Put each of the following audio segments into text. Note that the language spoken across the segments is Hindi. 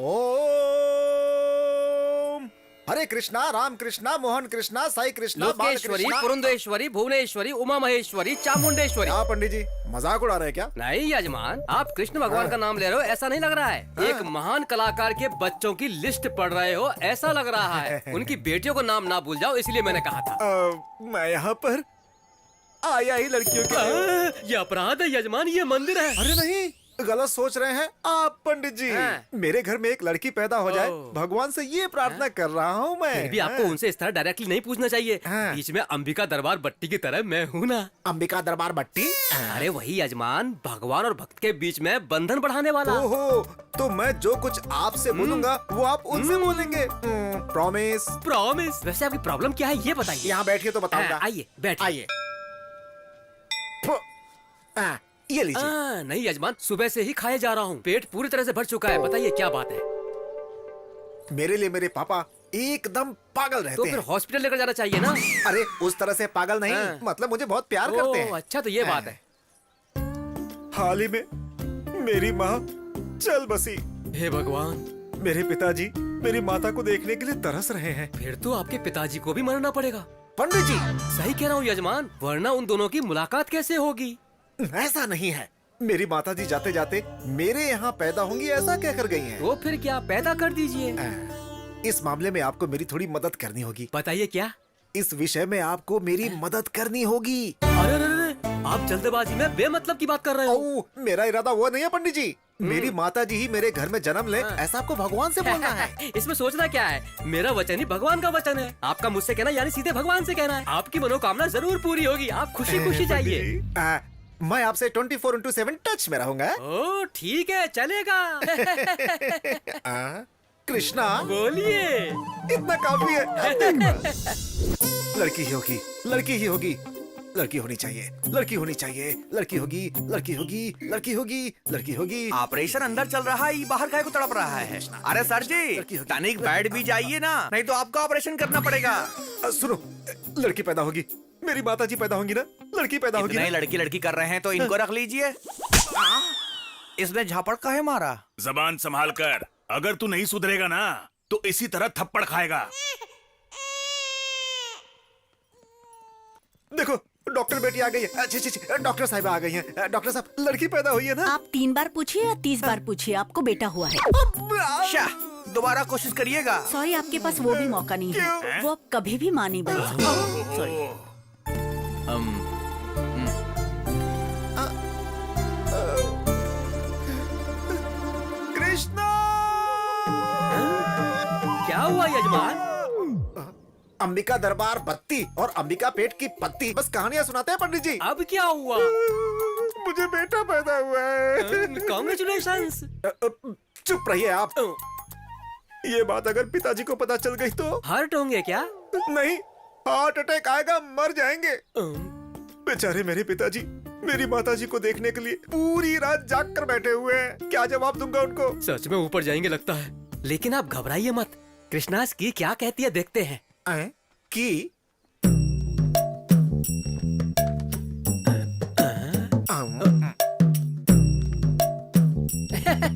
ओम हरे कृष्णा राम कृष्णा मोहन कृष्णा साई कृष्णा लोकेश्वरी, पुरंदेश्वरी, भुवनेश्वरी, उमा महेश्वरी, चामुंडेश्वरी। क्या पंडित जी मजाक उड़ा रहे हैं क्या? नहीं यजमान, आप कृष्ण भगवान का नाम ले रहे हो ऐसा नहीं लग रहा है। एक महान कलाकार के बच्चों की लिस्ट पढ़ रहे हो ऐसा लग रहा है। उनकी बेटियों को नाम ना भूल जाओ इसलिए मैंने कहा था। मैं यहाँ पर आया ही लड़कियों के लिए। ये अपराध है यजमान, ये मंदिर है। अरे नहीं, गलत सोच रहे हैं आप पंडित जी। मेरे घर में एक लड़की पैदा हो जाए भगवान से ये प्रार्थना कर रहा हूँ मैं। फिर भी आपको उनसे इस तरह डायरेक्टली नहीं पूछना चाहिए। बीच में अंबिका दरबार बट्टी की तरह मैं हूँ ना। अंबिका दरबार बट्टी? अरे वही यजमान, भगवान और भक्त के बीच में बंधन बढ़ाने वाला। ओहो, तो मैं जो कुछ आपसे बोलूंगा वो आप उनसे बोलेंगे। प्रॉमिस? प्रॉमिस। वैसे आपकी प्रॉब्लम क्या है ये बताइए। यहाँ बैठिए तो बताऊंगा। आइए बैठिए। आइए। ये लीजिए। नहीं यजमान, सुबह से ही खाए जा रहा हूँ, पेट पूरी तरह से भर चुका है। बताइए क्या बात है। मेरे लिए मेरे पापा एकदम पागल रहते तो फिर हॉस्पिटल लेकर जाना चाहिए ना। अरे उस तरह से पागल नहीं, मतलब मुझे बहुत प्यार करते हैं। अच्छा तो ये बात है। हाल ही में मेरी माँ चल बसी। हे भगवान। मेरे पिताजी मेरी माता को देखने के लिए तरस रहे हैं। फिर तो आपके पिताजी को भी मरना पड़ेगा। पंडित जी सही कह रहा हूँ यजमान, वरना उन दोनों की मुलाकात कैसे होगी। ऐसा नहीं है, मेरी माताजी जाते जाते मेरे यहाँ पैदा होंगी ऐसा कहकर गई हैं। तो फिर क्या, पैदा कर दीजिए। इस मामले में आपको मेरी थोड़ी मदद करनी होगी। बताइए क्या। इस विषय में आपको मेरी मदद करनी होगी। अरे आप जल्दबाजी में बेमतलब की बात कर रहे हो। मेरा इरादा वो नहीं है पंडित जी। मेरी माताजी ही मेरे घर में जन्म ले ऐसा आपको भगवान से बोलना है। इसमें सोचना क्या है, मेरा वचन ही भगवान का वचन है। आपका मुझसे कहना यानी सीधे भगवान से कहना है। आपकी मनोकामना जरूर पूरी होगी, आप खुशी खुशी जाइए। मैं आपसे 24/7 टच में रहूंगा। ओ ठीक है, चलेगा। कृष्णा बोलिए। इतना काफी है। लड़की ही होगी, लड़की ही होगी, लड़की होनी चाहिए, लड़की होनी चाहिए, लड़की होगी, लड़की होगी, लड़की होगी, लड़की होगी। ऑपरेशन अंदर चल रहा है, ये बाहर काहे को तड़प रहा है? अरे सर जी, तनिक बैठ भी जाइए ना, नहीं तो आपको ऑपरेशन करना पड़ेगा। सुनो, लड़की पैदा होगी, मेरी माताजी पैदा होंगी ना, लड़की पैदा होगी। नहीं, लड़की लड़की कर रहे हैं तो इनको रख लीजिए। इसने झापड़ काहे मारा? जबान संभाल कर, अगर तू नहीं सुधरेगा ना तो इसी तरह थप्पड़ खाएगा। देखो डॉक्टर बेटी आ गई है। अच्छी डॉक्टर साहिबा आ गई हैं। डॉक्टर साहब, लड़की पैदा हुई है ना? आप 3 बार पूछिए या 30 बार पूछिए, आपको बेटा हुआ है। शाह, दोबारा कोशिश करिएगा। सॉरी, आपके पास वो भी मौका नहीं है। वो अब कभी भी मां नहीं बन सकती। सॉरी। कृष्णा! क्या हुआ यजमान? अंबिका दरबार बत्ती और अंबिका पेट की पत्ती, बस कहानियां सुनाते हैं पंडित जी। अब क्या हुआ? मुझे बेटा पैदा हुआ है। कांग्रेचुलेशंस। चुप रहिए आप। ये बात अगर पिताजी को पता चल गई तो? हर्ट होंगे क्या? नहीं, हार्ट अटैक आएगा, मर जाएंगे। बेचारे मेरे पिताजी मेरी माताजी को देखने के लिए पूरी रात जाग कर बैठे हुए हैं। क्या जवाब दूंगा उनको? सच में ऊपर जाएंगे लगता है। लेकिन आप घबराइए मत, कृष्णास की क्या कहती है देखते हैं। की?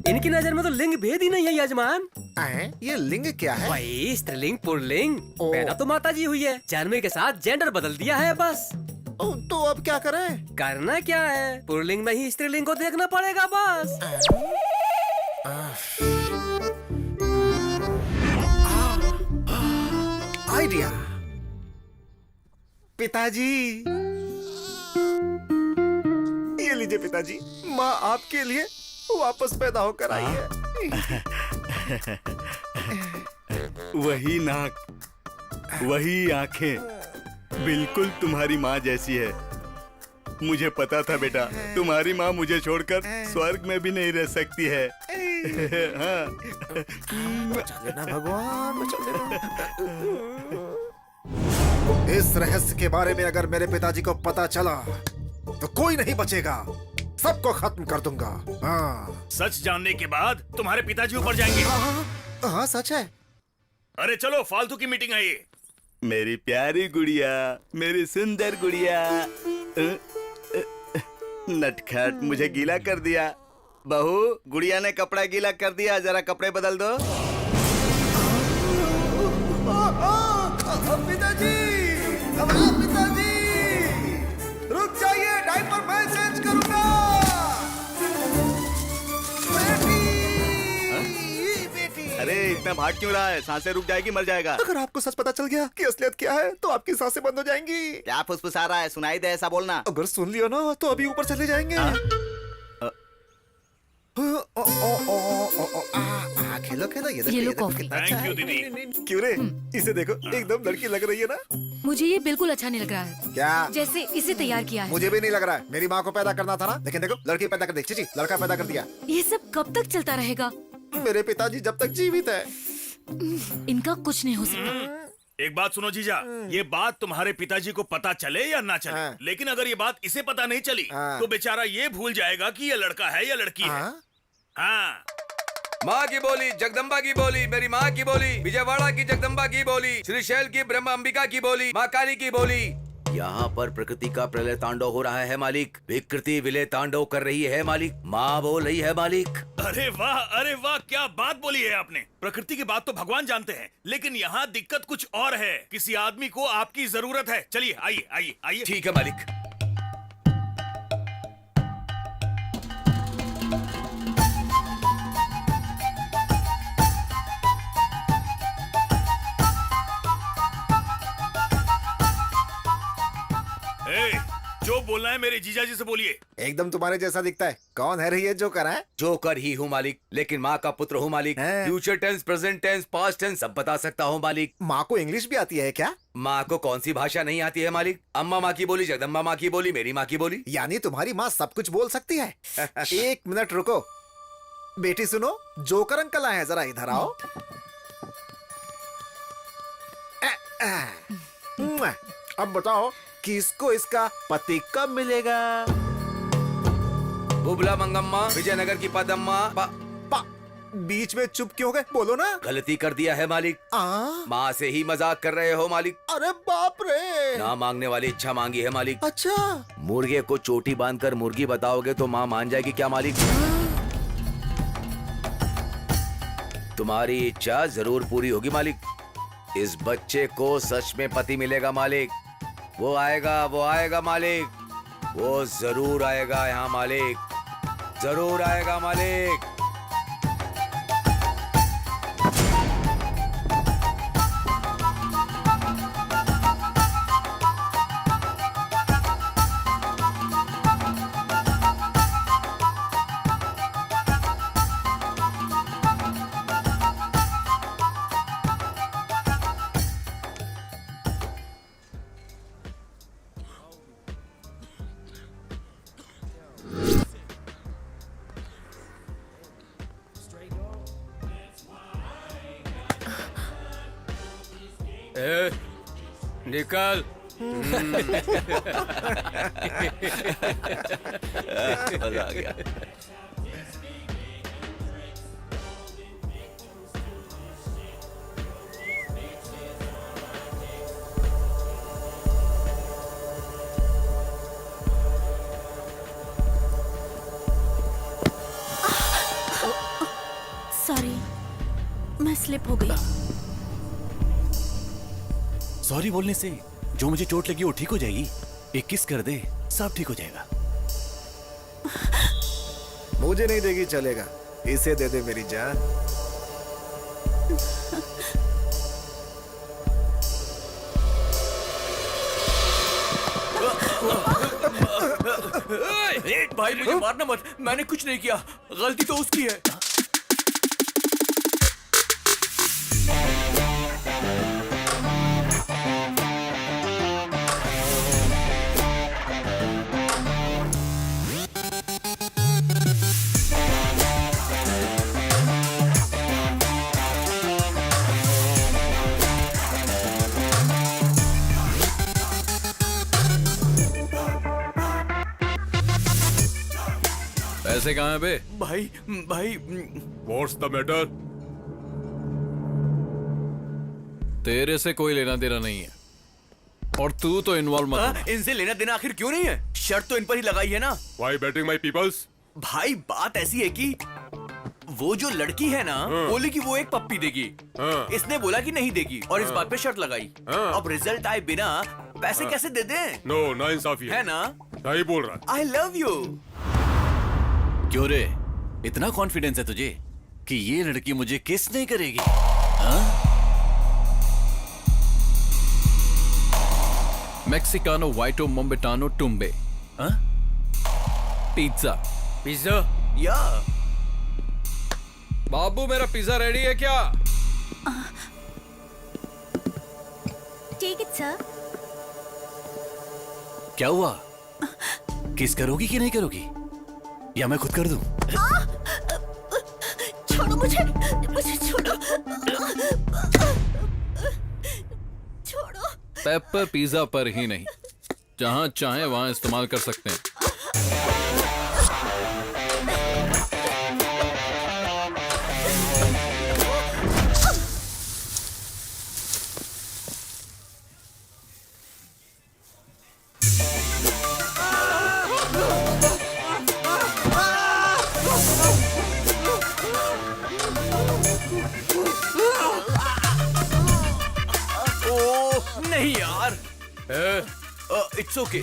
इनकी नजर में तो लिंग भेद ही नहीं है यजमान। ये लिंग क्या है? वही स्त्रीलिंग पुल्लिंग। पैदा तो माताजी हुई है, जन्म के साथ जेंडर बदल दिया है बस। तो अब क्या करें? करना क्या है, पुल्लिंग में ही स्त्रीलिंग को देखना पड़ेगा बस। आइडिया। पिताजी, ये लीजिए पिताजी, माँ आपके लिए वापस पैदा होकर आई है। वही नाक, वही आंखें, बिल्कुल तुम्हारी माँ जैसी है। मुझे पता था बेटा, तुम्हारी माँ मुझे छोड़कर स्वर्ग में भी नहीं रह सकती है। हाँ। बचा लेना भगवान, बचा लेना। इस रहस्य के बारे में अगर मेरे पिताजी को पता चला तो कोई नहीं बचेगा, सबको खत्म कर दूंगा। हाँ। सच जानने के बाद तुम्हारे पिताजी ऊपर जाएंगे। हाँ सच है। अरे चलो, फालतू की मीटिंग है ये। मेरी प्यारी गुड़िया, मेरी सुंदर गुड़िया। नटखट, मुझे गीला कर दिया। बहू, गुड़िया ने कपड़ा गीला कर दिया, जरा कपड़े बदल दो। पिताजी, पिताजी, रुक जाइए, डायपर मैं चेंज करूंगा। बेटी, अरे इतना भाग क्यों रहा है? सांसें रुक जाएगी, मर जाएगा। अगर आपको सच पता चल गया कि असलियत क्या है तो आपकी सांसें बंद हो जाएंगी। क्या फुसफुसा रहा है? सुनाई दे, ऐसा बोलना। अगर सुन लिया ना तो अभी ऊपर चले जाएंगे। खेलो खेलो, ये ये लो कॉफी। थैंक यू दीदी। क्यों रे, इसे देखो, एकदम लड़की लग रही है ना। मुझे ये बिल्कुल अच्छा नहीं लग रहा है, क्या? जैसे इसे तैयार किया है। मुझे भी नहीं लग रहा है। मेरी माँ को पैदा करना था ना, लेकिन देखो लड़की पैदा कर दी। चीची, लड़का पैदा कर दिया। ये सब कब तक चलता रहेगा? मेरे पिताजी जब तक जीवित है। इनका कुछ नहीं हो सकता। एक बात सुनो जीजा, ये बात तुम्हारे पिताजी को पता चले या ना चले, हाँ। लेकिन अगर ये बात इसे पता नहीं चली हाँ। तो बेचारा ये भूल जाएगा कि ये लड़का है या लड़की है। हाँ? हाँ। माँ की बोली, जगदम्बा की बोली, मेरी माँ की बोली, विजयवाड़ा की जगदम्बा की बोली, श्रीशैल की ब्रह्म अंबिका की बोली, माँ काली की बोली। यहाँ पर प्रकृति का प्रलय तांडव हो रहा है मालिक। विकृति विलय तांडव कर रही है मालिक। माँ बोल रही है मालिक। अरे वाह, क्या बात बोली है आपने। प्रकृति की बात तो भगवान जानते हैं, लेकिन यहाँ दिक्कत कुछ और है। किसी आदमी को आपकी जरूरत है। चलिए, आइए आइए आइए। ठीक है मालिक। जो बोलना है मेरे जीजा जी से बोलिए। एकदम तुम्हारे जैसा दिखता है। कौन है रे ये जोकर है? जोकर ही हूँ मालिक, लेकिन माँ का पुत्र हूँ मालिक। हैं? Future tense, present tense, past tense सब बता सकता हूँ मालिक। माँ को इंग्लिश भी आती है क्या? माँ को कौन सी भाषा नहीं आती है मालिक? अम्मा माँ की बोली, जगदम्बा माँ की बोली, मेरी माँ की बोली। यानी तुम्हारी माँ सब कुछ बोल सकती है। एक मिनट रुको बेटी, सुनो, जोकर अंकल आए हैं, जरा इधर आओ। अब बताओ किसको इसका पति कब मिलेगा? बुबला मंगम्मा, विजयनगर की पदम्मा। बीच में चुप क्यों गए? बोलो ना। गलती कर दिया है मालिक। माँ से ही मजाक कर रहे हो मालिक। अरे बाप रे। ना मांगने वाली इच्छा मांगी है मालिक। अच्छा, मुर्गे को चोटी बांधकर मुर्गी बताओगे तो माँ मान जाएगी क्या मालिक? तुम्हारी इच्छा जरूर पूरी होगी मालिक। इस बच्चे को सच में पति मिलेगा मालिक। वो आएगा मालिक। वो जरूर आएगा यहाँ मालिक, जरूर आएगा मालिक। निकल। मजा आ गया। सॉरी, मैं स्लिप हो गई। सॉरी बोलने से जो मुझे चोट लगी वो ठीक हो जाएगी। एक किस कर दे, सब ठीक हो जाएगा। मुझे नहीं देगी चलेगा, इसे दे दे मेरी जान। भाई मुझे मारना मत, मैंने कुछ नहीं किया, गलती तो उसकी है। पैसे कहाँ हैं बे? भाई What's the matter? तेरे से कोई लेना देना नहीं है और तू तो इन्वॉल्व मत हो। इनसे लेना देना आखिर क्यों नहीं है? शर्त तो इन पर ही लगाई है ना। Why betting my peoples? भाई बात ऐसी है कि वो जो लड़की है ना, बोली कि वो एक पप्पी देगी। इसने बोला कि नहीं देगी और इस बात पे शर्त लगाई। अब रिजल्ट आए बिना पैसे कैसे दे दें? नो, नाइंसाफी है ना? सही बोल रहा। आई लव यू। क्यों रे, इतना कॉन्फिडेंस है तुझे कि ये लड़की मुझे किस नहीं करेगी? हाँ? मेक्सिकानो वाइटो मोम्बेटानो टुम्बे, हाँ? पिज्जा। पिज्जा? या बाबू मेरा पिज्जा रेडी है क्या? Take it sir. क्या हुआ? किस करोगी कि नहीं करोगी, या मैं खुद कर दूं? छोड़ो मुझे, मुझे छोड़ो, छोड़ो। पेपर पिज्जा पर ही नहीं, जहां चाहे वहां इस्तेमाल कर सकते हैं। नहीं यार, इट्स ओके।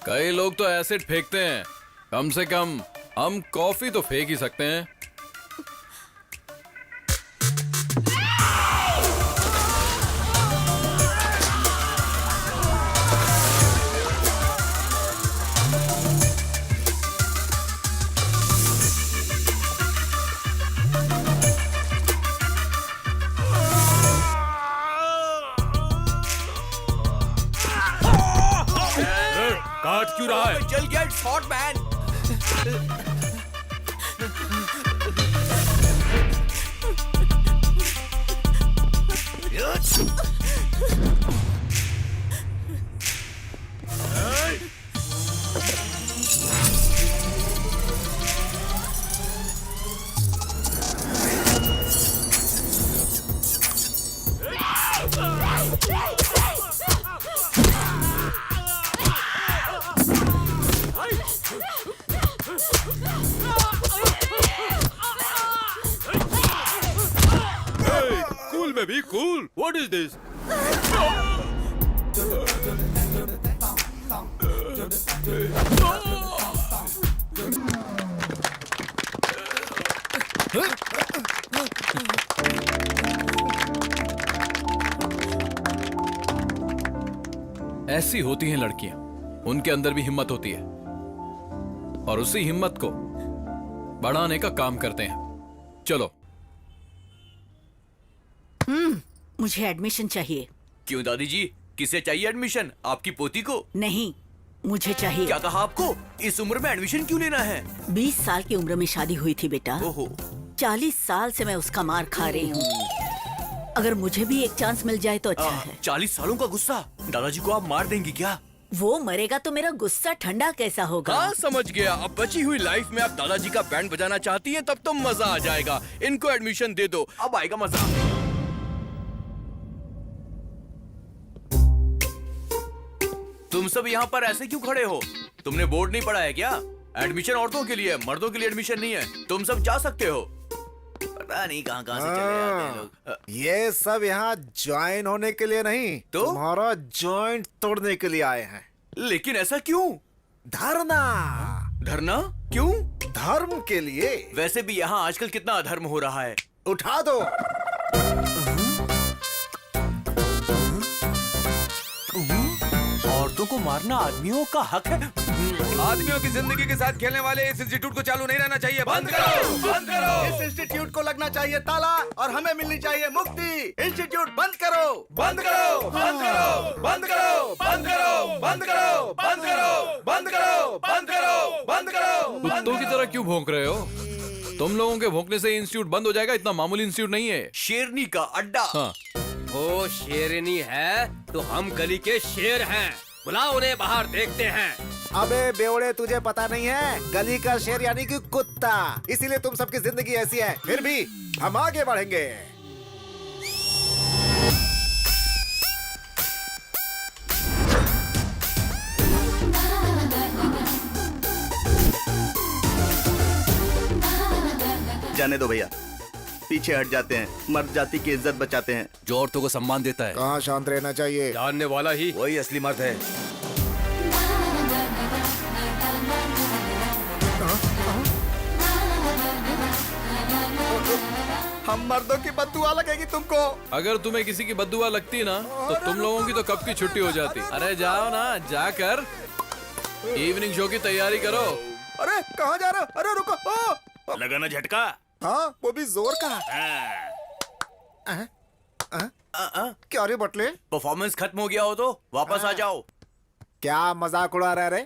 कई लोग तो एसिड फेंकते हैं, कम से कम हम कॉफी तो फेंक ही सकते हैं। काट क्यों रहा है? जल गया, इट्स हॉट मैन। कूल में भी कूल। What is this? ऐसी होती हैं लड़कियां, उनके अंदर भी हिम्मत होती है और उसी हिम्मत को बढ़ाने का काम करते हैं। चलो। मुझे एडमिशन चाहिए। क्यों दादी जी, किसे चाहिए एडमिशन? आपकी पोती को? नहीं, मुझे चाहिए। क्या कहा आपको? इस उम्र में एडमिशन क्यों लेना है? 20 साल की उम्र में शादी हुई थी बेटा। ओहो। 40 साल से मैं उसका मार खा रही हूँ। अगर मुझे भी एक चांस मिल जाए तो अच्छा है। 40 सालों का गुस्सा? दादाजी को आप मार देंगी क्या? वो मरेगा तो मेरा गुस्सा ठंडा कैसा होगा? हाँ समझ गया। अब बची हुई लाइफ में आप दादाजी का बैंड बजाना चाहती हैं, तब तो मजा आ जाएगा। इनको एडमिशन दे दो, अब आएगा मजा। तुम सब यहाँ पर ऐसे क्यों खड़े हो? तुमने बोर्ड नहीं पढ़ा है क्या? एडमिशन औरतों के लिए, मर्दों के लिए एडमिशन नहीं है। तुम सब जा सकते हो। पता नहीं कहाँ कहाँ से चले आते हैं लोग। ये सब यहाँ ज्वाइन होने के लिए नहीं, तो तुम्हारा जॉइंट तोड़ने के लिए आए हैं। लेकिन ऐसा क्यों? धरना। धरना क्यों? धर्म के लिए। वैसे भी यहाँ आजकल कितना अधर्म हो रहा है। उठा दो। औरतों को मारना आदमियों का हक है। आदमियों की जिंदगी के साथ खेलने वाले इस इंस्टीट्यूट को चालू नहीं रहना चाहिए। बंद करो, बंद करो। इस इंस्टीट्यूट को लगना चाहिए ताला और हमें मिलनी चाहिए मुक्ति। इंस्टीट्यूट बंद करो, बंद करो, बंद करो, बंद करो, बंद करो, बंद करो, बंद करो, बंद करो, बंद करो, बंद करो। कुत्तों की तरह क्यों भौंक रहे हो? तुम लोगों के भौंकने से इंस्टीट्यूट बंद हो जाएगा, इतना मामूली इंस्टीट्यूट नहीं है। शेरनी का अड्डा। हाँ। वो शेरनी है तो हम गली के शेर हैं। बुलाओ उन्हें बाहर, देखते हैं। अबे बेवड़े, तुझे पता नहीं है, गली का शेर यानी कि कुत्ता। इसीलिए तुम सबकी जिंदगी ऐसी है। फिर भी हम आगे बढ़ेंगे। रहने दो भैया, पीछे हट जाते हैं, मर्द जाति की इज्जत बचाते हैं। जो औरतों को सम्मान देता है। कहाँ शांत रहना चाहिए? जानने वाला ही। वही असली मर्द है। हम मर्दों की बददुआ लगेगी तुमको। अगर तुम्हें किसी की बद्दुआ लगती ना तो तुम लोगों की तो कब की छुट्टी हो जाती। अरे जाओ ना, जाकर इवनिंग शो की तैयारी करो। अरे कहाँ जा रहे हो? अरे रुको। लगा ना झटका? हाँ, वो भी जोर का। क्या रे बटले, परफॉर्मेंस खत्म हो गया हो तो वापस आ जाओ। क्या मजाक उड़ा रहे रे?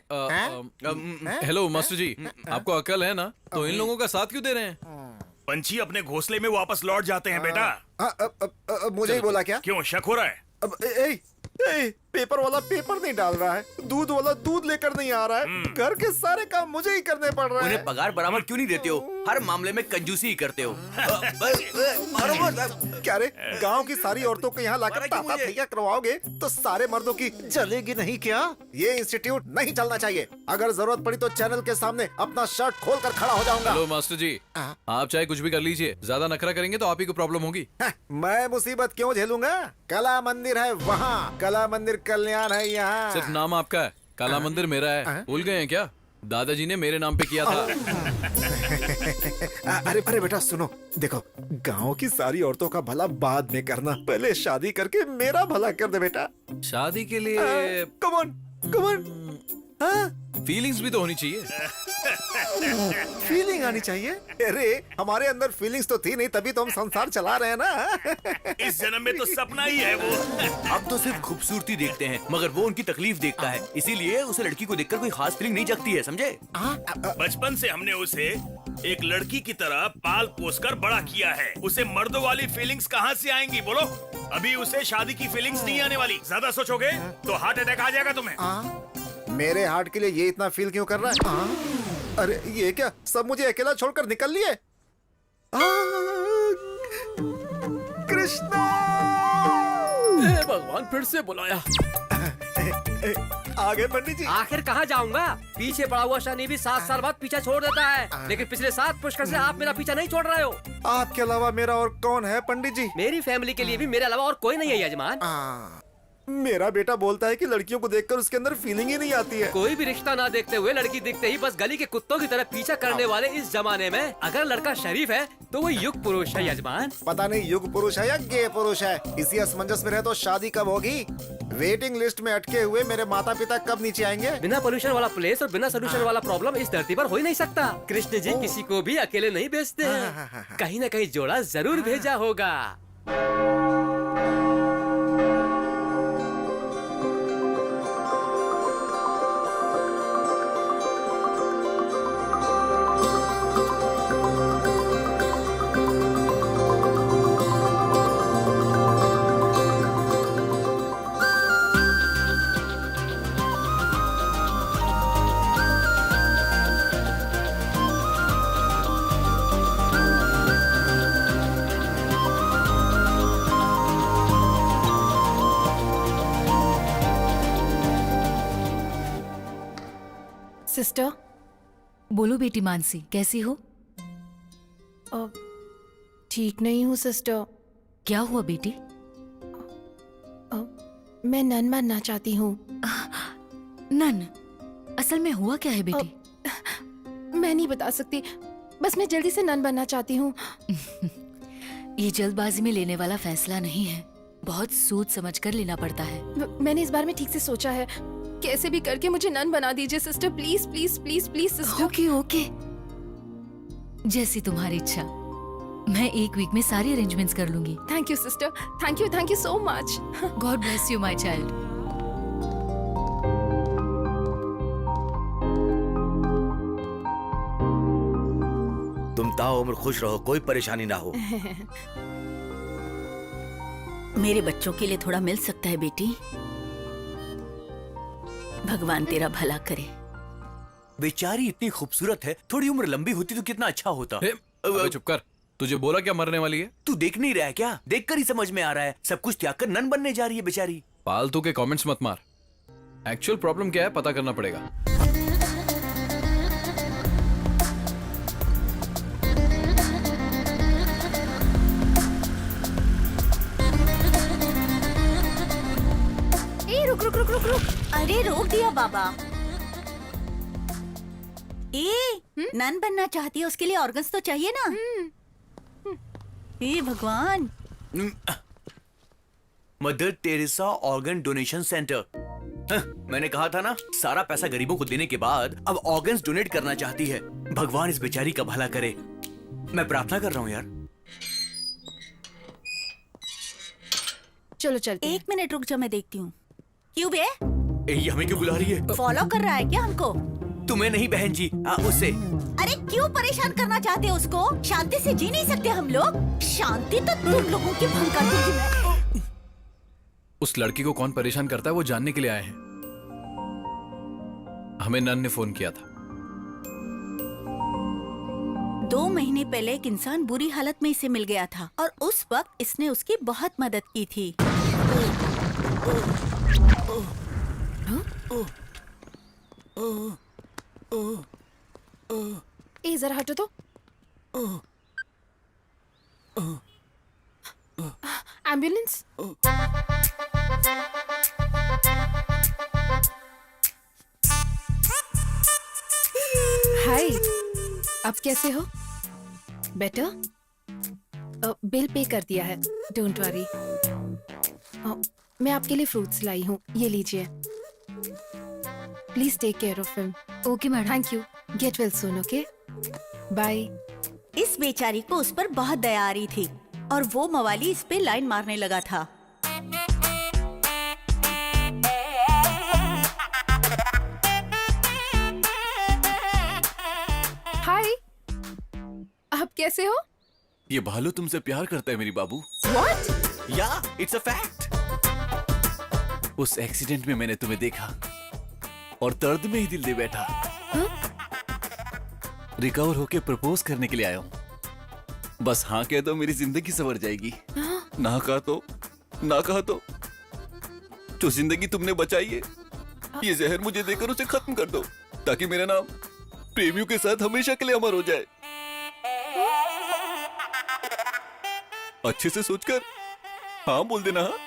हेलो मास्टर जी, आपको अकल है ना, तो इन लोगों का साथ क्यों दे रहे हैं? पंछी अपने घोंसले में वापस लौट जाते हैं बेटा। मुझे ही बोला क्या? क्यों शक हो रहा है? अब पेपर वाला पेपर नहीं डाल रहा है, दूध वाला दूध लेकर नहीं आ रहा है, घर के सारे काम मुझे ही करने पड़ रहे हैं। उन्हें पगार बराबर क्यों नहीं देते हो? हर मामले में कंजूसी ही करते हो। क्या रे, गांव की सारी औरतों को यहाँ लाकर ताता थैया करवाओगे तो सारे मर्दों की जलेगी नहीं क्या? ये इंस्टीट्यूट नहीं चलना चाहिए। अगर जरूरत पड़ी तो चैनल के सामने अपना शर्ट खोल कर खड़ा हो जाऊंगा। हेलो मास्टर जी, आप चाहे कुछ भी कर लीजिए, ज्यादा नखरा करेंगे तो आप ही को प्रॉब्लम होगी। मैं मुसीबत क्यों झेलूंगा? कला मंदिर है वहाँ, कला मंदिर कल्याण है यहाँ। सिर्फ नाम आपका है, काला मंदिर मेरा है। भूल गए हैं क्या? दादाजी ने मेरे नाम पे किया था। अरे अरे बेटा सुनो, देखो गांव की सारी औरतों का भला बाद में करना, पहले शादी करके मेरा भला कर दे बेटा। शादी के लिए कम ऑन, फीलिंग्स भी तो होनी चाहिए। फीलिंग आनी चाहिए। अरे हमारे अंदर फीलिंग्स तो थी नहीं, तभी तो हम संसार चला रहे हैं ना। इस जन्म में तो सपना ही है वो। अब तो सिर्फ खूबसूरती देखते हैं, मगर वो उनकी तकलीफ देखता है, इसीलिए उसे लड़की को देखकर कोई खास फीलिंग नहीं जगती है, समझे? बचपन से हमने उसे एक लड़की की तरह पाल पोस कर बड़ा किया है। उसे मर्दों वाली फीलिंग्स कहाँ से आएंगी बोलो? अभी उसे शादी की फीलिंग्स नहीं आने वाली। ज्यादा सोचोगे तो हार्ट अटैक आ जाएगा तुम्हें। मेरे हार्ट के लिए ये इतना फील क्यों कर रहा है? अरे ये क्या, सब मुझे अकेला छोड़कर निकल लिए? कृष्णा! भगवान फिर से बुलाया। आगे पंडित जी। आखिर कहाँ जाऊंगा? पीछे पड़ा हुआ शनि भी 7 साल बाद पीछा छोड़ देता है, लेकिन पिछले 7 पुष्कर से आप मेरा पीछा नहीं छोड़ रहे हो। आपके अलावा मेरा और कौन है पंडित जी? मेरी फैमिली के लिए भी मेरे अलावा और कोई नहीं है यजमान। मेरा बेटा बोलता है कि लड़कियों को देखकर उसके अंदर फीलिंग ही नहीं आती है। कोई भी रिश्ता ना देखते हुए लड़की दिखते ही बस गली के कुत्तों की तरह पीछा करने वाले इस जमाने में अगर लड़का शरीफ है तो वो युग पुरुष है यजमान। पता नहीं युग पुरुष है या गे पुरुष है। इसी असमंजस में रहे तो शादी कब होगी? वेटिंग लिस्ट में अटके हुए मेरे माता पिता कब नीचे आएंगे? बिना पोल्यूशन वाला प्लेस और बिना सोल्यूशन वाला प्रॉब्लम इस धरती पर हो ही नहीं सकता। कृष्ण जी किसी को भी अकेले नहीं भेजते हैं, कहीं न कहीं जोड़ा जरूर भेजा होगा। सिस्टर, बोलो बेटी मानसी, कैसी हो? ठीक नहीं हूँ सिस्टर। क्या हुआ बेटी? मैं नन बनना चाहती हूँ। नन? असल में हुआ क्या है बेटी? मैं नहीं बता सकती, बस मैं जल्दी से नन बनना चाहती हूँ। ये जल्दबाजी में लेने वाला फैसला नहीं है, बहुत सोच समझ कर लेना पड़ता है। मैंने इस बारे में ठीक से सोचा है, कैसे भी करके मुझे नन बना दीजिए sister, please please please please sister. Okay okay, जैसी तुम्हारी इच्छा। मैं 1 वीक में सारी अरेंजमेंट्स कर लूंगी। Thank you sister, thank you so much. God bless you my child. तुम ताउम्र खुश रहो, कोई परेशानी ना हो। मेरे बच्चों के लिए थोड़ा मिल सकता है बेटी? भगवान तेरा भला करे। बेचारी इतनी खूबसूरत है, थोड़ी उम्र लंबी होती तो कितना अच्छा होता। अबे चुप कर, तुझे बोला क्या मरने वाली है? तू देख नहीं रहा है क्या? देखकर ही समझ में आ रहा है, सब कुछ त्याग कर नन बनने जा रही है बेचारी। फालतू के कमेंट्स मत मार, एक्चुअल प्रॉब्लम क्या है पता करना पड़ेगा। रुक। अरे रोक दिया बाबा। नन बनना चाहती है, उसके लिए ऑर्गन्स तो चाहिए ना। हे भगवान। Mother Teresa organ donation centre. मैंने कहा था ना, सारा पैसा गरीबों को देने के बाद अब ऑर्गन्स डोनेट करना चाहती है। भगवान इस बेचारी का भला करे। मैं प्रार्थना कर रहा हूँ यार। चलो चलते। 1 मिनट रुक जा, मैं देखती हूँ। क्यों बे? ये हमें क्यों बुला रही है? फॉलो कर रहा है क्या हमको? तुम्हें नहीं बहन जी, उससे। अरे क्यों परेशान करना चाहते हो उसको? शांति से जी नहीं सकते हम लोग? शांति तो तुम लोगों की भंग कर दूंगी मैं। उस लड़की को कौन परेशान करता है वो जानने के लिए आए हैं। हमें नन ने फोन किया था। 2 महीने पहले एक इंसान बुरी हालत में इसे मिल गया था और उस वक्त इसने उसकी बहुत मदद की थी। ए जरा हटो तो। एम्बुलेंस। हाय, अब कैसे हो? बेटर? बिल पे कर दिया है, डोंट वरी। मैं आपके लिए फ्रूट्स लाई हूँ, ये लीजिए। Please take care of him. Okay madam. Thank you. Get well soon, okay? Bye. इस बेचारी को उस पर बहुत दया आ रही थी और वो मवाली इस पे लाइन मारने लगा था। हाय, आप कैसे हो? ये भालू तुमसे प्यार करता है मेरी बाबू। What? या इट्स अ फैक्ट। उस एक्सीडेंट में मैंने तुम्हें देखा और दर्द में ही दिल दे बैठा। रिकवर होके प्रपोज करने के लिए आया हूँ। बस हाँ कह दो मेरी जिंदगी संवर जाएगी। ना कहा तो जो जिंदगी तुमने बचाई है, ये जहर मुझे देकर उसे खत्म कर दो ताकि मेरा नाम प्रेमियों के साथ हमेशा के लिए अमर हो जाए। अच्छे से सोचकर हाँ बोल देना। हाँ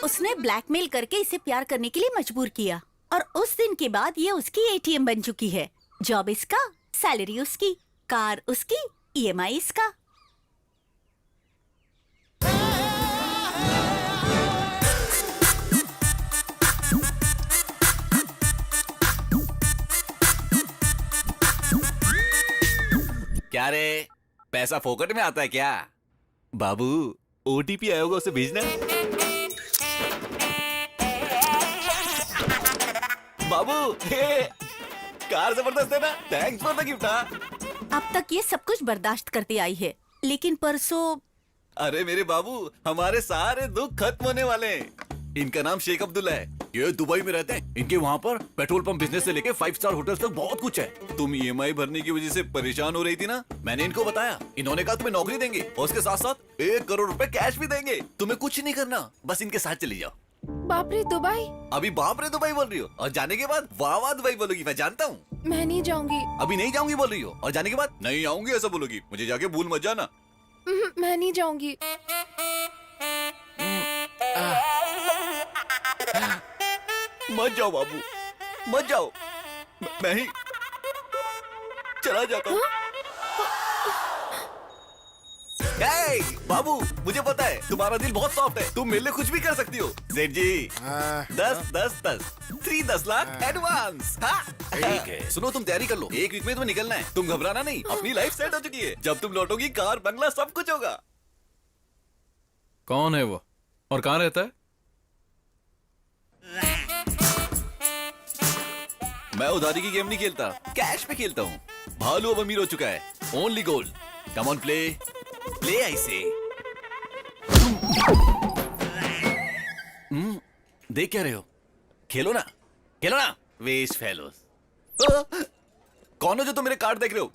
उसने ब्लैकमेल करके इसे प्यार करने के लिए मजबूर किया और उस दिन के बाद ये उसकी एटीएम बन चुकी है। जॉब इसका, सैलरी उसकी, कार उसकी, ईएमआई इसका। क्या रे, पैसा फोकट में आता है क्या? बाबू ओटीपी आया होगा, उसे भेजना। बाबू हे, कार जबरदस्त है ना? Thanks for the gift. अब तक ये सब कुछ बर्दाश्त करती आई है, लेकिन परसों। अरे मेरे बाबू, हमारे सारे दुख खत्म होने वाले हैं। इनका नाम शेख अब्दुल्ला है, ये दुबई में रहते हैं। इनके वहाँ पर पेट्रोल पंप बिजनेस से लेके 5 स्टार होटल तक बहुत कुछ है। तुम ईएमआई भरने की वजह से परेशान हो रही थी ना, मैंने इनको बताया। इन्होंने कहा तुम्हें नौकरी देंगे और उसके साथ साथ 1 करोड़ रुपए कैश भी देंगे। तुम्हें कुछ नहीं करना, बस इनके साथ चली जाओ। बाप रे, दुबई? अभी बाप रे दुबई बोल रही हो और जाने के बाद वाह वाह दुबई बोलोगी, मैं जानता हूँ। मैं नहीं जाऊंगी। अभी नहीं जाऊंगी बोल रही हो और जाने के बाद नहीं आऊंगी ऐसा बोलोगी। मुझे जाके भूल मत जाना। मैं नहीं जाऊंगी। मत जाओ बाबू, मत जाओ। मैं ही चला जाता हूँ। बाबू, मुझे पता है तुम्हारा दिल बहुत सॉफ्ट है, तुम मेरे लिए कुछ भी कर सकती हो। सेठ जी 10 लाख एडवांस। ठीक है, सुनो तुम तैयारी कर लो, 1 वीक में तुम्हें निकलना है। तुम घबराना नहीं, अपनी लाइफ सेट हो चुकी है। जब तुम लौटोगी कार बंगला सब कुछ होगा। कौन है वो और कहाँ रहता है? मैं उधारी की गेम नहीं खेलता, कैश पे खेलता हूँ। भालू अब अमीर हो चुका है, only gold. Come on play, play I से। देख क्या रहे हो? खेलो ना, खेलो ना, वेस्ट फेलोस। कौन हो जो तुम मेरे कार्ड देख रहे हो?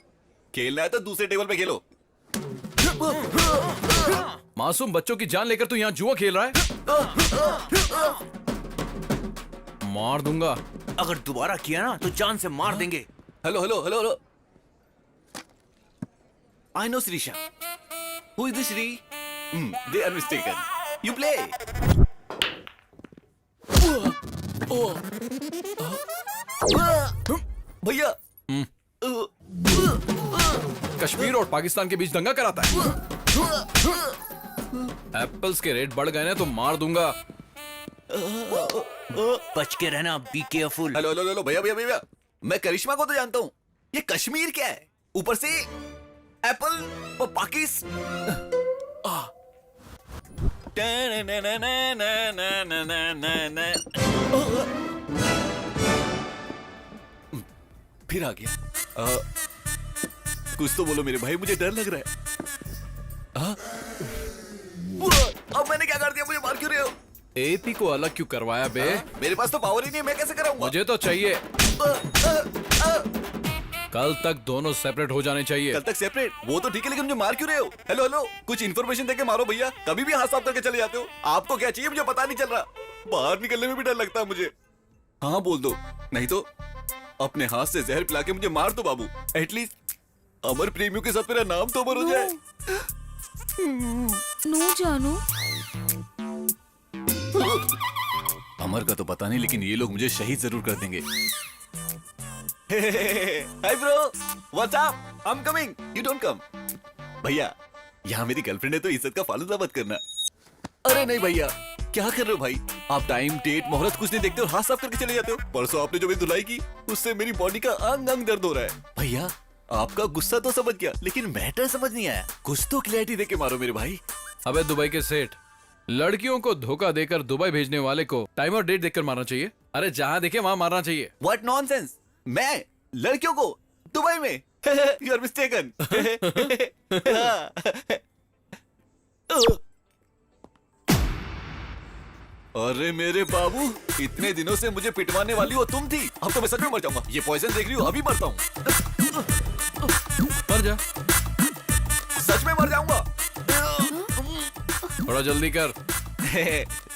खेलना है तो दूसरे टेबल पे खेलो। मासूम बच्चों की जान लेकर तू यहाँ जुआ खेल रहा है? मार दूंगा। अगर दोबारा किया ना तो जान से मार देंगे। Hello hello hello hello. I know Srisha. Who is this Shri? They are mistaken. You play. भैया कश्मीर और पाकिस्तान के बीच दंगा कराता है। एप्पल्स के रेट बढ़ गए ना तो मार दूंगा। बच के रहना, be careful. Hello hello hello भैया भैया भैया, मैं करिश्मा को तो जानता हूँ, ये कश्मीर क्या है? ऊपर से एप्पल और फिर आ गया। कुछ तो बोलो मेरे भाई, मुझे डर लग रहा है। अब मैंने क्या कर दिया? मुझे मार क्यों रहे हो? एपी को अलग क्यों करवाया बे? मेरे पास तो पावर ही नहीं, मैं कैसे कराऊंगा? मुझे तो चाहिए। कल तक दोनों सेपरेट हो जाने चाहिए। कल तक सेपरेट? वो तो ठीक है, लेकिन मुझे मार क्यों रहे हो? हेलो हेलो, कुछ इन्फॉर्मेशन देके मारो भैया। कभी भी हाथ साफ करके चले जाते हो। आपको क्या चाहिए मुझे पता नहीं चल रहा। बाहर निकलने में भी डर लगता है मुझे। हाँ बोल दो, नहीं तो अपने हाथ से जहर पिला के मुझे मार दो बाबू। एटलीस्ट अमर प्रेमियों के साथ मेरा नाम तो अमर हो जाए। नो जानू। अमर का तो पता नहीं, लेकिन ये लोग मुझे शहीद जरूर कर देंगे। Hi bro, what's up? I am coming, you don't come. भैया यहाँ मेरी गर्लफ्रेंड है तो इज्जत का फालूदा मत करना। अरे नहीं भैया, क्या कर रहे हो भाई? आप टाइम डेट मोहरत कुछ नहीं देखते और हाथ साफ करके चले जाते हो। परसों आपने जो मेरी धुलाई की उससे मेरी बॉडी का अंग अंग दर्द हो रहा है। भैया आपका गुस्सा तो समझ गया, लेकिन मैटर समझ नहीं आया। कुछ तो क्लैरिटी देके मारो मेरे भाई। अबे दुबई के सेठ, लड़कियों को धोखा देकर दुबई भेजने वाले को टाइम और डेट देखकर मारना चाहिए। अरे जहाँ देखे वहाँ मारना चाहिए। What nonsense? मैं लड़कियों को दुबई में? You are mistaken. अरे मेरे बाबू, इतने दिनों से मुझे पिटवाने वाली वो तुम थी। अब तो मैं सच में मर जाऊंगा। ये पॉइजन देख रही हो, अभी मरता हूँ। मर जा, सच में मर जाऊंगा। थोड़ा जल्दी कर।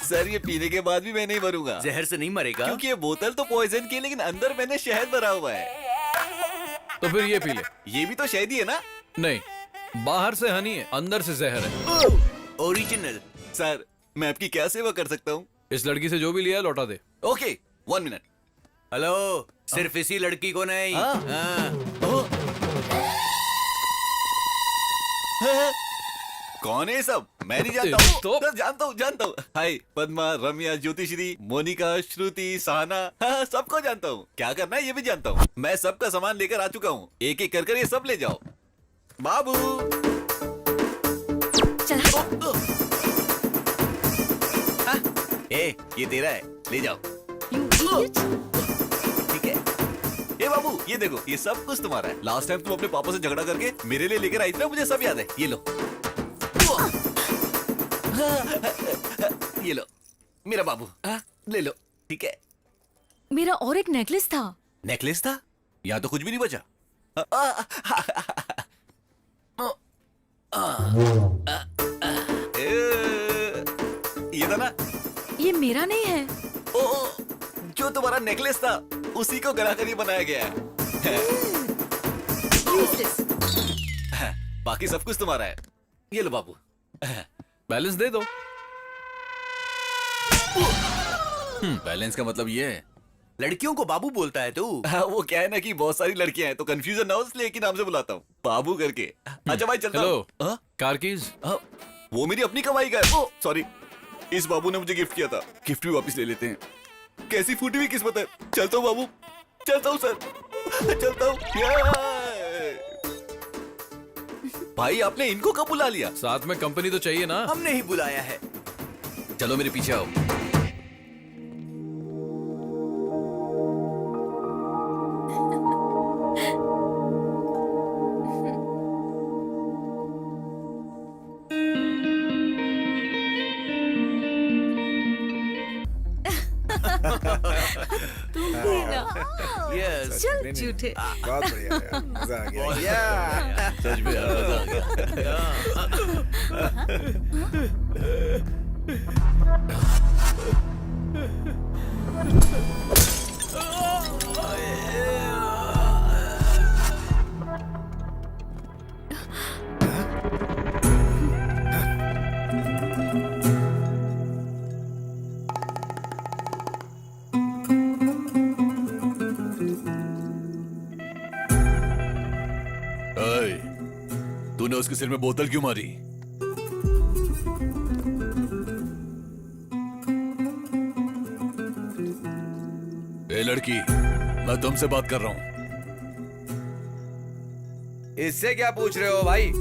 सर ये पीने के बाद भी मैं नहीं मरूंगा। जहर से नहीं मरेगा, क्योंकि ये बोतल तो पॉइजन की है, लेकिन अंदर मैंने शहद भरा हुआ है। तो फिर ये पी ले। ये भी तो शहद ही है ना? नहीं, बाहर से हनी है, अंदर से जहर है। ओरिजिनल। सर मैं आपकी क्या सेवा कर सकता हूँ? इस लड़की से जो भी लिया लौटा दे। Okay 1 minute. हेलो, सिर्फ इसी लड़की को नहीं। कौन है सब? मैं नहीं जानता हूँ। तो जानता हूँ। हाय पद्मा, रम्या, ज्योतिश्री, मोनिका, श्रुति, सहना, हाँ, सबको जानता हूँ। क्या करना है ये भी जानता हूँ। मैं सबका सामान लेकर आ चुका हूँ। एक एक कर ये सब ले जाओ। बाबू ये तेरा है, ले जाओ। ठीक है। ए बाबू ये देखो, ये सब कुछ तुम्हारा है। लास्ट टाइम तुम अपने पापा से झगड़ा करके मेरे लिए लेकर आई थी ना, मुझे सब याद है। ये लो। ये लो मेरा बाबू, ले लो। ठीक है। मेरा और एक नेकलेस था। नेकलेस था? यहाँ तो कुछ भी नहीं बचा। ये था ना? ये मेरा नहीं है। ओ, जो तुम्हारा नेकलेस था उसी को गला कर ये बनाया गया है। बाकी सब कुछ तुम्हारा है। ये लो बाबू। बैलेंस दे दो। बैलेंस का मतलब ये है? लड़कियों को बाबू बोलता है तू? वो क्या है ना कि बहुत सारी लड़कियां हैं तो कंफ्यूजन ना हो, इसलिए एक ही नाम से बुलाता हूँ, बाबू करके। अच्छा भाई चलता हूँ। Hello, car keys? वो मेरी अपनी कमाई का है। सॉरी, इस बाबू ने मुझे गिफ्ट किया था। गिफ्ट भी वापस ले लेते हैं। कैसी फूटी हुई किस्मत है। चलता हूँ बाबू, चलता हूँ सर, चलता हूँ। भाई आपने इनको कब बुला लिया? साथ में कंपनी तो चाहिए ना। हमने ही बुलाया है। चलो मेरे पीछे आओ। तुम भी ना। यस। चल झूठे। बहुत बढ़िया यार, मजा आ गया। सच में यार, मजा आ गया। तूने उसके सिर में बोतल क्यों मारी? ए लड़की, मैं तुमसे बात कर रहा हूं। इससे क्या पूछ रहे हो भाई?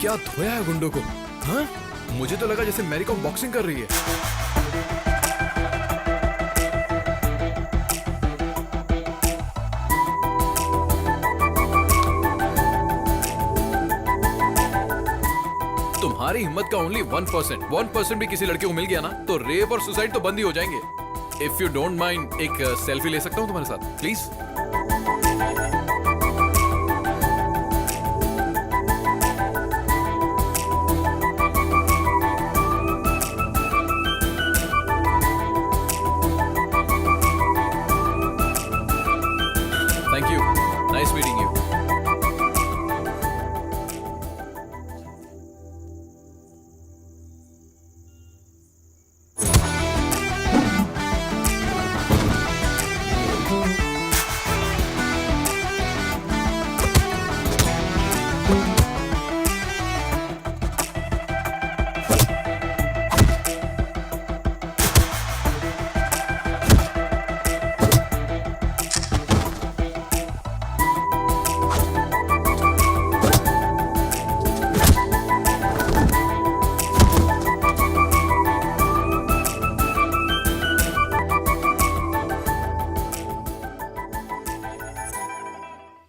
क्या धोया है गुंडों को? हाँ? मुझे तो लगा जैसे मैरी कॉम बॉक्सिंग कर रही है। तुम्हारी हिम्मत का ओनली 1%, 1% भी किसी लड़के को मिल गया ना तो रेप और सुसाइड तो बंद ही हो जाएंगे। इफ यू डोंट माइंड एक सेल्फी ले सकता हूँ तुम्हारे साथ please? Thank you, nice meeting you.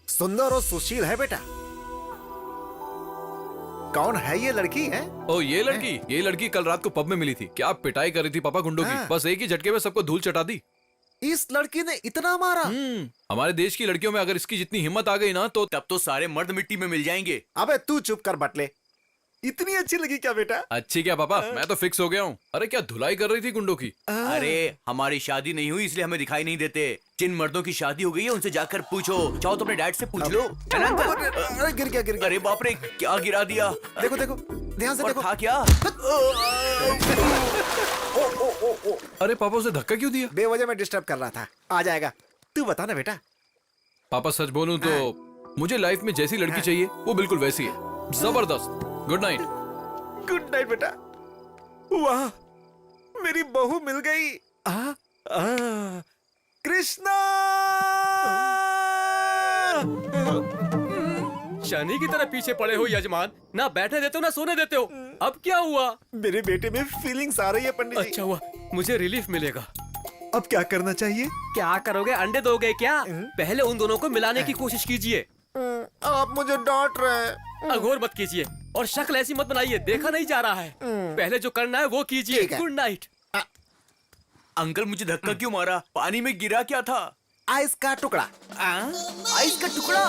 सुंदर और सुशील है बेटा। कौन है ये लड़की है? ओ ये लड़की कल रात को पब में मिली थी। क्या पिटाई कर रही थी पापा गुंडों की। बस एक ही झटके में सबको धूल चटा दी। इस लड़की ने इतना मारा? हमारे देश की लड़कियों में अगर इसकी जितनी हिम्मत आ गई ना तो तब तो सारे मर्द मिट्टी में मिल जाएंगे। अबे तू चुप कर बटले। इतनी अच्छी लगी क्या बेटा? अच्छी क्या पापा, मैं तो फिक्स हो गया हूँ। अरे क्या धुलाई कर रही थी गुंडों की। अरे हमारी शादी नहीं हुई इसलिए हमें दिखाई नहीं देते। जिन मर्दों की शादी हो गई है उनसे जाकर पूछो। चाहो तो अपने डैड से पूछ लो। है ना अंकल? अरे गिर गया। अरे बाप रे, क्या गिरा दिया। देखो ध्यान से देखो। था क्या? अरे पापा उसे धक्का क्यों दिया? बेवजह में डिस्टर्ब कर रहा था। आ जाएगा। तू बता ना बेटा। पापा सच बोलूं तो मुझे लाइफ में जैसी लड़की चाहिए वो बिल्कुल वैसी है। जबरदस्त। Good night. गुड नाइट बेटा। वाह, मेरी बहू मिल गई। कृष्णा! शनि की तरह पीछे पड़े हो यजमान। ना बैठने देते हो ना सोने देते हो। अब क्या हुआ? मेरे बेटे में फीलिंग्स आ रही है पंडित जी। अच्छा हुआ, मुझे रिलीफ मिलेगा। अब क्या करना चाहिए? क्या करोगे? अंडे दोगे क्या? पहले उन दोनों को मिलाने की कोशिश कीजिए। आप मुझे डांट रहे हैं। अघोर मत कीजिए और शक्ल ऐसी मत बनाइए, देखा नहीं जा रहा है। पहले जो करना है वो कीजिए। Good night. अंकल मुझे धक्का क्यों मारा? पानी में गिरा क्या था? आइस का टुकड़ा। आइस का टुकड़ा?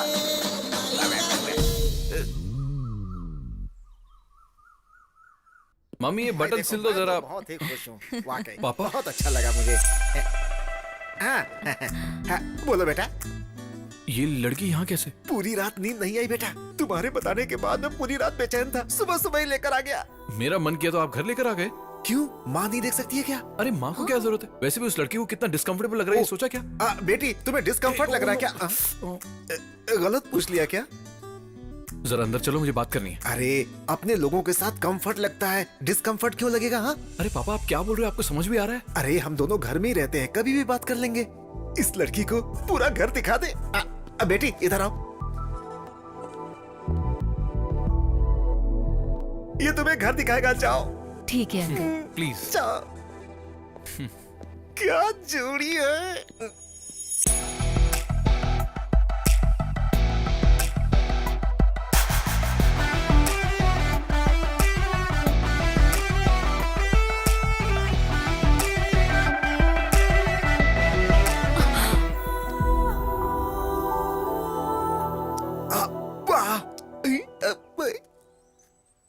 मम्मी ये बटन सिल दो जरा। बहुत ही खुश हूँ वाकई। पापा? बहुत अच्छा लगा मुझे। हाँ, हाँ, बोलो बेटा। ये लड़की यहाँ कैसे? पूरी रात नींद नहीं आई बेटा। तुम्हारे बताने के बाद मैं पूरी रात बेचैन था। सुबह सुबह ही लेकर आ गया। मेरा मन किया तो आप घर लेकर आ गए। क्यों, माँ नहीं देख सकती है क्या? अरे माँ को क्या जरूरत है? वैसे भी उस लड़की को कितना डिस्कम्फर्टेबल लग रहा है, सोचा क्या? बेटी तुम्हें डिस्कम्फर्ट लग रहा है क्या? गलत पूछ लिया क्या? जरा अंदर चलो, मुझे बात करनी है। अरे अपने लोगों के साथ कंफर्ट लगता है, डिस्कम्फर्ट क्यों लगेगा? हाँ, अरे पापा आप क्या बोल रहे हो? आपको समझ भी आ रहा है? अरे हम दोनों घर में ही रहते हैं, कभी भी बात कर लेंगे। इस लड़की को पूरा घर दिखा दे। बेटी इधर आओ। ये तुम्हें घर दिखाएगा, जाओ। ठीक है अंकल। प्लीज। जाओ। क्या जोड़ी है।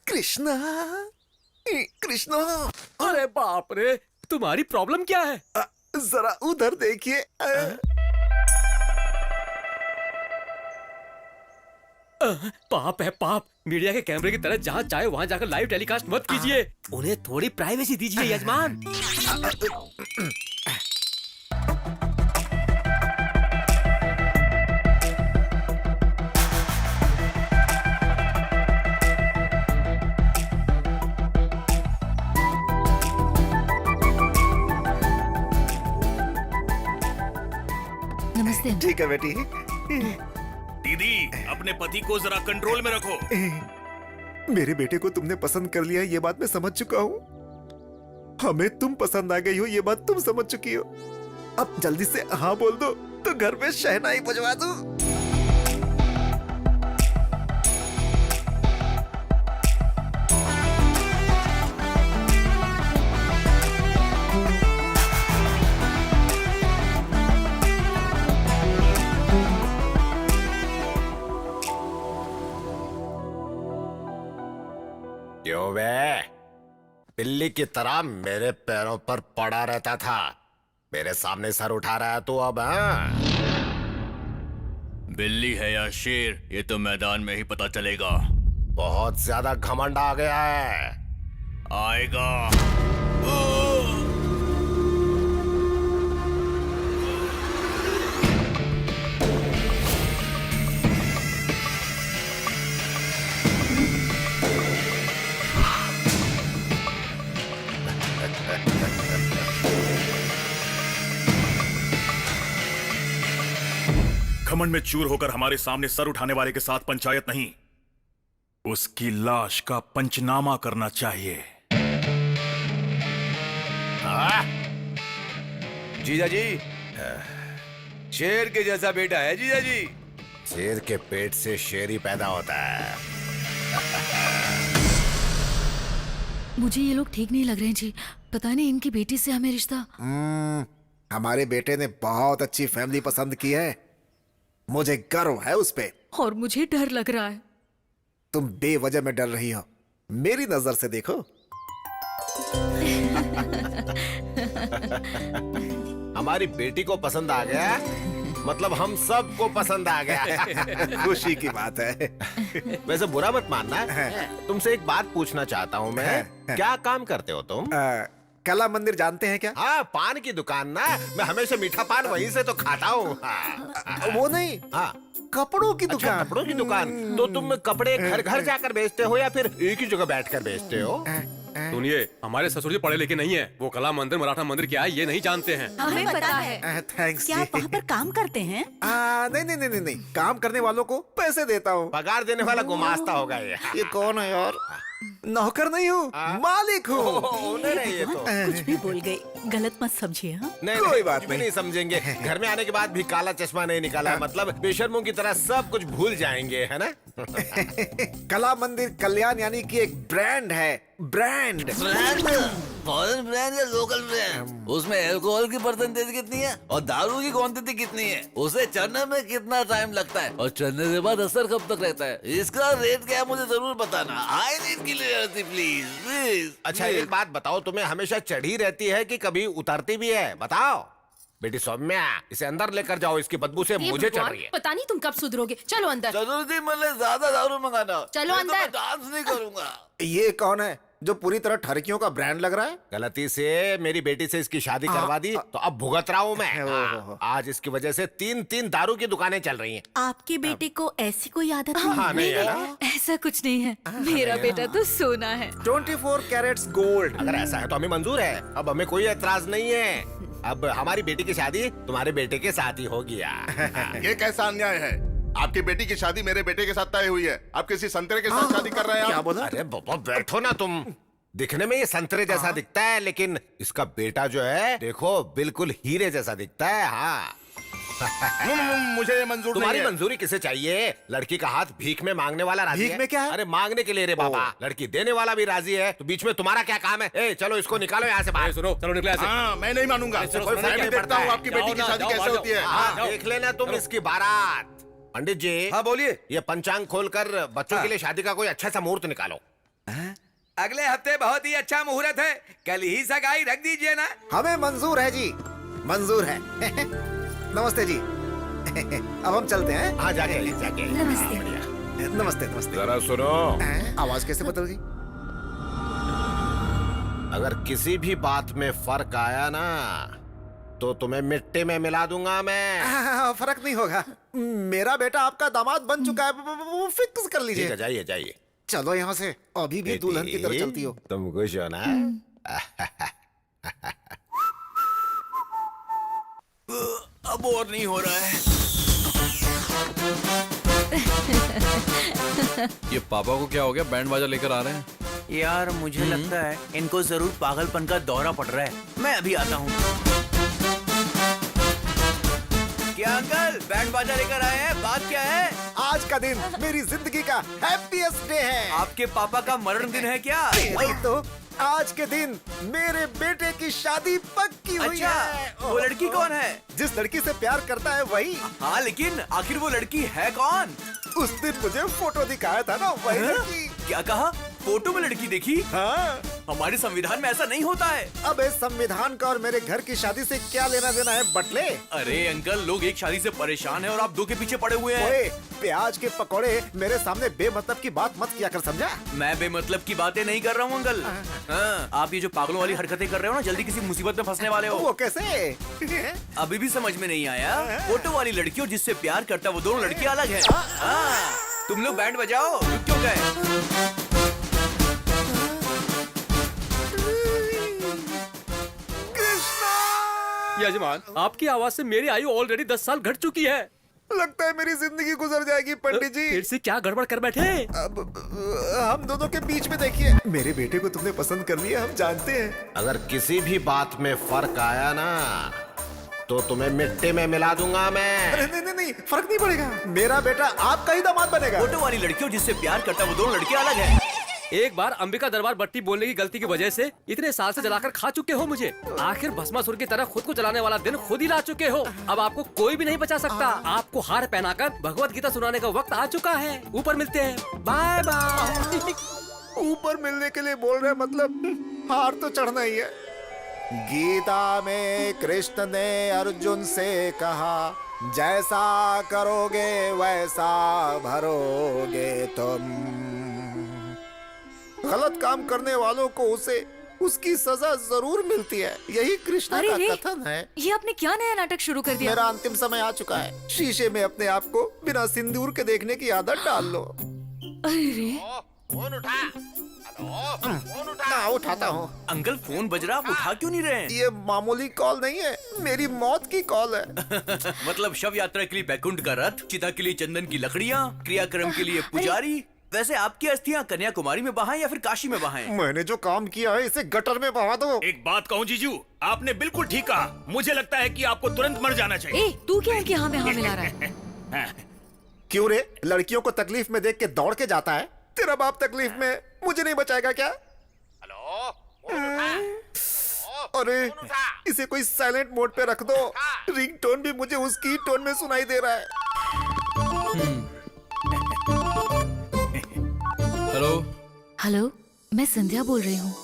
कृष्णा, कृष्णा। अरे बाप रे, तुम्हारी प्रॉब्लम क्या है? जरा उधर देखिए। पाप है पाप। मीडिया के कैमरे की तरह जहाँ चाहे वहाँ जाकर लाइव टेलीकास्ट मत कीजिए। उन्हें थोड़ी प्राइवेसी दीजिए यजमान। नमस्ते अंकल। ठीक है बेटी। दीदी अपने पति को जरा कंट्रोल में रखो। मेरे बेटे को तुमने पसंद कर लिया, ये बात मैं समझ चुका हूँ। हमें तुम पसंद आ गई हो, ये बात तुम समझ चुकी हो। अब जल्दी से हाँ बोल दो तो घर में शहनाई बजवा दो। क्यों बे, बिल्ली की तरह मेरे पैरों पर पड़ा रहता था, मेरे सामने सर उठा रहा है तू अब? हाँ, बिल्ली है या शेर ये तो मैदान में ही पता चलेगा। बहुत ज्यादा घमंड आ गया है। आएगा। घमंड में चूर होकर हमारे सामने सर उठाने वाले के साथ पंचायत नहीं, उसकी लाश का पंचनामा करना चाहिए। जीजा जी, शेर के जैसा बेटा है जीजा जी। शेर के पेट से शेर ही पैदा होता है। मुझे ये लोग ठीक नहीं लग रहे हैं जी। पता नहीं इनकी बेटी से हमें रिश्ता। हमारे बेटे ने बहुत अच्छी फैमिली पसंद की है, मुझे गर्व है उस पे। और मुझे डर लग रहा है। तुम बेवजह में डर रही हो, मेरी नजर से देखो। हमारी बेटी को पसंद आ गया, मतलब हम सबको पसंद आ गया। खुशी की बात है। वैसे बुरा मत मानना, तुमसे एक बात पूछना चाहता हूँ मैं। क्या काम करते हो तुम? कला मंदिर जानते हैं क्या? हाँ, पान की दुकान ना। मैं हमेशा मीठा पान वहीं से तो खाता हूँ। वो नहीं, हाँ, कपड़ों की अच्छा, दुकान। कपड़ों की दुकान। तो तुम कपड़े घर घर जाकर बेचते हो या फिर एक ही जगह बैठकर बेचते हो? सुनिए, हमारे ससुर जी पढ़े लिखे नहीं है। वो कला मंदिर मराठा मंदिर क्या है ये नहीं जानते हैं। हमें पता है। थैंक्स। क्या आप वहाँ पर काम करते हैं? नहीं नहीं नहीं नहीं, काम करने वालों को पैसे देता हूँ। पगार देने वाला गुमास्ता होगा ये कौन है यार? नौकर नहीं हूँ, मालिक हूँ। ये तो कुछ भी बोल गई, गलत मत समझिए। हाँ, नहीं, कोई नहीं, बात कुछ भी नहीं समझेंगे। घर में आने के बाद भी काला चश्मा नहीं निकाला, मतलब बेशर्मों की तरह सब कुछ भूल जाएंगे, है ना? कला मंदिर कल्याण यानी कि एक ब्रांड है। ब्रांड फॉरेन ब्रांड या लोकल ब्रांड? उसमें अल्कोहल की परसेंटेज कितनी है और दारू की क्वांटिटी कितनी है, उसे चढ़ने में कितना टाइम लगता है और चढ़ने के बाद असर कब तक रहता है, इसका रेट क्या है मुझे जरूर बताना। I need clarity please please. अच्छा एक बात बताओ, तुम्हें हमेशा चढ़ी रहती है कि कभी उतरती भी है? बताओ बेटी सौम्या, इसे अंदर लेकर जाओ, इसकी बदबू से हे मुझे चढ़ भगवान, रही है। पता नहीं तुम कब सुधरोगे। चलो अंदर। जरूर जी, मतलब ज्यादा दारू मंगाना। चलो नहीं तो मैं अंदर। डांस नहीं करूंगा। ये कौन है जो पूरी तरह ठरकियों का ब्रांड लग रहा है? गलती से मेरी बेटी से इसकी शादी करवा दी तो अब भुगत रहा हूँ मैं। हाँ, आज इसकी वजह से 3-3 दारू की दुकानें चल रही हैं। आपके बेटे को ऐसी कोई आदत हाँ, नहीं नहीं है है? ना? ऐसा कुछ नहीं है, मेरा बेटा तो सोना है। 24 कैरेट्स गोल्ड। अगर ऐसा है तो हमें मंजूर है, अब हमें कोई एतराज नहीं है। अब हमारी बेटी की शादी तुम्हारे बेटे के साथ ही हो गया। ये कैसा अन्याय है? आपकी बेटी की शादी मेरे बेटे के साथ तय हुई है, आप किसी संतरे के साथ शादी कर रहे हैं। क्या आप? बोला? अरे बाबा बैठो ना तुम। दिखने में ये संतरे जैसा दिखता है, लेकिन इसका बेटा जो है देखो बिल्कुल हीरे जैसा दिखता है। हाँ मुझे ये मंजूर तुम्हारी नहीं है। मंजूरी किसे चाहिए? लड़की का हाथ भीख में मांगने वाला राजी भीख है। में क्या है? अरे मांगने के लिए रे बाबा, लड़की देने वाला भी राजी है, तो बीच में तुम्हारा क्या काम है? ए चलो इसको निकालो यहाँ से बाहर। सुनो, चलो निकले ऐसे। हाँ, मैं नहीं मानूंगा। चलो, कोई सुनो, फाइल क्या देखता पड़ता हूँ है? आपकी बेटी की जाओ शादी ना, कैसे जाओ, होती है। हाँ, जाओ। देख लेना तुम इसकी बारात। पंडित जी, हाँ बोलिए। ये पंचांग खोलकर बच्चों के लिए शादी का कोई अच्छा सा मुहूर्त निकालो। अगले हफ्ते बहुत ही अच्छा मुहूर्त है, कल ही सगाई रख दीजिए ना। हमें मंजूर है जी, मंजूर है। नमस्ते जी। अब हम चलते हैं। हाँ जाके जाके। नमस्ते। हाँ, बढ़िया। नमस्ते नमस्ते। जरा सुनो, आवाज कैसे बदल गई? अगर किसी भी बात में फर्क आया ना तो तुम्हें मिट्टी में मिला दूंगा मैं। फर्क नहीं होगा, मेरा बेटा आपका दामाद बन चुका है, वो फिक्स कर ठीक लीजिए। है, जाइए जाइए। चलो यहाँ से, अभी भी दुल्हन की तरह चलती हो। तुम खुश हो ना? अब और नहीं हो रहा है। ये पापा को क्या हो गया, बैंड बाजा लेकर आ रहे हैं? यार मुझे लगता है इनको जरूर पागलपन का दौरा पड़ रहा है। मैं अभी आता हूँ। क्या अंकल बैंड बाजा लेकर आए हैं? बात क्या है? आज का दिन मेरी जिंदगी का हैप्पीएस्ट डे है। आपके पापा का मरण दिन है क्या? वही तो, आज के दिन मेरे बेटे की शादी पक्की हुई अच्छा, है। वो लड़की कौन है? जिस लड़की से प्यार करता है वही। हाँ लेकिन आखिर वो लड़की है कौन? उस दिन मुझे फोटो दिखाया था ना, वही लड़की। क्या कहा? फोटो में लड़की देखी? हाँ। हमारे संविधान में ऐसा नहीं होता है। अब इस संविधान का और मेरे घर की शादी से क्या लेना देना है बटले? अरे अंकल, लोग एक शादी से परेशान हैं और आप दो के पीछे पड़े हुए हैं। ओए, प्याज के पकोड़े मेरे सामने बेमतलब की बात मत किया कर, समझा? मैं बेमतलब की बातें नहीं कर रहा हूँ अंकल। हाँ, आप ये जो पागलों वाली हरकतें कर रहे हो ना, जल्दी किसी मुसीबत में फंसने वाले हो। वो कैसे? अभी भी समझ में नहीं आया? फोटो वाली लड़की और जिससे प्यार करता है वो दोनों लड़कियां अलग हैं। हाँ, तुम लोग बैंड बजाओ, रुक क्यों गए? यजमान, आपकी आवाज से मेरी आयु ऑलरेडी 10 साल घट चुकी है। लगता है मेरी जिंदगी गुजर जाएगी पंडित जी। फिर से क्या गड़बड़ कर बैठे? अब हम दोनों के बीच में देखिए, मेरे बेटे को तुमने पसंद कर लिया, हम जानते हैं। अगर किसी भी बात में फर्क आया ना तो तुम्हें मिट्टी में मिला दूंगा मैं। अरे नहीं नहीं नहीं, फर्क नहीं पड़ेगा, मेरा बेटा आपका ही दामाद बनेगा। फोटो वाली लड़की और जिससे प्यार करता है वो दोनों लड़कियां अलग हैं। एक बार अंबिका दरबार बट्टी बोलने की गलती की वजह से इतने साल से जलाकर खा चुके हो मुझे। आखिर भस्मासुर की तरह खुद को जलाने वाला दिन खुद ही ला चुके हो। अब आपको कोई भी नहीं बचा सकता। आपको हार पहनाकर भगवत गीता सुनाने का वक्त आ चुका है। ऊपर मिलते हैं, बाय बाय। ऊपर मिलने के लिए बोल रहे, मतलब हार तो चढ़ना ही है। गीता में कृष्ण ने अर्जुन से कहा, जैसा करोगे वैसा भरोगे तुम। गलत काम करने वालों को उसे उसकी सजा जरूर मिलती है, यही कृष्ण अरे का रे, कथन है। ये आपने क्या नया नाटक शुरू कर दिया? मेरा अंतिम समय आ चुका है। शीशे में अपने आप को बिना सिंदूर के देखने की आदत डाल लो। अरे रे, फोन उठा। हेलो, फोन उठा। हाँ, उठाता हूँ। अंकल फोन बज रहा, आप उठा क्यों नहीं रहे हैं? ये मामूली कॉल नहीं है, मेरी मौत की कॉल है। मतलब शव यात्रा के लिए बैकुंठ का रथ, चिता के लिए चंदन की लकड़ियाँ, क्रियाक्रम के लिए पुजारी। वैसे आपकी अस्थियां कन्याकुमारी में बहाएं या फिर काशी में बहाएं? मैंने जो काम किया है इसे गटर में बहा दो। एक बात कहूँ जीजू, आपने बिल्कुल ठीक कहा। मुझे लगता है कि आपको तुरंत मर जाना चाहिए। ए, तू क्या उनकी हाँ में हाँ मिला रहा है? क्यों रे, लड़कियों को तकलीफ में देख के दौड़ के जाता है? तेरा बाप तकलीफ में मुझे नहीं बचाएगा क्या? हेलो, फोन उठा। अरे इसे कोई साइलेंट मोड पे रख दो। रिंगटोन भी मुझे उसकी टोन में सुनाई दे रहा है। हेलो। हेलो, मैं संध्या बोल रही हूँ।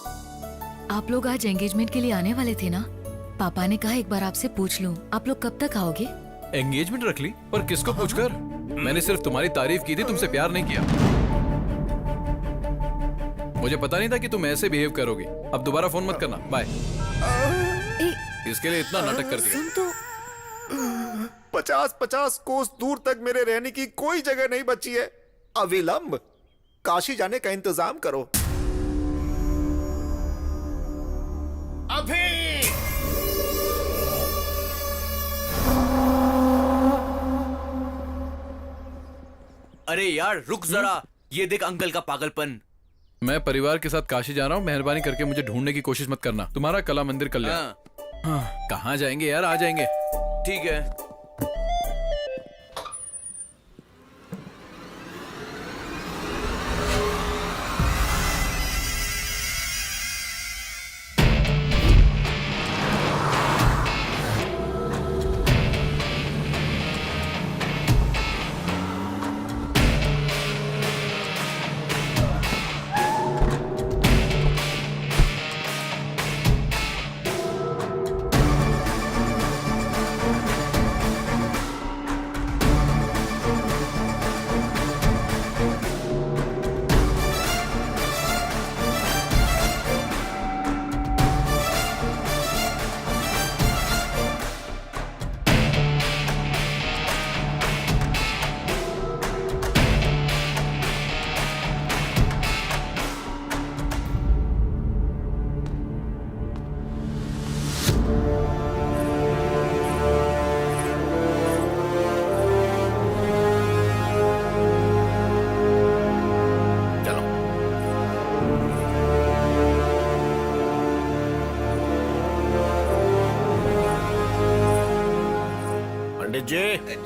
आप लोग आज एंगेजमेंट के लिए आने वाले थे ना? पापा ने कहा एक बार आपसे पूछ लूं, आप लोग कब तक आओगे? एंगेजमेंट रख ली? पर किसको पूछकर? मैंने सिर्फ तुम्हारी तारीफ की थी, तुमसे प्यार नहीं किया। मुझे पता नहीं था कि तुम ऐसे बिहेव करोगी। अब दोबारा फोन मत करना, बाय। इसके लिए इतना नाटक कर दिया। सुन तो 50-50 कोस दूर तक मेरे रहने की कोई जगह नहीं बची है। अविलंब काशी जाने का इंतजाम करो। अभी अरे यार रुक जरा, ये देख अंकल का पागलपन। मैं परिवार के साथ काशी जा रहा हूँ, मेहरबानी करके मुझे ढूंढने की कोशिश मत करना। तुम्हारा कला मंदिर कल्याण। हाँ, कहाँ जाएंगे यार, आ जाएंगे। ठीक है।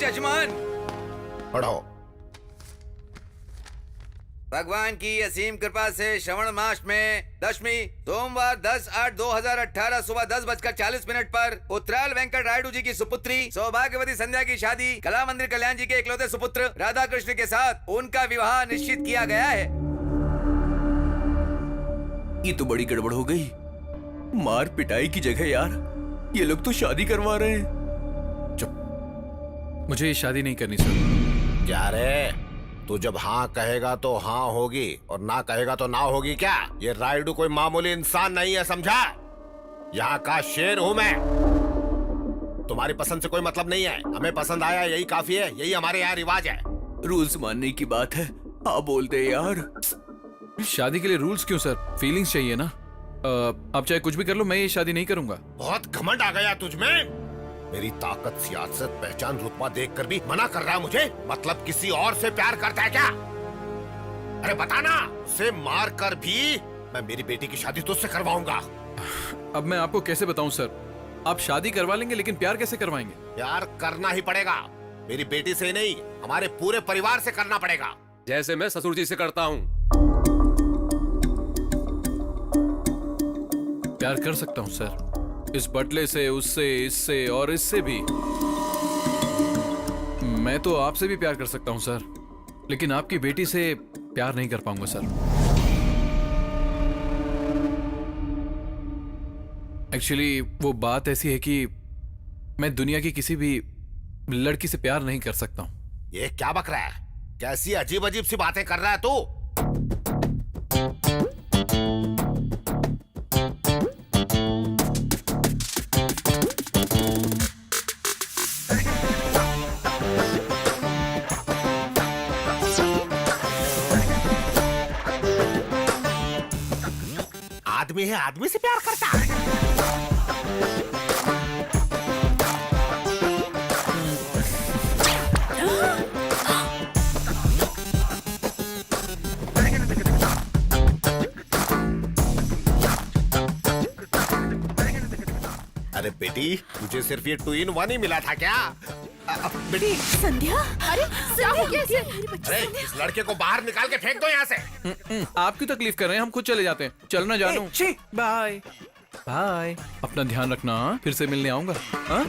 जजमान पढ़ो। भगवान की असीम कृपा से श्रवण मास में दशमी सोमवार 10/8/2018 सुबह 10:40 पर उत्तराल वेंकट रायडू जी की सुपुत्री सौभाग्यवती संध्या की शादी कला मंदिर कल्याण जी के इकलौते सुपुत्र राधा कृष्ण के साथ उनका विवाह निश्चित किया गया है। ये तो बड़ी गड़बड़ हो गई। मार पिटाई की जगह यार ये लोग तो शादी करवा रहे हैं। मुझे ये शादी नहीं करनी सर। क्या रे, तू जब हाँ कहेगा तो हाँ होगी और ना कहेगा तो ना होगी क्या? ये रायडू कोई मामूली इंसान नहीं है, समझा? यहाँ का शेर हूँ मैं। तुम्हारी पसंद से कोई मतलब नहीं है, हमें पसंद आया यही काफी है, यही हमारे यहाँ रिवाज है। रूल्स मानने की बात है, हाँ बोलते यार। शादी के लिए रूल्स क्यों सर? फीलिंग्स चाहिए ना। आप चाहे कुछ भी कर लो, मैं ये शादी नहीं करूंगा। बहुत घमंड आ गया तुझमें। मेरी ताकत, सियासत, पहचान, रुतबा देखकर भी मना कर रहा है मुझे? मतलब किसी और से प्यार करता है क्या? अरे बताना, उसे मार कर भी मैं मेरी बेटी की शादी तुझसे करवाऊंगा। अब मैं आपको कैसे बताऊं सर? आप शादी करवा लेंगे लेकिन प्यार कैसे करवाएंगे? प्यार करना ही पड़ेगा। मेरी बेटी से नहीं, हमारे पूरे परिवार से करना पड़ेगा। जैसे मैं ससुर जी से करता हूँ। प्यार कर सकता हूँ सर, इस बटले से, उससे, इससे और इससे भी। मैं तो आपसे भी प्यार कर सकता हूँ सर, लेकिन आपकी बेटी से प्यार नहीं कर पाऊंगा सर। एक्चुअली वो बात ऐसी है कि मैं दुनिया की किसी भी लड़की से प्यार नहीं कर सकता हूँ। ये क्या बक रहा है? कैसी अजीब अजीब सी बातें कर रहा है तू? आदमी है, आदमी से प्यार करता है। अरे बेटी, तुझे सिर्फ ये 2-in-1 ही मिला था क्या? बेटी संध्या, अरे क्या हो गया इसे? अरे इस लड़के को बाहर निकाल के फेंक दो यहाँ से। आपकी तकलीफ कर रहे हैं, हम खुद चले जाते हैं। चलो ना जानू। बाय। बाय। अपना ध्यान रखना, हाँ? फिर से मिलने आऊंगा, हाँ?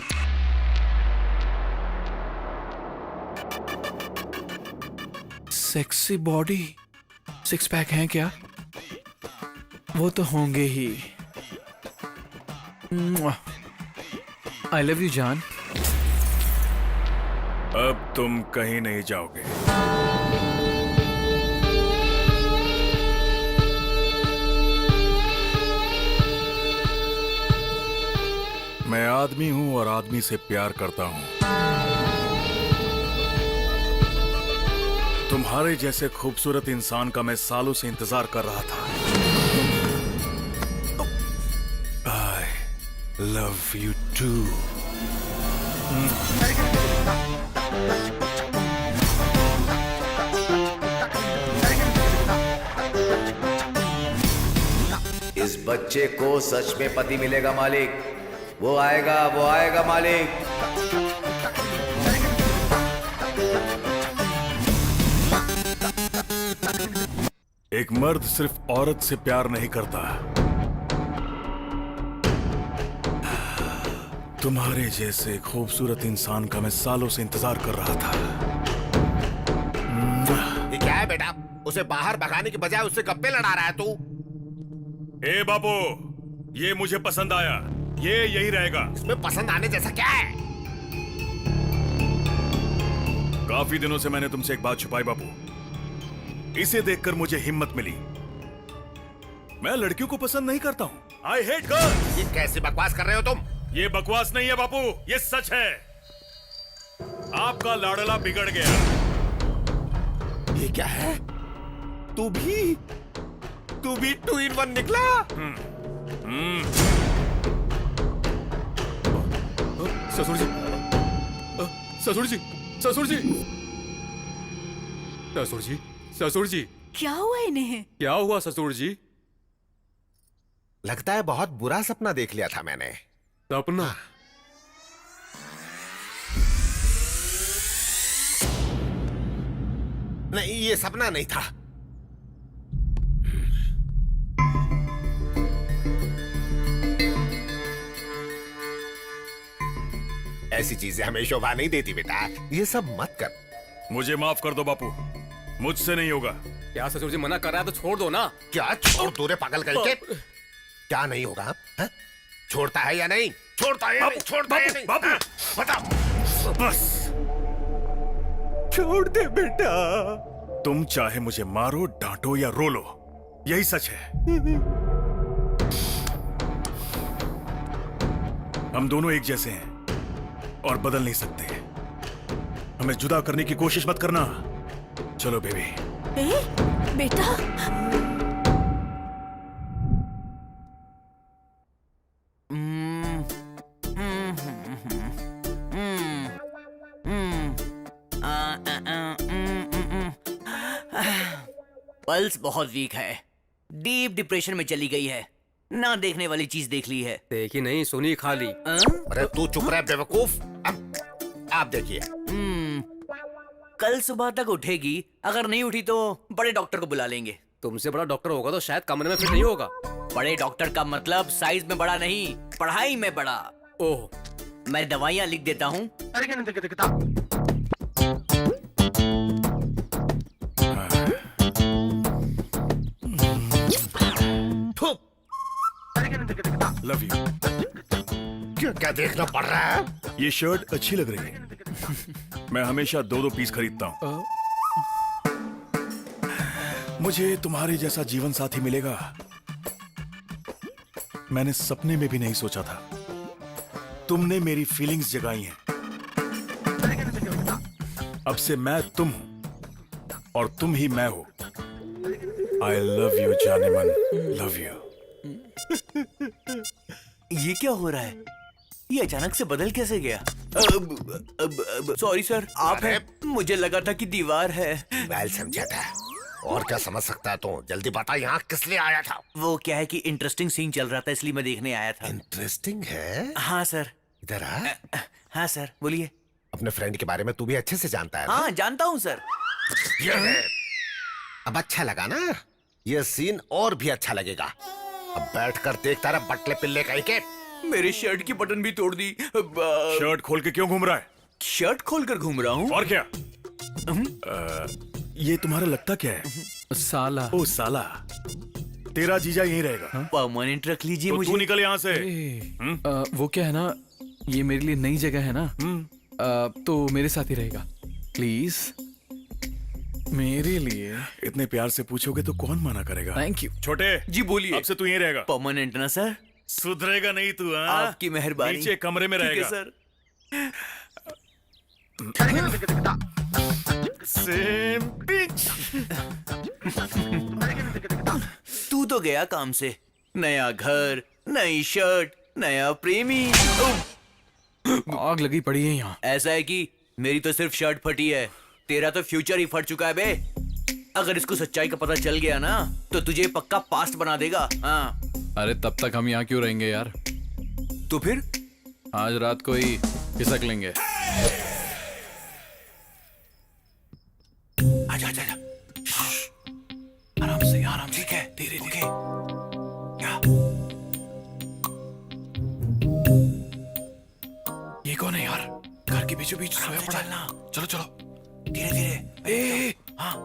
सेक्सी बॉडी, सिक्स पैक हैं क्या? वो तो होंगे ही। आई लव यू जान। अब तुम कहीं नहीं जाओगे। मैं आदमी हूं और आदमी से प्यार करता हूं। तुम्हारे जैसे खूबसूरत इंसान का मैं सालों से इंतजार कर रहा था। I love you too. इस बच्चे को सच में पति मिलेगा मालिक। वो आएगा मालिक। एक मर्द सिर्फ औरत से प्यार नहीं करता। तुम्हारे जैसे खूबसूरत इंसान का मैं सालों से इंतजार कर रहा था। ये क्या है बेटा? उसे बाहर भगाने की बजाय उससे गप्पे लड़ा रहा है तू। ए बाबू, ये मुझे पसंद आया। ये यही रहेगा। इसमें पसंद आने जैसा क्या है? काफी दिनों से मैंने तुमसे एक बात छुपाई बाबू। इसे देखकर मुझे हिम्मत मिली। मैं लड़कियों को पसंद नहीं करता हूँ। I hate girls. ये कैसी बकवास कर रहे हो तुम? ये बकवास नहीं है बापू, ये सच है। आपका लाडला बिगड़ गया। ये क्या है? तू भी 2 in 1 निकला? ससुर जी, ससुर जी, ससुर जी, ससुर जी, ससुर जी। क्या हुआ इन्हें? क्या हुआ ससुर जी? लगता है बहुत बुरा सपना देख लिया था मैंने। सपना? नहीं, ये सपना नहीं था। ऐसी चीजें हमें शोभा नहीं देती बेटा। ये सब मत कर। मुझे माफ कर दो बापू, मुझसे नहीं होगा। क्या ससुर जी मना कर रहा है तो छोड़ दो ना। क्या छोड़ दो रे पागल करके? क्या नहीं होगा? हा? छोड़ता है या नहीं? छोड़ता है या नहीं? छोड़ता है या नहीं? बापू, बताओ। बस छोड़ दे बेटा। तुम चाहे मुझे मारो, डांटो या रो लो, यही सच है। हम दोनों एक जैसे हैं और बदल नहीं सकते। हमें जुदा करने की कोशिश मत करना। चलो बेबी। बेटा, पल्स बहुत वीक है, डीप डिप्रेशन में चली गई है। ना देखने वाली चीज देख ली है। देखी नहीं, सुनी खाली। अरे तू चुप रह बेवकूफ। अब आप देखिए। कल सुबह तक उठेगी। अगर नहीं उठी तो बड़े डॉक्टर को बुला लेंगे। तुमसे बड़ा डॉक्टर होगा तो शायद कमरे में फिट नहीं होगा। बड़े डॉक्टर का मतलब साइज में बड़ा नहीं, पढ़ाई में बड़ा। ओह, मैं दवाइयाँ लिख देता हूँ। Love you. क्या क्या देखना पड़ रहा है? ये शर्ट अच्छी लग रही है। मैं हमेशा 2-2 पीस खरीदता हूँ। मुझे तुम्हारे जैसा जीवन साथी मिलेगा, मैंने सपने में भी नहीं सोचा था। तुमने मेरी फीलिंग्स जगाई हैं। अब से मैं तुम हूं और तुम ही मैं हो। आई लव यू जाने मन, लव यू। ये क्या हो रहा है? ये अचानक से बदल कैसे गया? सॉरी सर, आप हैं? मुझे लगा था कि दीवार है। मैं समझा था, और क्या समझ सकता है तो जल्दी बता, यहाँ किस लिए आया था? वो क्या है कि इंटरेस्टिंग सीन चल रहा था, इसलिए मैं देखने आया था। इंटरेस्टिंग है? हाँ सर। इधर आ। हाँ सर, बोलिए। अपने फ्रेंड के बारे में तू भी अच्छे से जानता है ना? हाँ, जानता हूँ सर। ये है। अब अच्छा लगा ना? ये सीन और भी अच्छा लगेगा। अब बैठकर देखता रहा बटले पिल्ले कहीं के। मेरे शर्ट की बटन भी तोड़ दी। शर्ट खोल के क्यों घूम रहा है? शर्ट खोलकर घूम रहा हूँ। और क्या? ये तुम्हारा लगता क्या है? साला। ओ साला, तेरा जीजा यहीं रहेगा। परमानेंट रख लीजिए तो मुझे। तू निकल यहाँ से। वो क्या है ना, ये मेरे लिए नई जगह है ना, तो मेरे साथ ही रहेगा प्लीज, मेरे लिए। इतने प्यार से पूछोगे तो कौन मना करेगा? Thank you. छोटे जी बोलिए। अब से तू यहीं रहेगा। परमानेंट ना सर? सुधरेगा नहीं तू? हाँ, आपकी मेहरबानी। नीचे कमरे में ठीक है रहेगा सर। Same pitch. तू तो गया काम से। नया घर, नई शर्ट, नया प्रेमी। आग लगी पड़ी है यहाँ। ऐसा है कि मेरी तो सिर्फ शर्ट फटी है, तेरा तो फ्यूचर ही फट चुका है बे। अगर इसको सच्चाई का पता चल गया ना तो तुझे पक्का पास्ट बना देगा। हाँ। अरे तब तक हम यहाँ क्यों रहेंगे यार? तो फिर आज रात को ही खिसक लेंगे। आजा आजा आजा। आराम से आराम से। ठीक है, धीरे धीरे। क्या? ये कौन है यार? घर के बीचों बीच सोया पड़ा है। चलो चलो धीरे धीरे। ए, हाँ।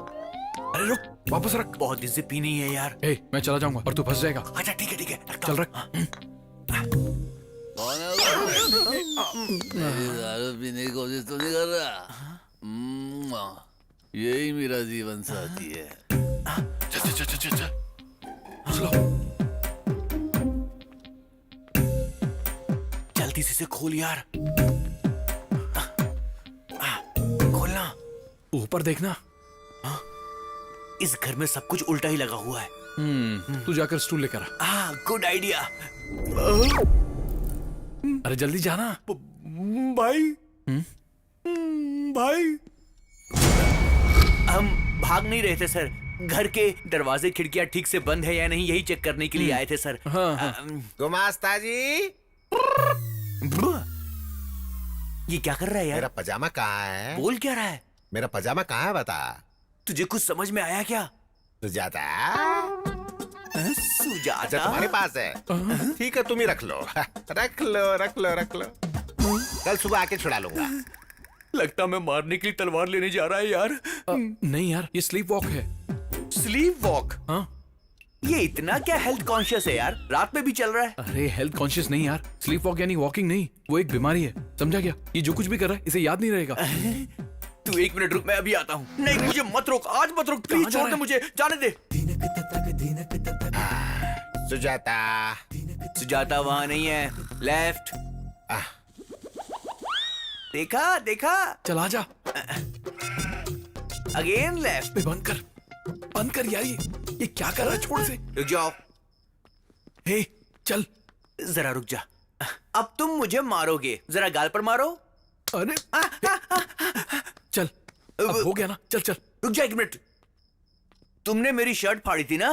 अरे रुक, वापस रख। बहुत दिन से पी नहीं है यार। ए, मैं चला जाऊंगा और तू फंस जाएगा। अच्छा ठीक है रखता चल हूँ। रख। दारू पीने की कोशिश तो नहीं कर रहा? यही मेरा जीवन साथी है। चल चल चल चल चल। चलो। जल्दी से खोल यार। खोलना। ऊपर देखना। इस घर में सब कुछ उल्टा ही लगा हुआ है। तू जाकर स्टूल लेकर आ। Good idea. अरे जल्दी जाना। भाई भाई, हम भाग नहीं रहे थे सर, घर के दरवाजे खिड़कियां ठीक से बंद है या नहीं यही चेक करने के लिए आए थे सर। गुमास्ता जी, ये क्या कर रहा है यार? मेरा पजामा कहाँ है? बोल क्या रहा है? मेरा पजामा कहाँ है बता। तुझे कुछ समझ में आया क्या? सुजाता। सुजाता अच्छा तुम्हारे पास है, ठीक है तुम ही रख लो। रख लो रख लो रख लो, कल सुबह आके छुड़ा लूंगा। लगता मैं मारने के लिए तलवार लेने जा रहा है यार। नहीं यार, ये स्लीप वॉक है। Sleep walk? हाँ। ये इतना क्या हेल्थ कॉन्शियस है यार? रात में भी चल रहा है। अरे हेल्थ कॉन्शियस नहीं यार, स्लीप वॉक यानी वॉकिंग नहीं, वो एक बीमारी है, समझा क्या? ये जो कुछ भी कर रहा है इसे याद नहीं रहेगा। तू 1 मिनट रुक, मैं अभी आता हूँ। नहीं मुझे मत रोक, आज मत रोक, प्लीज छोड़ दे मुझे, जाने दे। सुजाता। सुजाता वहाँ नहीं है, लेफ्ट। देखा देखा? चल आजा। Again left. बंद कर यार, ये क्या कर रहा है? छोड़ से। रुक जाओ। हे चल। जरा रुक जा। अब तुम मुझे मारोगे, जरा गाल पर मारो। अरे चल, अब हो गया ना, चल चल। रुक जा 1 मिनट। तुमने मेरी शर्ट फाड़ी थी ना?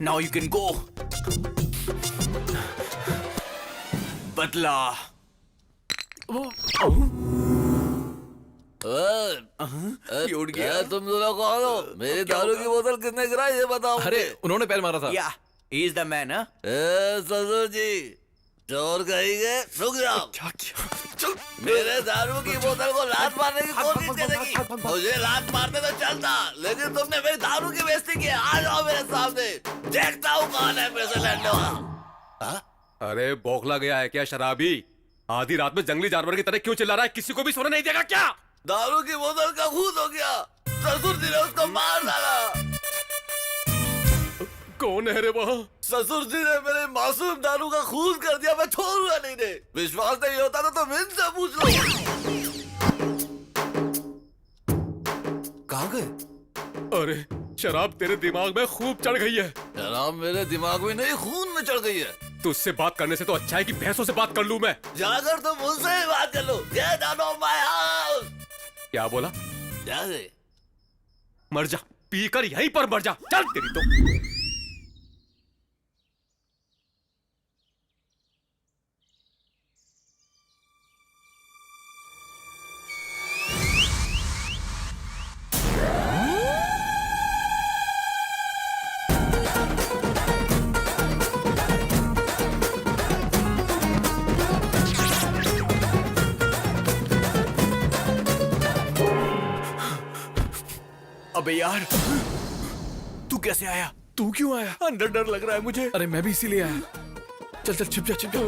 Now you can go. बदला। उड़ गया। तुम दोनों कौन हो? मेरी दारू की बोतल किसने गिराई ये बताओ। अरे उन्होंने पैर मारा था। या ही इज द मैन। ससुर जी, चोर कहेंगे, रुक जाओ। चल। मेरे दारू की बोतल को लात मारने की कोशिश करेगी। मुझे लात मारने तो चलता, लेकिन तुमने मेरी दारू की बेइज्जती की। आ जाओ मेरे सामने, देखता हूँ कौन है फिर से लड़ने। अरे बौखला गया है क्या शराबी? आधी रात में जंगली जानवर की तरह क्यों चिल्ला रहा है? किसी को भी सोने नहीं देगा क्या? दारू की बोतल का खून हो गया, ससुर जी ने उसको मार डाला। कौन है रे वहाँ? ससुर जी ने मेरे मासूम दारू का खून कर दिया, मैं छोड़ूंगा नहीं। ने विश्वास नहीं होता तो तुम इनसे पूछ लो। कहाँ गए? अरे शराब तेरे दिमाग में खूब चढ़ गई है। शराब मेरे दिमाग में नहीं, खून में चढ़ गई है। तुझसे बात करने से तो अच्छा है कि भैंसों से बात कर लूं मैं। जाकर तुम मुझसे ही बात कर लो। Get out of my house। क्या बोला? जा दे। मर जा, पीकर यहीं पर मर जा। चल तेरी तो। अबे यार, तू कैसे आया? तू क्यों आया? अंदर डर लग रहा है मुझे। अरे मैं भी इसीलिए आया। चल चल छिप जा छिप जा।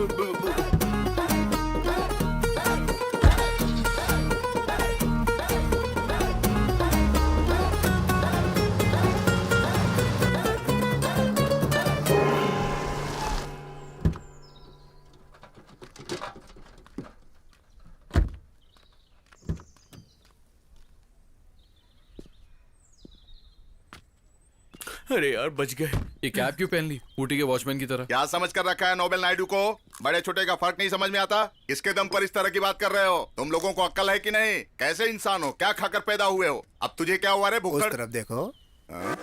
अरे यार बच गए। ये कैप क्यों पहन ली ऊटी के वॉचमैन की तरह? क्या समझ कर रखा है नोबेल नायडू को? बड़े छोटे का फर्क नहीं समझ में आता? किसके दम पर इस तरह की बात कर रहे हो? तुम लोगों को अक्ल है कि नहीं? कैसे इंसान हो? क्या खाकर पैदा हुए हो? अब तुझे क्या हुआ रे उस भुक्कड़? तरफ देखो। हाँ?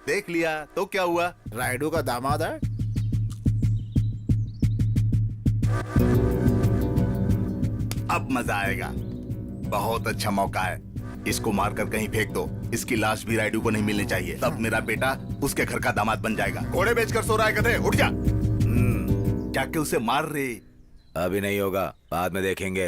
देख लिया तो क्या हुआ? रायडू का दामाद है। अब मजा आएगा। बहुत अच्छा मौका है। इसको मारकर कहीं फेंक दो। इसकी लाश भी रायडू को नहीं मिलनी चाहिए। तब मेरा बेटा उसके घर का दामाद बन जाएगा। घोड़े बेचकर सो रहा है गधे, उठ जा। जाके उसे मार रे। अभी नहीं होगा, बाद में देखेंगे।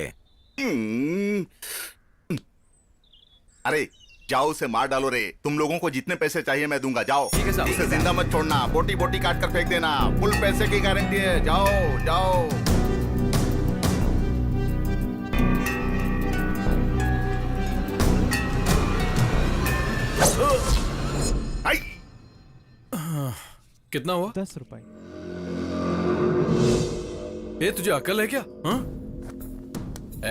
अरे जाओ उसे मार डालो रे। तुम लोगों को जितने पैसे चाहिए मैं दूंगा, जाओ। ठीक है साहब। उसे जिंदा मत छोड़ना, बोटी बोटी काट कर फेंक देना। फुल पैसे की गारंटी है। जाओ जाओ। आई! कितना हुआ? 10 रुपए। ये तुझे अकल है क्या? हाँ?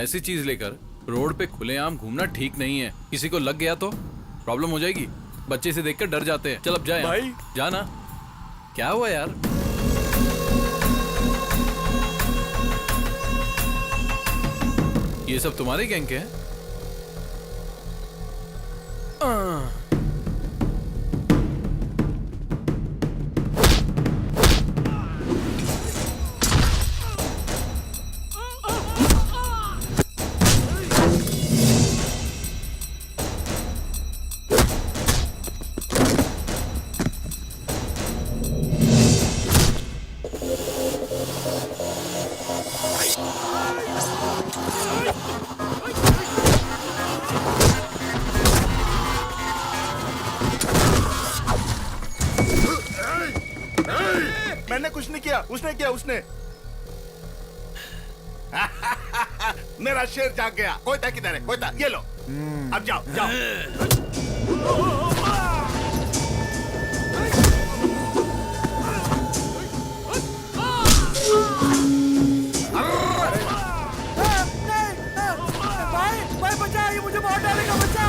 ऐसी चीज लेकर रोड पे खुलेआम घूमना ठीक नहीं है। किसी को लग गया तो प्रॉब्लम हो जाएगी। बच्चे से देखकर डर जाते हैं। चल अब जाए भाई। जाना। क्या हुआ यार? ये सब तुम्हारे गैंग के हैं? मैंने कुछ नहीं किया, उसने किया उसने। मेरा शेर जाग गया। कोयता किधर है? कोयता ये लो। अब जाओ जाओ। भाई बचा, ये मुझे मार डालेगा, बचा।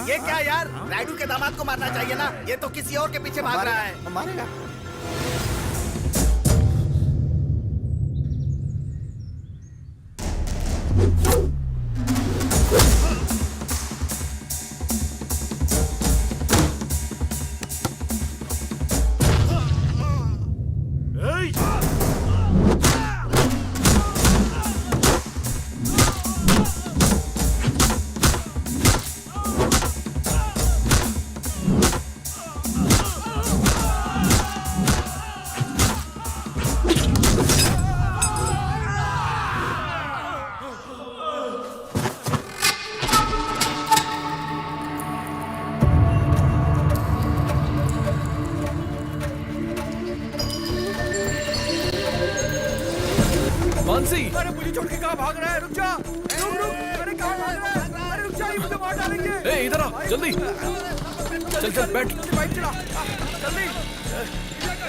ये क्या यार? रायडू के दामाद को मारना चाहिए ना। ये तो किसी और के पीछे भाग रहा है। मारेगा। मानसी, अरे मुझे छोड़ के कहाँ भाग रहा है? रुक जा, रुक रुक। अरे कहाँ भाग रहा है? अरे रुक जा, ये मुझे मार डालेंगे। ए इधर आ, जल्दी। चल चल बैठ। जल्दी बाइक चला, जल्दी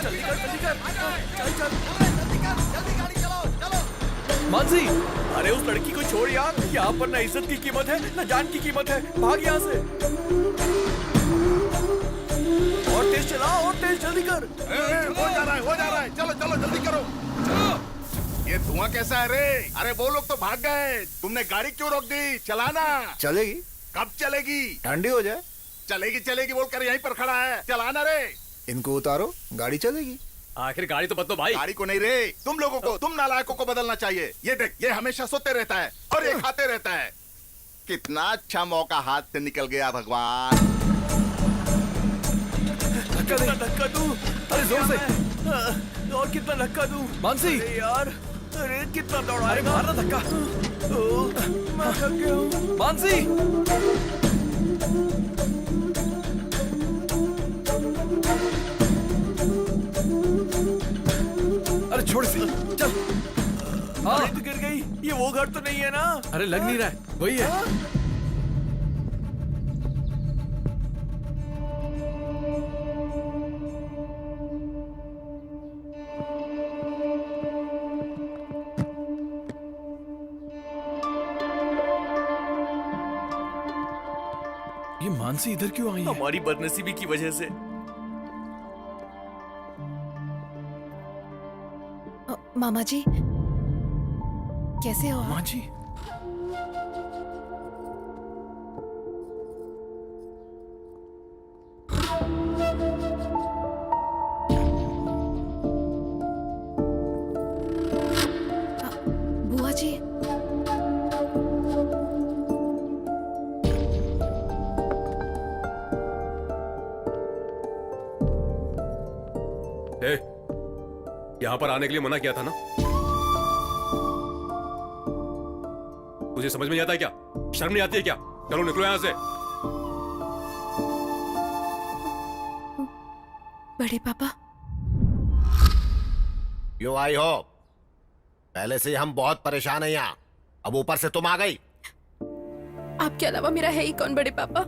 जल्दी कर, जल्दी कर। चल चल जल्दी गाड़ी चलाओ, चलो। मानसी, अरे उस लड़की को छोड़ यार। यहाँ पर ना इज्जत की कीमत है ना जान की कीमत है। भाग यहाँ से। और तेज चला, और तेज, जल्दी कर। हो जा रहा है, हो जा रहा है। चलो चलो जल्दी करो। ये धुआं कैसा है रे? अरे वो लोग तो भाग गए। तुमने गाड़ी क्यों रोक दी? चलाना। चलेगी। कब चलेगी? ठंडी हो जाए। चलेगी चलेगी बोलकर यहीं पर खड़ा है। चलाना रे। इनको उतारो, गाड़ी चलेगी। आखिर गाड़ी तो बदलो भाई। गाड़ी को नहीं रे, तुम लोगों को, तुम नालायकों को बदलना चाहिए। ये देख, ये हमेशा सोते रहता है और ये खाते रहता है। कितना अच्छा मौका हाथ से निकल गया भगवान। धक्का दूं। अरे जोर से। और कितना धक्का दूं? मानसी। अरे यार, अरे कितना दौड़ाएगा? अरे मारना धक्का। मैं थक गया हूं। मानसी। अरे छोड़ इसे, चल। हाँ। अरे तो गिर गई। ये वो घर तो नहीं है ना? अरे लग नहीं रहा है, वही है। ये मानसी इधर क्यों आई है? हमारी बदनसीबी की वजह से। मामा जी कैसे हो? माँ जी। बुआ जी। ए, यहाँ पर आने के लिए मना किया था ना? तुझे समझ में नहीं आता है क्या? शर्म नहीं आती है क्या? चलो निकलो यहाँ से। बड़े पापा। क्यों आई हो? पहले से ही हम बहुत परेशान हैं यहाँ, अब ऊपर से तुम आ गई। आपके अलावा मेरा है ही कौन बड़े पापा?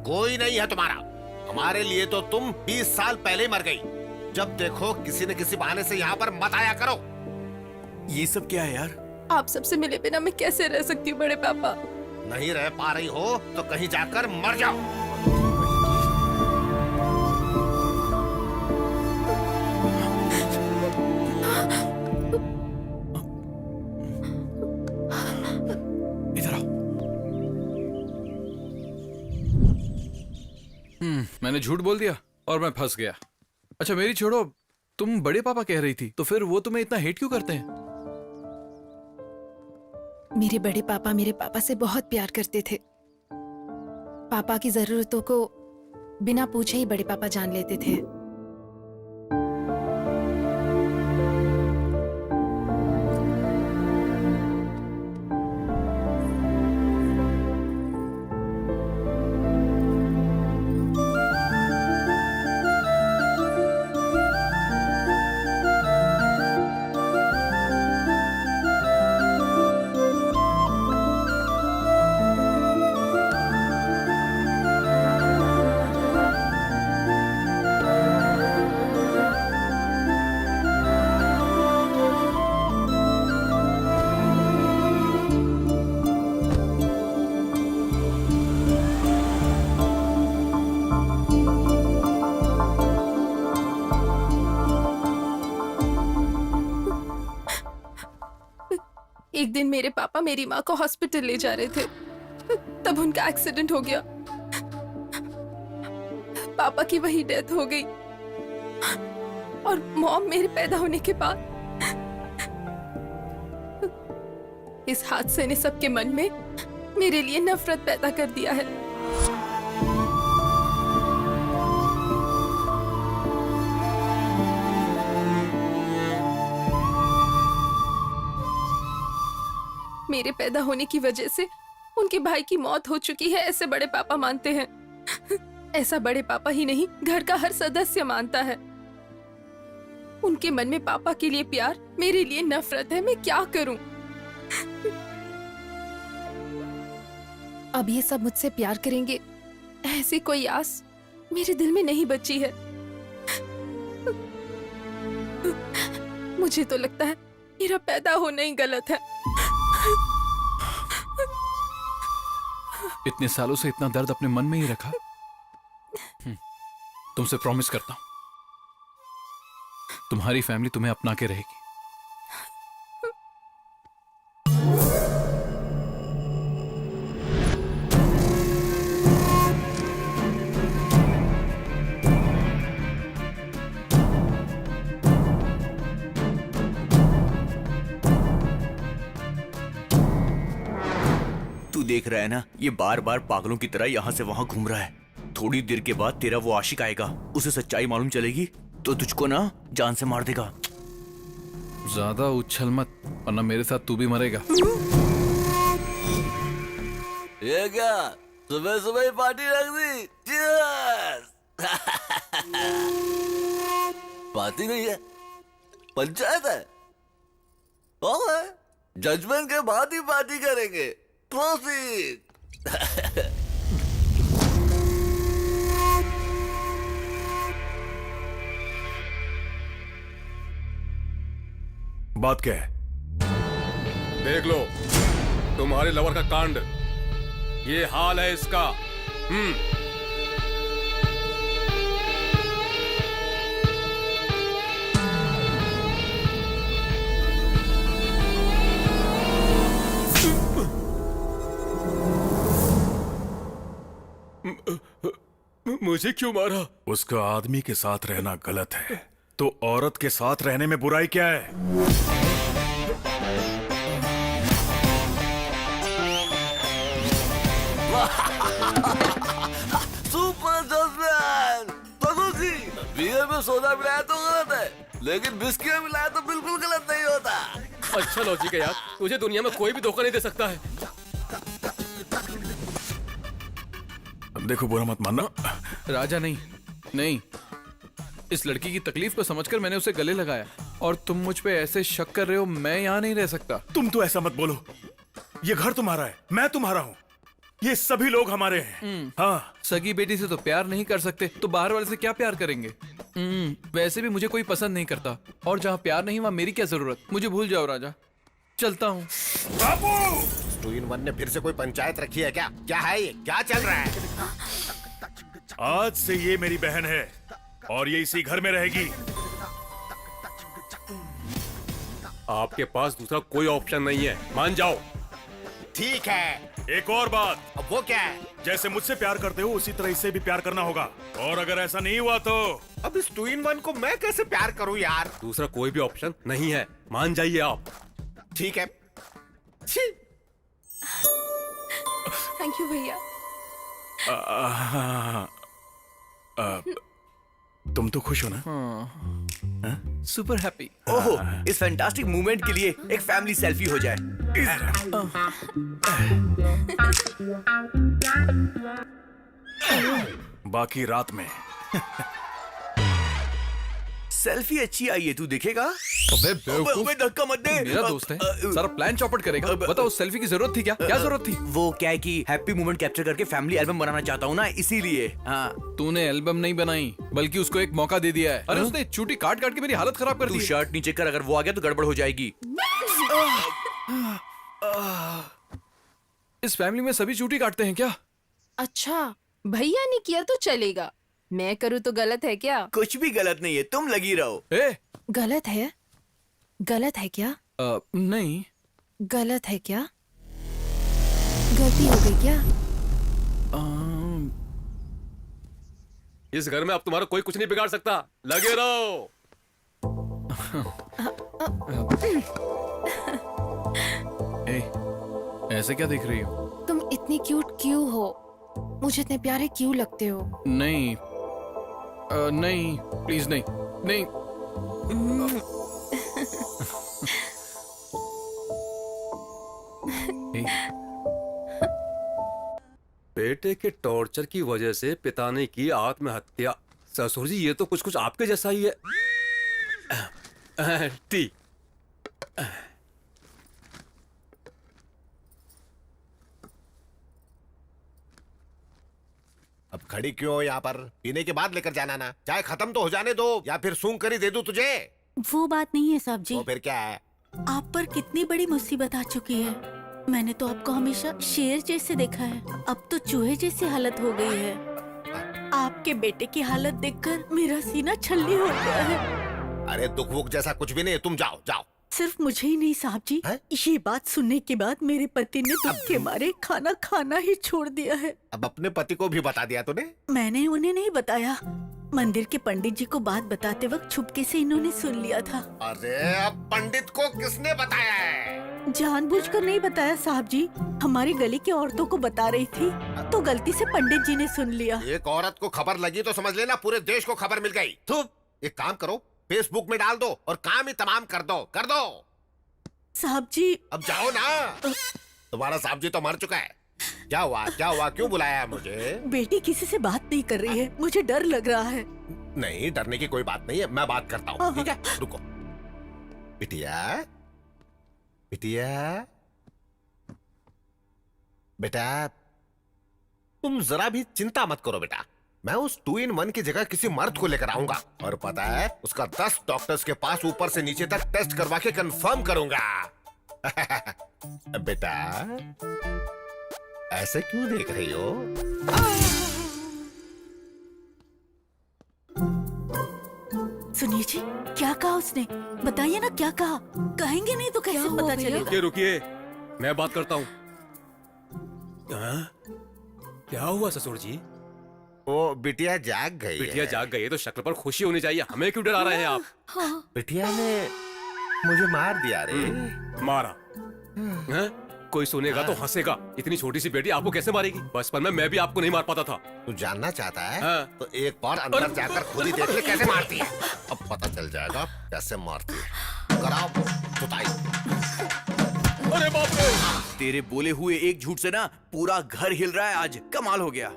कोई नहीं है तुम्हारा। हमारे लिए तो तुम 20 साल पहले ही मर गई। जब देखो किसी न किसी बहाने से यहाँ पर मत आया करो। ये सब क्या है यार? आप सबसे मिले बिना मैं कैसे रह सकती हूँ बड़े पापा? नहीं रह पा रही हो तो कहीं जाकर मर जाओ। इधर आओ। मैंने झूठ बोल दिया और मैं फंस गया। अच्छा मेरी छोड़ो, तुम बड़े पापा कह रही थी, तो फिर वो तुम्हें इतना हेट क्यों करते हैं? मेरे बड़े पापा मेरे पापा से बहुत प्यार करते थे। पापा की जरूरतों को बिना पूछे ही बड़े पापा जान लेते थे। एक दिन मेरे पापा मेरी माँ को हॉस्पिटल ले जा रहे थे, तब उनका एक्सीडेंट हो गया। पापा की वही डेथ हो गई और मॉम मेरे पैदा होने के बाद। इस हादसे ने सबके मन में मेरे लिए नफरत पैदा कर दिया है। मेरे पैदा होने की वजह से उनके भाई की मौत हो चुकी है, ऐसे बड़े पापा मानते हैं। ऐसा बड़े पापा ही नहीं, घर का हर सदस्य मानता है। उनके मन में पापा के लिए प्यार, मेरे लिए नफरत है। मैं क्या करूं? अब ये सब मुझसे प्यार करेंगे, ऐसी कोई आस मेरे दिल में नहीं बची है। मुझे तो लगता है मेरा पैदा होना ही गलत है। इतने सालों से इतना दर्द अपने मन में ही रखा। तुमसे प्रॉमिस करता हूं, तुम्हारी फैमिली तुम्हें अपना के रहेगी। तू देख रहा है ना, ये बार बार पागलों की तरह यहाँ से वहाँ घूम रहा है। थोड़ी देर के बाद तेरा वो आशिक आएगा, उसे सच्चाई मालूम चलेगी तो तुझको ना जान से मार देगा। ज्यादा उछल मत, वरना मेरे साथ तू भी मरेगा। ये क्या सुबह सुबह ही पार्टी रख दी? Cheers! पार्टी नहीं है, पंचायत है। जजमेंट के बाद ही पार्टी करेंगे। Proceed! बात क्या है? देख लो तुम्हारे लवर का कांड, ये हाल है इसका। मुझे क्यों मारा? उसका आदमी के साथ रहना गलत है, तो औरत के साथ रहने में बुराई क्या है? Super judgment! जी बियर में सोडा मिलाया तो गलत है, लेकिन बिस्किट में मिलाया तो बिल्कुल गलत नहीं होता। अच्छा लॉजिक है यार, तुझे दुनिया में कोई भी धोखा नहीं दे सकता है। देखो बुरा मत मानना। राजा नहीं, इस लड़की की तकलीफ को समझकर मैंने उसे गले लगाया, और तुम मुझ पे ऐसे शक कर रहे हो। मैं यहाँ नहीं रह सकता। तुम तो ऐसा मत बोलो, ये घर तुम्हारा है, मैं तुम्हारा हूँ, ये सभी लोग हमारे हैं। हाँ, सगी बेटी से तो प्यार नहीं कर सकते, तो बाहर वाले से क्या प्यार करेंगे? वैसे भी मुझे कोई पसंद नहीं करता, और जहाँ प्यार नहीं वहाँ मेरी क्या जरूरत? मुझे भूल जाओ राजा, चलता हूँ। बाबू! 2-in-1 ने फिर से कोई पंचायत रखी है क्या? क्या है ये? क्या चल रहा है? आज से ये मेरी बहन है और ये इसी घर में रहेगी। आपके पास दूसरा कोई ऑप्शन नहीं है, मान जाओ। ठीक है। एक और बात, अब वो क्या है? जैसे मुझसे प्यार करते हो उसी तरह इससे भी प्यार करना होगा, और अगर ऐसा नहीं हुआ तो अब इस 2-in-1 को मैं कैसे प्यार करूं यार? दूसरा कोई भी ऑप्शन नहीं है, मान जाइए आप। ठीक है। थैंक यू भैया। तुम तो खुश हो ना? Super happy. ओहो, इस फैंटास्टिक मूवमेंट के लिए एक फैमिली सेल्फी हो जाए। बाकी रात में। सेल्फी अच्छी आई है, तू देखेगा? अबे बेवकूफ, धक्का मत दे। मेरा दोस्त है, सारा प्लान चौपट करेगा। बताओ उस सेल्फी की जरूरत थी क्या? क्या जरूरत थी? वो क्या है कि हैप्पी मोमेंट कैप्चर करके फैमिली एल्बम बनाना चाहता हूँ ना, इसीलिए। हाँ, तूने एल्बम नहीं बनाई, बल्कि उसको एक मौका दे दिया है। अरे उसने चूटी काट काट के मेरी हालत खराब कर दी। तू शर्ट नीचे कर, अगर वो आ गया तो गड़बड़ हो जाएगी। इस फैमिली में सभी चूटी काटते हैं क्या? अच्छा, भैया ने किया तो चलेगा, मैं करूँ तो गलत है क्या? कुछ भी गलत नहीं है, तुम लगी रहो। गलत है? गलत है क्या? नहीं। गलत है क्या? गलती हो गई क्या? इस घर में अब तुम्हारा कोई कुछ नहीं बिगाड़ सकता, लगे रहो। ऐसे क्या देख रही हो? तुम इतनी क्यूट क्यों हो? मुझे इतने प्यारे क्यों लगते हो? नहीं, नहीं, प्लीज नहीं, नहीं। बेटे के टॉर्चर की वजह से पिता ने की आत्महत्या। ससुर जी, ये तो कुछ कुछ आपके जैसा ही है। टी। अब खड़ी क्यों हो यहाँ पर? पीने के बाद लेकर जाना ना। चाय खत्म तो हो जाने दो, या फिर सूंघ कर ही दे दूं तुझे। वो बात नहीं है साहब जी। तो फिर क्या है? आप पर कितनी बड़ी मुसीबत आ चुकी है। मैंने तो आपको हमेशा शेर जैसे देखा है, अब तो चूहे जैसी हालत हो गई है। आपके बेटे की हालत देखकर मेरा सीना छल्ली हो गया है। अरे दुख वुख जैसा कुछ भी नहीं, तुम जाओ जाओ। सिर्फ मुझे ही नहीं साहब जी, ये बात सुनने के बाद मेरे पति ने दुख के मारे खाना खाना ही छोड़ दिया है। अब अपने पति को भी बता दिया तूने? मैंने उन्हें नहीं बताया, मंदिर के पंडित जी को बात बताते वक्त छुपके से इन्होंने सुन लिया था। अरे अब पंडित को किसने बताया है? जानबूझकर नहीं बताया साहब जी, हमारी गली की औरतों को बता रही थी तो गलती से पंडित जी ने सुन लिया। एक औरत को खबर लगी तो समझ लेना पूरे देश को खबर मिल गई। तो एक काम करो, फेसबुक में डाल दो और काम ही तमाम कर दो। साहब जी अब जाओ ना। तुम्हारा साहब जी तो मर चुका है। क्या हुआ क्यों बुलाया है मुझे? बेटी किसी से बात नहीं कर रही है, मुझे डर लग रहा है। नहीं, डरने की कोई बात नहीं है, मैं बात करता हूँ। ठीक है, रुको। बिटिया बेटा, तुम जरा भी चिंता मत करो बेटा। मैं उस 2-in-1 की जगह किसी मर्द को लेकर आऊंगा और पता है उसका 10 डॉक्टर्स के पास ऊपर से नीचे तक टेस्ट करवा के कंफर्म करूंगा। बेटा, ऐसे क्यों देख रही हो? सुनिए जी, क्या कहा उसने? बताइए ना क्या कहा। कहेंगे नहीं तो कैसे पता चलेगा? रुकिए, मैं बात करता हूँ। क्या हुआ ससुर जी? वो बिटिया जाग गई। बिटिया जाग गई है तो शक्ल पर खुशी होनी चाहिए, हमें क्यों डरा रहे हैं आप? बिटिया ने मुझे मार दिया रे। मारा? कोई सुनेगा तो हंसेगा। इतनी छोटी सी बेटी आपको कैसे मारेगी? बचपन में मैं भी आपको नहीं मार पाता था। तू जानना चाहता है? हाँ। तो एक बार अंदर जाकर खुद ही देख ले कैसे मारती है। अब पता चल जाएगा कैसे मारती है। कराओ जुताई। अरे बाप रे! तेरे बोले हुए एक झूठ से ना पूरा घर हिल रहा है आज। कमाल हो गया।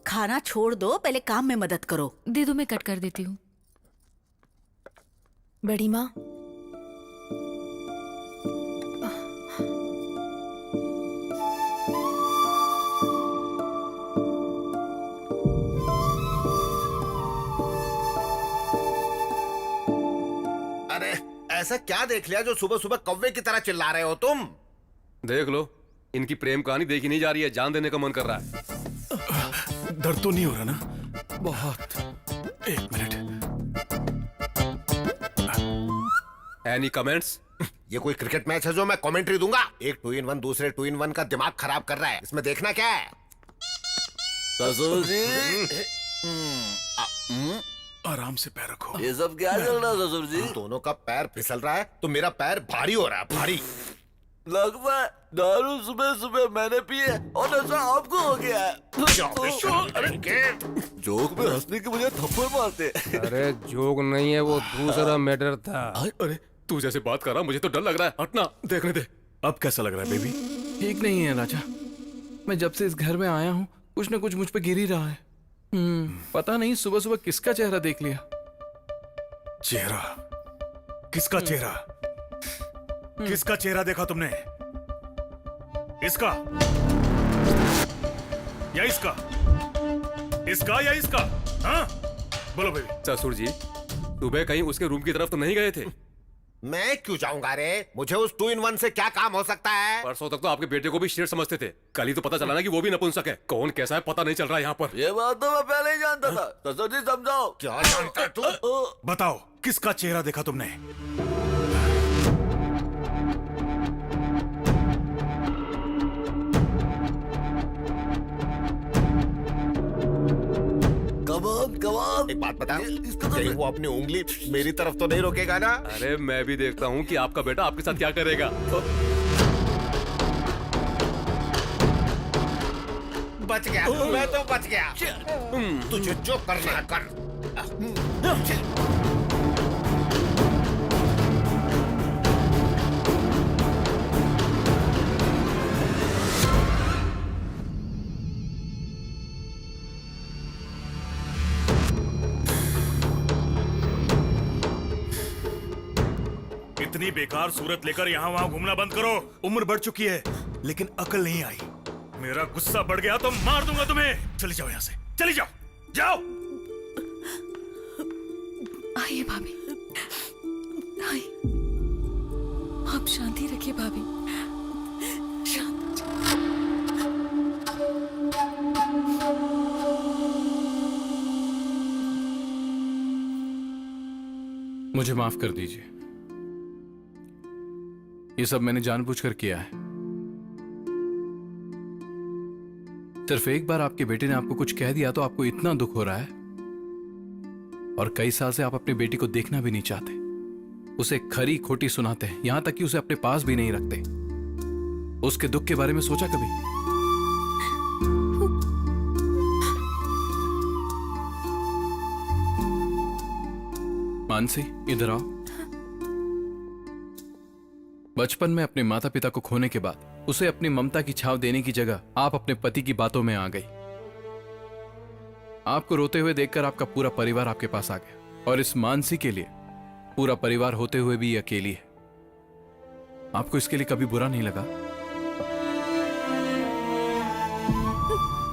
खाना छोड़ दो, पहले काम में मदद करो। दे दो, मैं कट कर देती हूँ। बड़ी माँ, अरे ऐसा क्या देख लिया जो सुबह सुबह कौवे की तरह चिल्ला रहे हो तुम? देख लो, इनकी प्रेम कहानी देखी नहीं जा रही है, जान देने का मन कर रहा है। दर्द तो नहीं हो रहा ना? बहुत। एक मिनट। Any comments? ये कोई क्रिकेट मैच है जो मैं कमेंट्री दूंगा? एक 2-in-1 दूसरे 2-in-1 का दिमाग खराब कर रहा है। इसमें देखना क्या है? ससुर जी, आराम से पैर रखो। ये सब क्या चल रहा है ससुर जी? दोनों का पैर फिसल रहा है तो मेरा पैर भारी हो रहा है, भारी। लगता है दारू सुबह सुबह मैंने पी है और नशा आपको हो गया है। जोक में हंसने की मुझे थप्पड़ मारते। अरे जोक नहीं है, वो दूसरा मैटर था। अरे तू जैसे बात कर रहा, मुझे तो डर लग रहा है। हटना, देखने दे। अब कैसा लग रहा है बेबी? ठीक नहीं है राजा। मैं जब से इस घर में आया हूँ कुछ न कुछ मुझ पे गिर ही रहा है। पता नहीं सुबह सुबह किसका चेहरा देख लिया। चेहरा? किसका चेहरा? किसका चेहरा देखा तुमने? इसका या इसका? इसका या इसका? हाँ? बोलो बेबी। ससुर जी, सुबह कहीं उसके रूम की तरफ तो नहीं गए थे? मैं क्यों जाऊंगा रे? मुझे उस 2-in-1 से क्या काम हो सकता है? परसों तक तो आपके बेटे को भी शेर समझते थे, कल ही तो पता चला ना कि वो भी नपुंसक है। कौन कैसा है पता नहीं चल रहा यहाँ पर। ये बात तो मैं पहले ही जानता था। ससुर जी समझाओ। क्या जानता है तू? बताओ, किसका चेहरा देखा तुमने? कमाल। एक बात बता, कहीं वो अपनी उंगली मेरी तरफ तो नहीं रोकेगा ना? अरे मैं भी देखता हूँ कि आपका बेटा आपके साथ क्या करेगा। बच गया, मैं तो बच गया। तुझे जो करना है कर। इतनी बेकार सूरत लेकर यहाँ वहाँ घूमना बंद करो। उम्र बढ़ चुकी है लेकिन अकल नहीं आई। मेरा गुस्सा बढ़ गया तो मार दूंगा तुम्हें। चली जाओ यहाँ से, चली जाओ, जाओ। आइए भाभी, आइए। आप शांति रखिए भाभी, शांत। मुझे माफ कर दीजिए, ये सब मैंने जानबूझकर किया है। सिर्फ एक बार आपके बेटे ने आपको कुछ कह दिया तो आपको इतना दुख हो रहा है, और कई साल से आप अपनी बेटी को देखना भी नहीं चाहते। उसे खरी खोटी सुनाते हैं, यहाँ तक कि उसे अपने पास भी नहीं रखते। उसके दुख के बारे में सोचा कभी? मानसी, इधर आओ। बचपन में अपने माता पिता को खोने के बाद उसे अपनी ममता की छाव देने की जगह आप अपने पति की बातों में आ गई। आपको रोते हुए देखकर आपका पूरा परिवार आपके पास आ गया, और इस मानसी के लिए पूरा परिवार होते हुए भी अकेली है। आपको इसके लिए कभी बुरा नहीं लगा?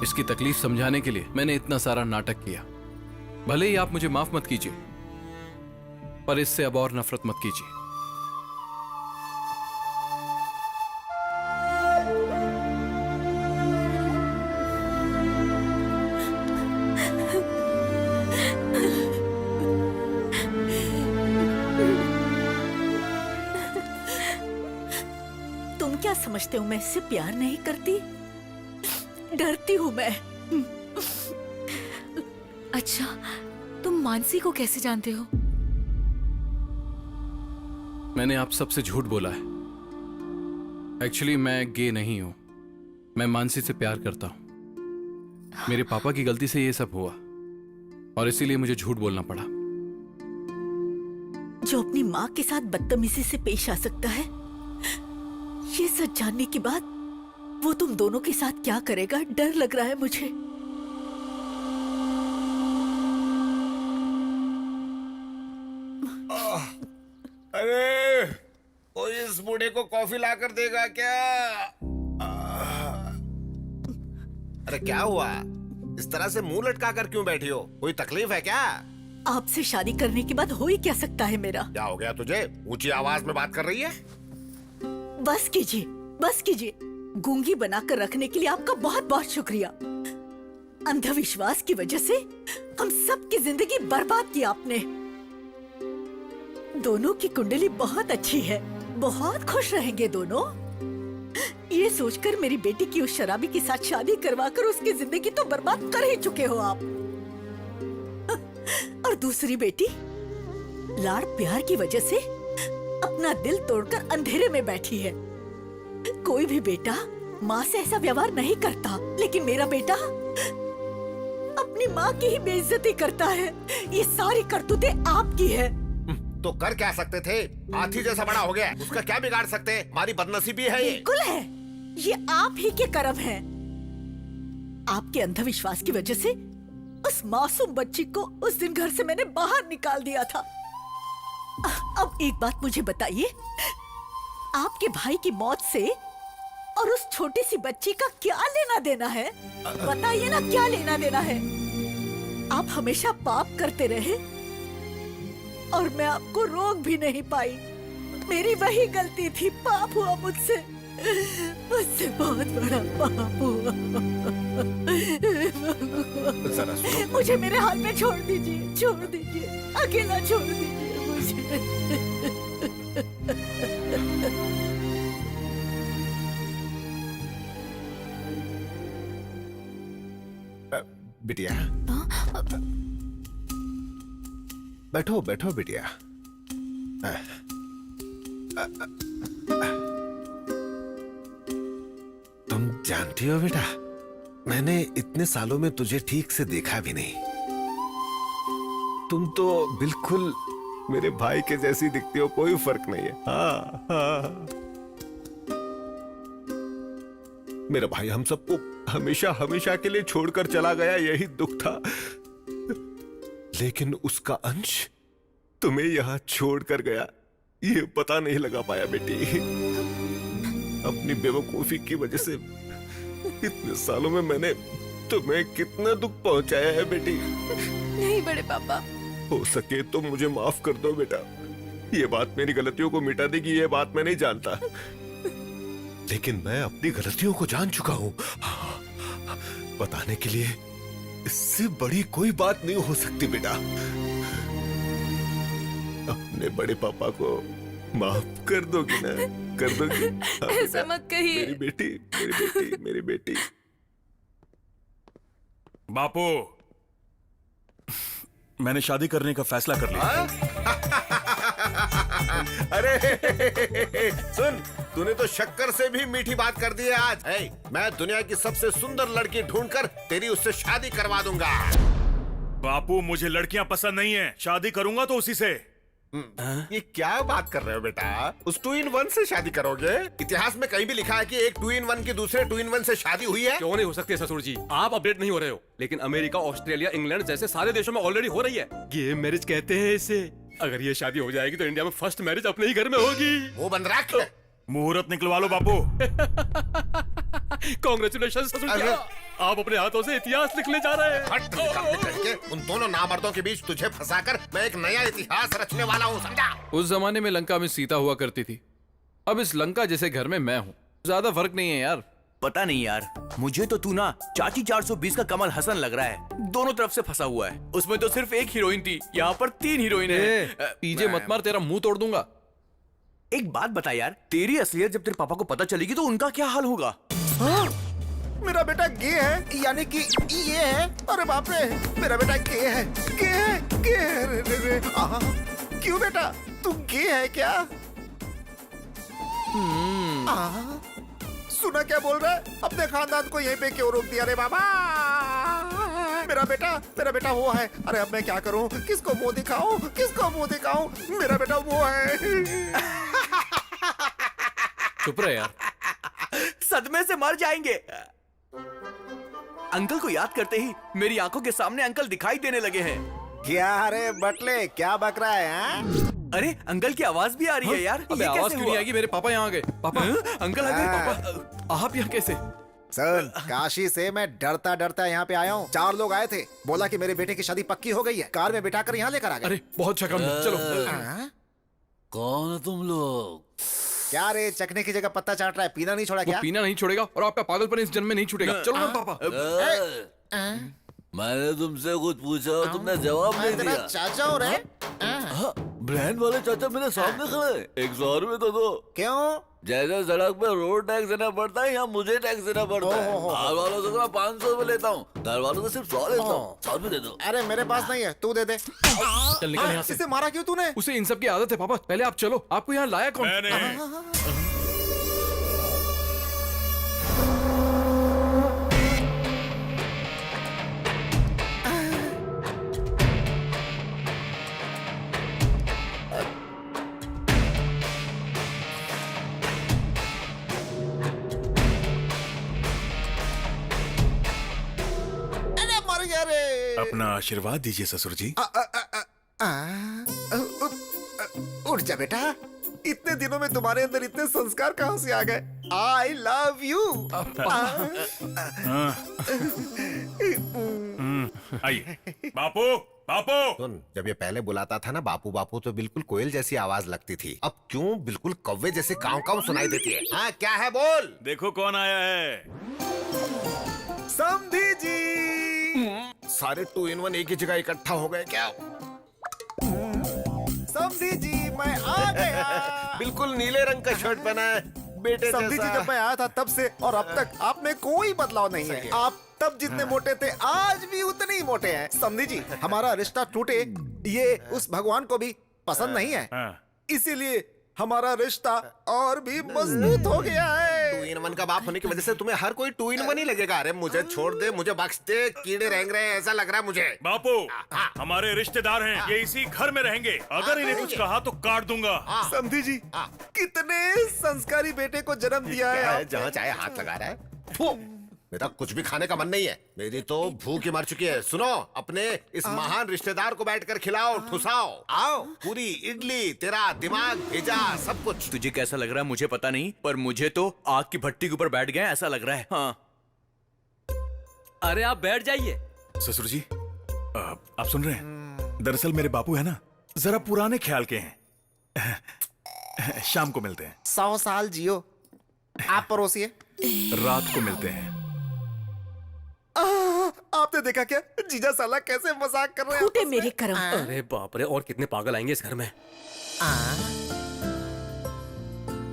इसकी तकलीफ समझाने के लिए मैंने इतना सारा नाटक किया। भले ही आप मुझे माफ मत कीजिए, पर इससे अब और नफरत मत कीजिए। तुम क्या समझते हो मैं इससे प्यार नहीं करती? डरती हूँ मैं। अच्छा, तुम मानसी को कैसे जानते हो? मैंने आप सबसे झूठ बोला है। एक्चुअली मैं गे नहीं हूं। मैं मानसी से प्यार करता हूं। मेरे पापा की गलती से ये सब हुआ, और इसीलिए मुझे झूठ बोलना पड़ा। जो अपनी माँ के साथ बदतमीजी से पेश आ सकता है, ये सच जानने के बाद वो तुम दोनों के साथ क्या करेगा, डर लग रहा है मुझे। अरे कोई इस बूढ़े को कॉफी लाकर देगा क्या? अरे क्या हुआ? इस तरह से मुंह लटका कर क्यों बैठी हो? कोई तकलीफ है क्या? आपसे शादी करने के बाद हो ही क्या सकता है मेरा? क्या हो गया तुझे? ऊंची आवाज में बात कर रही है? बस कीजिए, बस कीजिए। गूंगी बनाकर रखने के लिए आपका बहुत बहुत शुक्रिया। अंधविश्वास की वजह से हम सबकी जिंदगी बर्बाद की आपने। दोनों की कुंडली बहुत अच्छी है, बहुत खुश रहेंगे दोनों। ये सोचकर मेरी बेटी की उस शराबी के साथ शादी करवाकर उसकी जिंदगी तो बर्बाद कर ही चुके हो आप। और दूसरी बेटी लाड़ प्यार की वजह से अपना दिल तोड़कर अंधेरे में बैठी है। कोई भी बेटा माँ से ऐसा व्यवहार नहीं करता, लेकिन मेरा बेटा अपनी माँ की ही बेइज्जती करता है। ये सारी करतूतें आपकी है। तो कर क्या सकते थे? हाथी जैसा बड़ा हो गया, उसका क्या बिगाड़ सकते? हमारी बदनसीबी है ये। बिल्कुल है, ये आप ही के कर्म है। आपके अंधविश्वास की वजह से उस मासूम बच्ची को उस दिन घर से मैंने बाहर निकाल दिया था। अब एक बात मुझे बताइए, आपके भाई की मौत से और उस छोटी सी बच्ची का क्या लेना देना है? बताइए ना, क्या लेना देना है? आप हमेशा पाप करते रहे और मैं आपको रोक भी नहीं पाई। मेरी वही गलती थी, पाप हुआ मुझसे, मुझसे बहुत बड़ा पाप हुआ। मुझे मेरे हाल में छोड़ दीजिए, छोड़ दीजिए, अकेला छोड़ दीजिए मुझे। बिटिया, बैठो बैठो बिटिया। तुम जानती हो बेटा, मैंने इतने सालों में तुझे ठीक से देखा भी नहीं। तुम तो बिल्कुल मेरे भाई के जैसी दिखती हो, कोई फर्क नहीं है। हाँ हाँ, मेरा भाई हम सबको हमेशा हमेशा के लिए छोड़कर चला गया, यही दुख था। लेकिन उसका अंश तुम्हें यहाँ छोड़कर गया, ये पता नहीं लगा पाया बेटी। अपनी बेवकूफी की वजह से इतने सालों में मैंने तुम्हें कितना दुख पहुंचाया है बेटी। नहीं बड़े पापा, हो सके तो मुझे माफ कर दो बेटा। ये बात मेरी गलतियों को मिटा देगी, ये बात मैं नहीं जानता, लेकिन मैं अपनी गलतियों को जान चुका हूँ। बताने के लिए इससे बड़ी कोई बात नहीं हो सकती बेटा। अपने बड़े पापा को माफ कर दोगी ना? कर दोगी? हाँ, ऐसा मत कहिए। मेरी बेटी, मेरी बेटी, मेरी बेटी। बापू, मैंने शादी करने का फैसला कर लिया। अरे सुन, तूने तो शक्कर से भी मीठी बात कर दी है आज। मैं दुनिया की सबसे सुंदर लड़की ढूंढकर तेरी उससे शादी करवा दूंगा। बापू मुझे लड़कियां पसंद नहीं है, शादी करूंगा तो उसी से। ये क्या बात कर रहे हो बेटा? उस 2-in-1 से शादी करोगे? इतिहास में कहीं भी लिखा है कि एक 2-in-1 की दूसरे 2-in-1 से शादी हुई है? क्यों नहीं हो सकती ससुर जी? आप अपडेट नहीं हो रहे हो, लेकिन अमेरिका, ऑस्ट्रेलिया, इंग्लैंड जैसे सारे देशों में ऑलरेडी हो रही है। गे मैरिज कहते हैं इसे। अगर ये शादी हो जाएगी तो इंडिया में फर्स्ट मैरिज अपने ही घर में होगी। वो बन रख। मुहूर्त निकलवा लो बापू। कांग्रेचुलेशन ससुर जी, आप अपने हाथों से इतिहास लिखने जा रहे हैं। हट निकलने करके उन दोनों नामर्दों के बीच तुझे फंसाकर मैं एक नया इतिहास रचने वाला हूँ, समझा? उस जमाने में लंका में सीता हुआ करती थी, अब इस लंका जैसे घर में मैं हूँ। ज्यादा फर्क नहीं है यार। पता नहीं यार, मुझे तो तू ना चाची 420 का कमल हसन लग रहा है। दोनों तरफ से फंसा हुआ है। उसमें तो सिर्फ एक हीरोइन थी, यहाँ पर 3 हीरोइन है। पीजे मत मार, तेरा मुंह तोड़ दूंगा। एक बात बता यार, तेरी असलियत जब तेरे पापा को पता चलेगी तो उनका क्या हाल होगा? मेरा बेटा गे है, यानी कि ये है। अरे बाप रे, मेरा बेटा गे है, गे है, गे है। रे। क्यों बेटा, तू गे है क्या? सुना क्या बोल रहा है? अपने खानदान को यहीं पे क्यों रोक दिया रे बाबा? मेरा बेटा वो है। अरे अब मैं क्या करूं? किसको मुंह दिखाऊं? किसको मुंह दिखाऊं? मेरा बेटा वो है। चुप रहे यार। सदमे से मर जाएंगे। अंकल को याद करते ही मेरी आंखों के सामने अंकल दिखाई देने लगे हैं। क्या रे बटले, क्या बक रहा है? हाँ? अरे अंकल की आवाज भी आ रही है यार। अबे ये आवाज कैसे क्यों नहीं हुआ? आएगी? मेरे पापा यहाँ आ गए। पापा, अंकल आ गए। पापा, आप यहाँ कैसे? सर, काशी से मैं डरता डरता यहाँ पे आया हूँ। 4 लोग आए थे, बोला कि मेरे बेटे की शादी पक्की हो गई है, कार में बिठाकर यहाँ लेकर आ गए। अरे बहुत शक्ल, चलो। कौन हो तुम लोग? क्या रे, चखने की जगह पत्ता चाट रहा है? पीना नहीं छोड़ा वो क्या? पीना नहीं छोड़ेगा और आपका पागलपन इस जन्म में नहीं छूटेगा। चलो ना पापा। मैंने तुमसे कुछ पूछा, तुमने जवाब नहीं मैं तेरा दिया। चाचा हो रे? ब्रांड वाले चाचा मेरे सामने खड़े। 100 रुपए तो दो। क्यों? जैसे सड़क पे रोड टैक्स देना पड़ता है, यहाँ मुझे टैक्स देना पड़ता है। बाहर वालों से तो मैं 500 रुपए लेता हूँ, घर वालों से सिर्फ 100 लेता हूँ। 100 रुपए दे दो। अरे मेरे पास नहीं है, तू दे दे। चल निकल यहाँ से। इसे मारा क्यों तूने? उसे इन सब की आदत है पापा। पहले आप चलो, आपको यहाँ लाया कौन? मैंने। अरे मर गया रे। अपना आशीर्वाद दीजिए ससुर जी। उठ जा बेटा, इतने दिनों में तुम्हारे अंदर इतने संस्कार कहाँ से आ गए? आई लव यू। आइए बापू, बापू। सुन, जब ये पहले बुलाता था ना बापू बापू, तो बिल्कुल कोयल जैसी आवाज लगती थी। अब क्यों बिल्कुल कौवे जैसे काव काव सुनाई देती है? हाँ क्या है बोल? देखो कौन आया है। समधी जी। सारे 2-in-1 एक ही जगह इकट्ठा हो गए क्या? समधी जी, मैं आ गया। बिल्कुल नीले रंग का शर्ट पहना है बेटे समधी जी, जैसा। जब मैं आया था तब से और अब तक आप में कोई बदलाव नहीं है। आप तब जितने मोटे थे आज भी उतने ही मोटे हैं। समधी जी, हमारा रिश्ता टूटे ये उस भगवान को भी पसंद नहीं है, इसीलिए हमारा रिश्ता और भी मजबूत हो गया है। 2-in-1 का बाप होने की वजह से तुम्हें हर कोई 2-in-1 ही लगेगा। अरे मुझे छोड़ दे, मुझे बख्श दे, कीड़े रेंग रहे हैं ऐसा लग रहा है मुझे। बापू, हमारे रिश्तेदार हैं, ये इसी घर में रहेंगे। अगर इन्हें कुछ कहा तो काट दूंगा। समधी जी, कितने संस्कारी बेटे को जन्म दिया है आपने। जहाँ चाहे हाथ लगा रहा है। मेरा कुछ भी खाने का मन नहीं है, मेरी तो भूख ही मर चुकी है। सुनो, अपने इस महान रिश्तेदार को बैठकर खिलाओ, ठुसाओ। आओ, पूरी इडली, तेरा दिमाग भेजा, सब कुछ। तुझे कैसा लग रहा है मुझे पता नहीं, पर मुझे तो आग की भट्टी के ऊपर बैठ गए ऐसा लग रहा है। हाँ। अरे आप बैठ जाइए। ससुर जी, आप सुन रहे हैं? दरअसल मेरे बापू है ना, जरा पुराने ख्याल के हैं। शाम को मिलते हैं। 100 साल जियो। आप परोसिए। रात को मिलते हैं। आपने देखा क्या जीजा साला कैसे मजाक कर रहे हैं? फूटे मेरे कर्म। अरे बाप रे, और कितने पागल आएंगे इस घर में।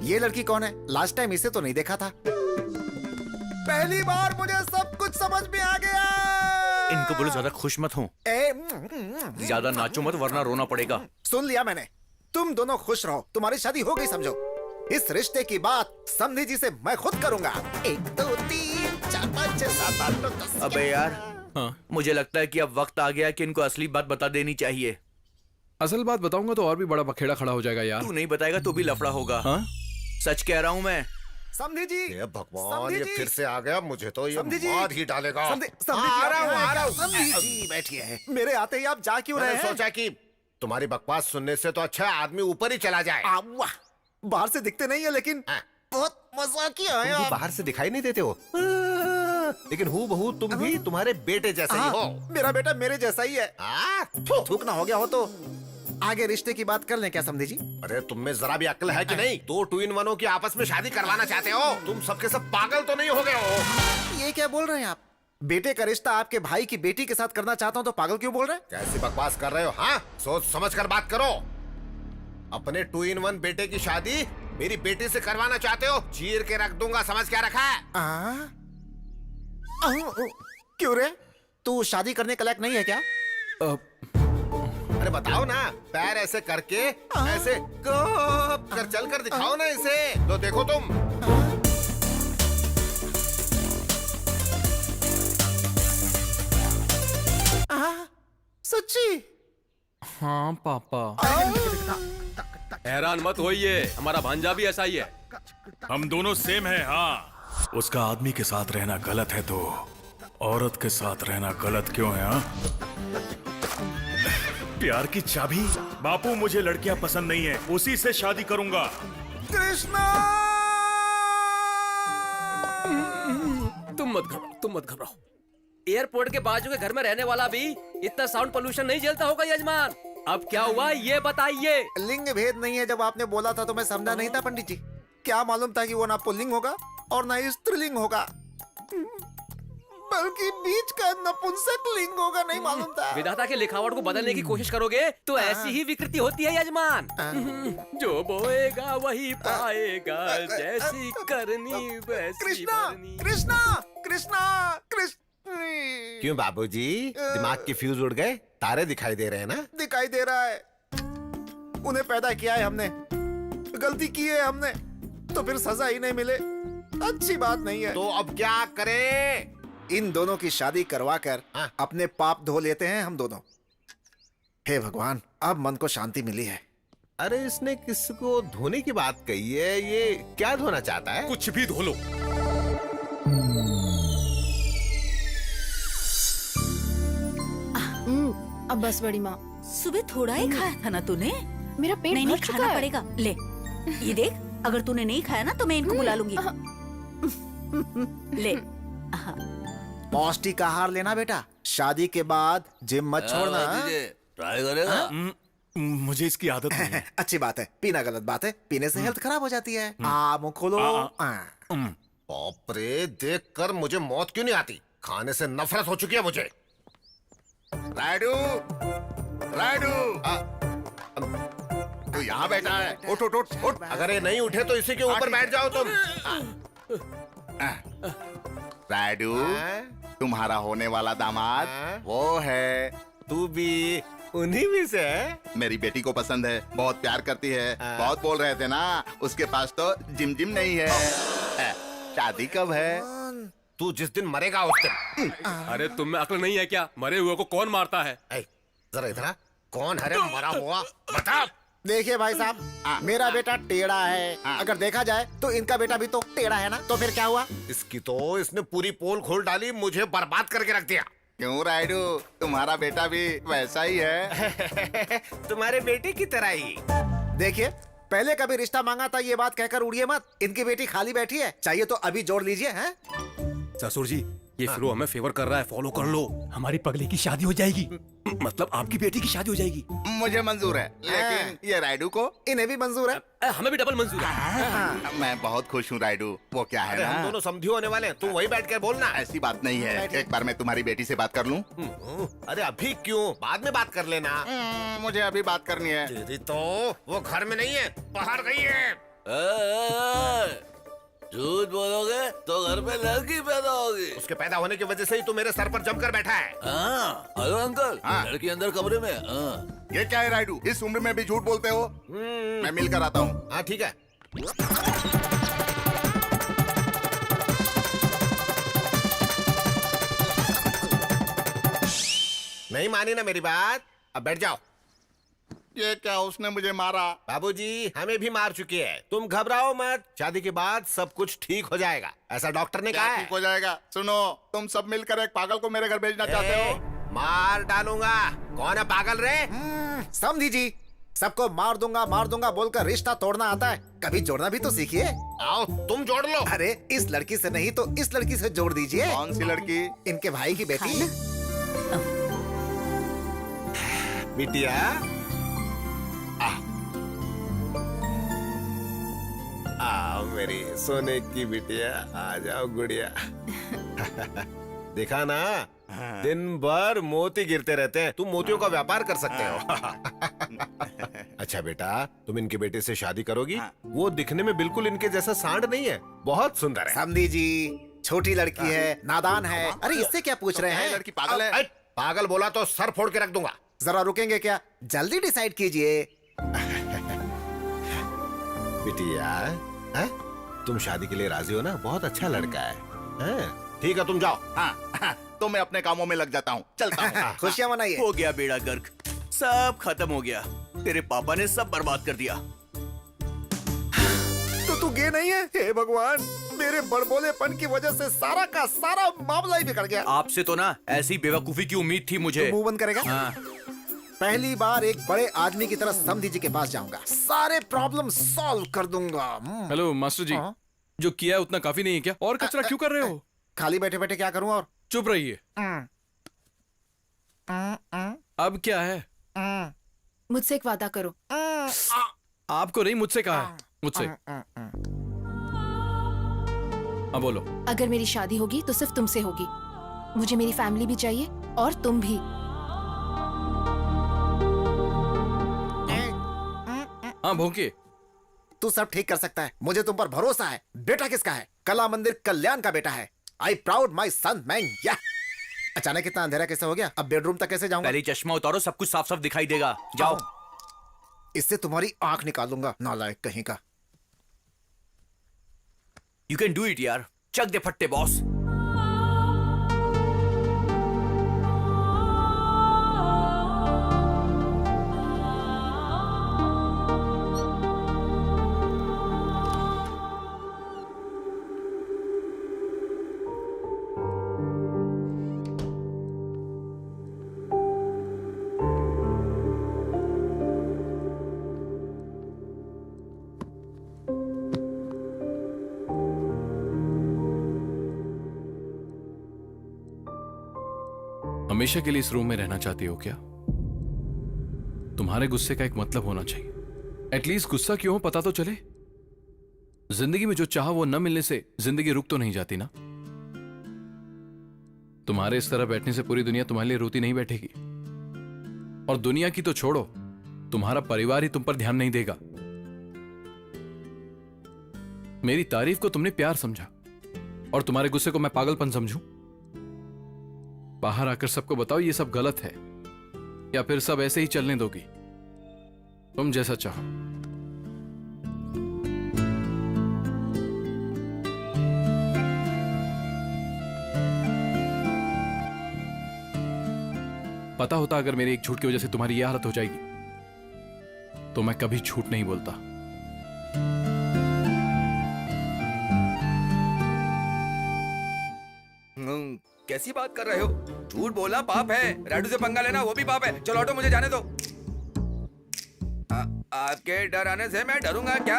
ये लड़की कौन है? लास्ट टाइम इसे तो नहीं देखा था। पहली बार मुझे सब कुछ समझ में आ गया। इनको बोलो ज्यादा खुश मत हो, ज्यादा नाचो मत वरना रोना पड़ेगा। सुन लिया मैंने। तुम दोनों खुश रहो, तुम्हारी शादी हो गई समझो। इस रिश्ते की बात समधी जी से मैं खुद करूंगा। 1 2 3 4 5 6 7 8 9 10। अबे यार, हाँ मुझे लगता है कि अब वक्त आ गया कि इनको असली बात बता देनी चाहिए। असल बात बताऊंगा तो और भी बड़ा बखेड़ा खड़ा हो जाएगा यार। तू नहीं बताएगा तो भी लफड़ा होगा। हाँ सच कह रहा हूँ मैं। समधी जी, ये भगवान, समधी ये जी। फिर से आ गया, मुझे तो ये समधी जी। मार ही डालेगा। समधी हाँ, आ रहा हूँ। समधी जी बैठिए। मेरे आते ही आप जा क्यों रहे मैंने हैं? सोचा कि तुम्हारी बकवास सुनने से तो अच्छा है आदमी ऊपर ही चला जाए। वाह, बाहर से दिखते नहीं है लेकिन हाँ। बहुत मजाकिया है तुम भी आप। बाहर से दिखाई नहीं देते हो, लेकिन हूँ बहू तुम भी तुम्हारे बेटे जैसे ही हो। हाँ, मेरा बेटा मेरे जैसा ही है। थूकना हो गया हो तो आगे रिश्ते की बात कर लें क्या समधी जी? अरे तुम में जरा भी अक्ल है कि नहीं? 2 2 in 1 की आपस में शादी करवाना चाहते हो? तुम सबके सब पागल तो नहीं हो गए हो? ये क्या बोल रहे हैं आप? बेटे का रिश्ता आपके भाई की बेटी के साथ करना चाहता हूँ तो पागल क्यों बोल रहे हैं? कैसी बकवास कर रहे हो? हाँ, सोच समझ कर बात करो। अपने 2 in 1 बेटे की शादी मेरी बेटी से करवाना चाहते हो? चीर के रख दूंगा, समझ क्या रखा है? क्यों रे, तू शादी करने के लायक नहीं है क्या? अरे बताओ ना, पैर ऐसे करके ऐसे कर चल कर दिखाओ ना इसे, तो देखो तुम। सच्ची? हाँ पापा। हैरान मत होइए, हमारा भांजा भी ऐसा ही है। हम दोनों सेम हैं। हाँ, उसका आदमी के साथ रहना गलत है तो औरत के साथ रहना गलत क्यों है? हाँ, प्यार की चाबी। बापू, मुझे लड़कियां पसंद नहीं है, उसी से शादी करूंगा। कृष्णा! तुम मत घबराओ। एयरपोर्ट के बाजू के घर में रहने वाला भी इतना साउंड पोल्यूशन नहीं झेलता होगा यजमान। अब क्या हुआ ये बताइए। लिंग भेद नहीं है, जब आपने बोला था तो मैं समझा नहीं था पंडित जी। क्या मालूम था कि वो ना पुल्लिंग होगा और ना स्त्रीलिंग होगा, बल्कि बीच का नपुंसक लिंग होगा, नहीं मालूम था। विधाता के लिखावट को बदलने की कोशिश करोगे तो ऐसी ही विकृति होती है यजमान। जो बोएगा वही पाएगा, जैसी करनी वैसी कृष्णा, भरनी। कृष्णा, कृष्णा, कृष्ण। क्यों बाबूजी, दिमाग के फ्यूज उड़ गए? तारे दिखाई दे रहे हैं ना? दिखाई दे रहा है। उन्हें पैदा किया है हमने, गलती की है हमने, तो फिर सजा ही नहीं मिले अच्छी बात नहीं है। तो अब क्या करें? इन दोनों की शादी करवाकर अपने पाप धो लेते हैं हम दोनों। हे भगवान, अब मन को शांति मिली है। अरे इसने किसको धोने की बात कही है? ये क्या धोना चाहता है? कुछ भी धो लो। अब बस बड़ी माँ, सुबह थोड़ा ही खाया था ना तूने? मेरा पेट नहीं भर नहीं, चुका खाना है। पड़ेगा। ले ये देख, अगर तूने नहीं खाया ना तो मैं इनको बुला लूंगी। ले। हाँ। पौष्टिक आहार लेना बेटा, शादी के बाद जिम मत छोड़ना। ट्राई करेगा? मुझे इसकी आदत नहीं है। अच्छी बात है, पीना गलत बात है, पीने से हेल्थ खराब हो जाती है। मुंह खोलो। बाप रे, देख कर मुझे मौत क्यों नहीं आती? खाने से नफरत हो चुकी है मुझे। राइडू, राइडू, तू यहाँ बैठा है? उठ उठ उठ उठ। अगर ये नहीं उठे तो इसी के ऊपर बैठ जाओ तुम। राइडू, तुम्हारा होने वाला दामाद वो है। तू भी उन्हीं में से है? मेरी बेटी को पसंद है, बहुत प्यार करती है। बहुत बोल रहे थे ना, उसके पास तो जिम जिम नहीं है। शादी कब है? तू जिस दिन मरेगा उस दिन। अरे तुम में अक्ल नहीं है क्या? मरे हुए को कौन मारता है? जरा इधर आ। कौन है रे मरा हुआ? बता। देखिए भाई साहब, मेरा बेटा टेढ़ा है। अगर देखा जाए तो इनका बेटा भी तो टेढ़ा है ना, तो फिर क्या हुआ? इसकी तो इसने पूरी पोल खोल डाली, मुझे बर्बाद करके रख दिया। क्यों राइडू, तुम्हारा बेटा भी वैसा ही है। तुम्हारे बेटे की तरह ही। देखिए, पहले कभी रिश्ता मांगा था ये बात कहकर उड़िए मत। इनकी बेटी खाली बैठी है, चाहिए तो अभी जोड़ लीजिए। हैं? ससुर जी, ये फिरो हमें फेवर कर रहा है, फॉलो कर लो। हमारी पगली की शादी हो जाएगी, मतलब आपकी बेटी की शादी हो जाएगी। मुझे मंजूर है, लेकिन ये राइडू को? इन्हें भी मंजूर है। हमें भी डबल मंजूर है। मैं बहुत खुश हूँ राइडू। वो क्या है अरे ना, हम दोनों समझी होने वाले हैं, तू वही बैठ कर बोलना। ऐसी बात नहीं है। एक बार मैं तुम्हारी बेटी से बात कर लूँ? अरे अभी क्यों, बाद में बात कर लेना। मुझे अभी बात करनी है। तेरी तो वो घर में नहीं है, बाहर गई है। झूठ बोलोगे तो घर में लड़की पैदा होगी। उसके पैदा होने की वजह से ही तू मेरे सर पर जमकर बैठा है। हाँ, हेलो अंकल। हाँ। लड़की अंदर कमरे में। हाँ। ये क्या है राइडू, इस उम्र में भी झूठ बोलते हो? मैं मिलकर आता हूँ। हाँ ठीक है। नहीं मानी ना मेरी बात, अब बैठ जाओ। ये क्या, उसने मुझे मारा? बाबूजी हमें भी मार चुकी है, तुम घबराओ मत, शादी के बाद सब कुछ ठीक हो जाएगा, ऐसा डॉक्टर ने कहा क्या है। ठीक हो जाएगा? सुनो, तुम सब मिलकर एक पागल को मेरे घर भेजना चाहते हो? मार डालूंगा। कौन है पागल रे? समझी जी, सबको मार दूंगा बोलकर रिश्ता तोड़ना आता है, कभी जोड़ना भी तो सीखिए। आओ तुम जोड़ लो। अरे इस लड़की से नहीं तो इस लड़की से जोड़ दीजिए। कौन सी लड़की? इनके भाई की बेटी। बिटिया आओ मेरी सोने की बिटिया, आ जाओ गुड़िया। देखा ना, दिन भर मोती गिरते रहते हैं, तुम मोतियों का व्यापार कर सकते हो। अच्छा बेटा, तुम इनके बेटे से शादी करोगी? वो दिखने में बिल्कुल इनके जैसा सांड नहीं है, बहुत सुंदर है। समझी जी, छोटी लड़की है, नादान है। अरे इससे क्या पूछ रहे हैं? लड़की पागल है। पागल बोला तो सर फोड़ के रख दूंगा। जरा रुकेंगे क्या? जल्दी डिसाइड कीजिए। बिटिया है? तुम शादी के लिए राजी हो ना? बहुत अच्छा लड़का है, हैं? ठीक है तुम जाओ। हाँ, तो मैं अपने कामों में लग जाता हूँ, चलता हूँ। खुशियाँ मनाइए। हो गया बेड़ा गर्क, सब खत्म हो गया। तेरे पापा ने सब बर्बाद कर दिया। तो तू गे नहीं है? हे भगवान, मेरे बड़बोलेपन की वजह से सारा का सारा मामला ही बिगड़ गया। आपसे तो ना ऐसी बेवकूफी की उम्मीद थी मुझे। मुंह बंद करेगा? हाँ। पहली बार एक बड़े आदमी की तरह समधी जी के पास जाऊंगा, सारे प्रॉब्लम सॉल्व कर दूंगा। हेलो मास्टर जी, जो किया है उतना काफी नहीं है क्या? और कचरा क्यों कर रहे हो? खाली बैठे बैठे क्या करूं? और चुप रहिए। अब क्या है? मुझसे एक वादा करो। आपको नहीं, मुझसे कहा है, मुझसे। हाँ बोलो। अगर मेरी शादी होगी तो सिर्फ तुमसे होगी। मुझे मेरी फैमिली भी चाहिए और तुम भी। हाँ भोंके। तू सब ठीक कर सकता है, मुझे तुम पर भरोसा है। बेटा किसका है? कला मंदिर कल्याण का बेटा है। I proud my son man. या अचानक इतना अंधेरा कैसे हो गया? अब बेडरूम तक कैसे जाऊंगा? पहले चश्मा उतारो, सब कुछ साफ साफ दिखाई देगा। जाओ। इससे तुम्हारी आंख निकालूंगा, नालायक कहीं का। यू कैन डू इट यार, चक दे फट्टे बॉस। हमेशा के लिए इस रूम में रहना चाहती हो क्या? तुम्हारे गुस्से का एक मतलब होना चाहिए। एटलीस्ट गुस्सा क्यों हो पता तो चले। जिंदगी में जो चाहा वो न मिलने से जिंदगी रुक तो नहीं जाती ना। तुम्हारे इस तरह बैठने से पूरी दुनिया तुम्हारे लिए रोती नहीं बैठेगी। और दुनिया की तो छोड़ो, तुम्हारा परिवार ही तुम पर ध्यान नहीं देगा। मेरी तारीफ को तुमने प्यार समझा और तुम्हारे गुस्से को मैं पागलपन समझूं? बाहर आकर सबको बताओ ये सब गलत है, या फिर सब ऐसे ही चलने दोगी? तुम जैसा चाहो। पता होता अगर मेरे एक झूठ की वजह से तुम्हारी यह हालत हो जाएगी तो मैं कभी झूठ नहीं बोलता। कैसी बात कर रहे हो? झूठ बोलना पाप है, राडू से पंगा लेना वो भी पाप है। चलो हटो, मुझे जाने दो। आपके डर आने से मैं डरूंगा क्या?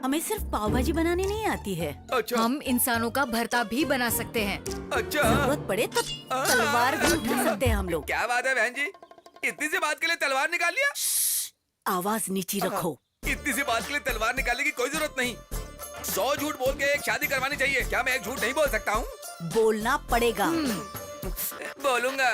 हमें सिर्फ पाव भाजी बनानी नहीं आती है। अच्छा। हम इंसानों का भरता भी बना सकते हैं। अच्छा। जरूरत पड़े तो तलवार भी उठा सकते हैं हम लोग। क्या बात है बहन जी, इतनी सी बात के लिए तलवार निकाल लिया? आवाज नीची रखो। इतनी सी बात के लिए तलवार निकालने की कोई जरूरत नहीं। 100 झूठ बोल के एक शादी करवानी चाहिए। क्या मैं एक झूठ नहीं बोल सकता हूँ? बोलना पड़ेगा। बोलूंगा।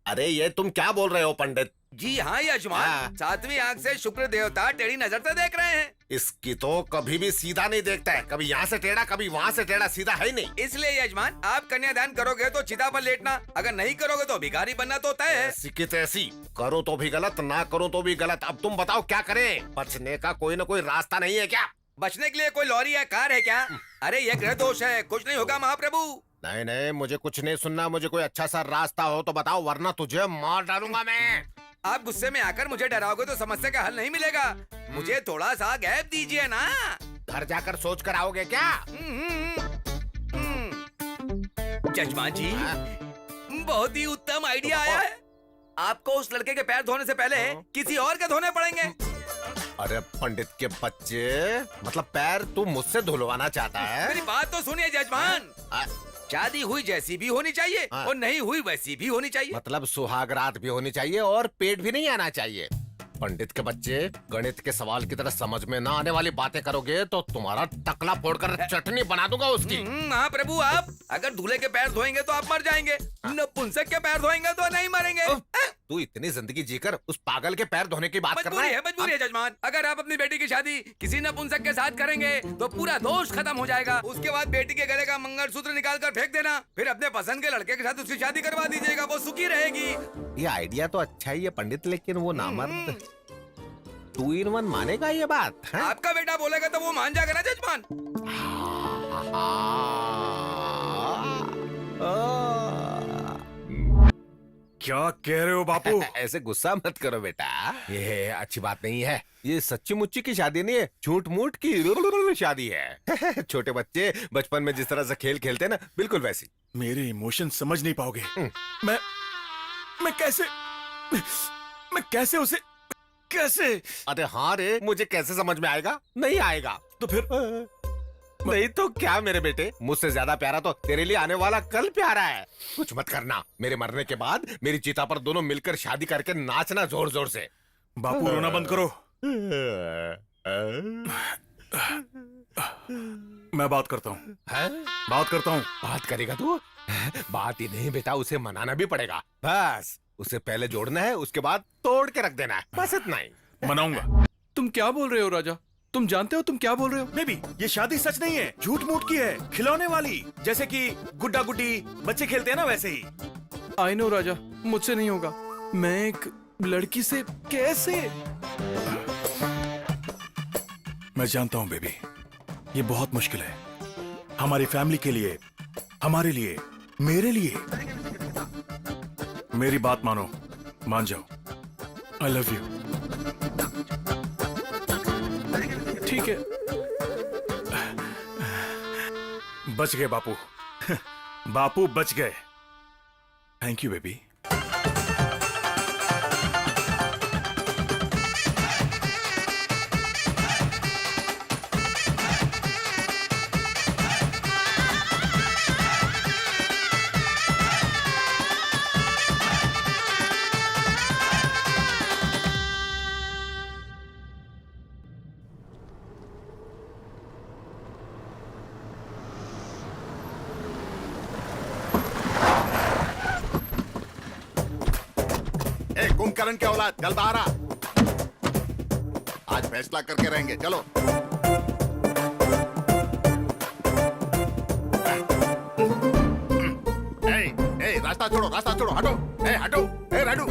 अरे ये तुम क्या बोल रहे हो पंडित? जी हाँ यजमान, हाँ। सातवीं आंख से शुक्र देवता टेढ़ी नजर से देख रहे हैं। इसकी तो कभी भी सीधा नहीं देखता है, कभी यहाँ से टेढ़ा कभी वहाँ से टेढ़ा, सीधा है ही नहीं। इसलिए यजमान, आप कन्यादान करोगे तो चिता पर लेटना, अगर नहीं करोगे तो भिखारी बनना तो तय है। ऐसी की तैसी, करो तो भी गलत, ना करो तो भी गलत। अब तुम बताओ क्या करें? बचने का कोई ना कोई रास्ता नहीं है क्या? बचने के लिए कोई लॉरी या कार है क्या? अरे ये ग्रह दोष है, कुछ नहीं होगा महाप्रभु। नहीं नहीं, मुझे कुछ नहीं सुनना। मुझे कोई अच्छा सा रास्ता हो तो बताओ, वरना तुझे मार डालूंगा मैं। आप गुस्से में आकर मुझे डराओगे तो समस्या का हल नहीं मिलेगा। मुझे थोड़ा सा गैप दीजिए ना। घर जाकर सोच कर आओगे क्या? जजमान जी, बहुत ही उत्तम आइडिया आया है। आपको उस लड़के के पैर धोने से पहले किसी और के धोने पड़ेंगे। अरे पंडित के बच्चे, मतलब पैर तू मुझसे धुलवाना चाहता है? मेरी बात तो सुनिए जजमान। शादी हुई जैसी भी होनी चाहिए और नहीं हुई वैसी भी होनी चाहिए। मतलब सुहाग रात भी होनी चाहिए और पेट भी नहीं आना चाहिए। पंडित के बच्चे, गणित के सवाल की तरह समझ में ना आने वाली बातें करोगे तो तुम्हारा टकला फोड़कर चटनी बना दूंगा उसकी। हाँ प्रभु, आप अगर दूल्हे के पैर धोएंगे तो आप मर जाएंगे, नपुंसक के पैर धोएंगे तो नहीं मरेंगे। तू इतनी जिंदगी जीकर उस पागल के पैर धोने की बात कर रहा है? मजबूरी है जजमान। अगर आप अपनी बेटी की शादी किसी नपुंसक के साथ करेंगे तो पूरा दोष खत्म हो जाएगा। उसके बाद बेटी के गले का मंगलसूत्र निकाल कर फेंक देना, फिर अपने पसंद के लड़के के साथ उसकी शादी करवा दीजिएगा, वो सुखी रहेगी। ये आइडिया तो अच्छा ही है पंडित, लेकिन वो नामर्द 2 in 1 मानेगा ये बात है? आपका बेटा बोलेगा तो वो मान जाएगा ना जजमान। क्या कह रहे हो बापू? ऐसे गुस्सा मत करो बेटा, ये अच्छी बात नहीं है। ये सच्ची मुच्ची की शादी नहीं है, झूठ मूठ की शादी है। छोटे बच्चे बचपन में जिस तरह से खेल खेलते हैं ना, बिल्कुल वैसी। मेरे इमोशन समझ नहीं पाओगे। मैं कैसे उसे कैसे? अरे हाँ रे, मुझे कैसे समझ में आएगा? नहीं आएगा तो फिर नहीं तो क्या मेरे बेटे, मुझसे ज्यादा प्यारा तो तेरे लिए आने वाला कल प्यारा है। कुछ मत करना, मेरे मरने के बाद मेरी चिता पर दोनों मिलकर शादी करके नाचना जोर जोर से। बापू रोना बंद करो। मैं बात करता हूँ। बात करेगा तू? बात ही नहीं बेटा, उसे मनाना भी पड़ेगा। बस उसे पहले जोड़ना है, उसके बाद तोड़ के रख देना है, बस इतना ही। मनाऊंगा। तुम क्या बोल रहे हो राजा? तुम जानते हो तुम क्या बोल रहे हो? बेबी, ये शादी सच नहीं है, झूठ मूठ की है, खिलौने वाली, जैसे कि गुड्डा गुड्डी बच्चे खेलते हैं ना वैसे ही। आई नो राजा, मुझसे नहीं होगा। मैं एक लड़की से कैसे? मैं जानता हूँ बेबी, ये बहुत मुश्किल है, हमारी फैमिली के लिए, हमारे लिए, मेरे लिए। मेरी बात मानो, मान जाओ। आई लव यू। ठीक है। बच गए बापू। बापू बच गए। Thank you baby. कुंभकर्ण के औलाद, चल बाहर आ। आज फैसला करके रहेंगे, चलो। रास्ता छोड़ो, रास्ता छोड़ो, हटो। हटो, राडू,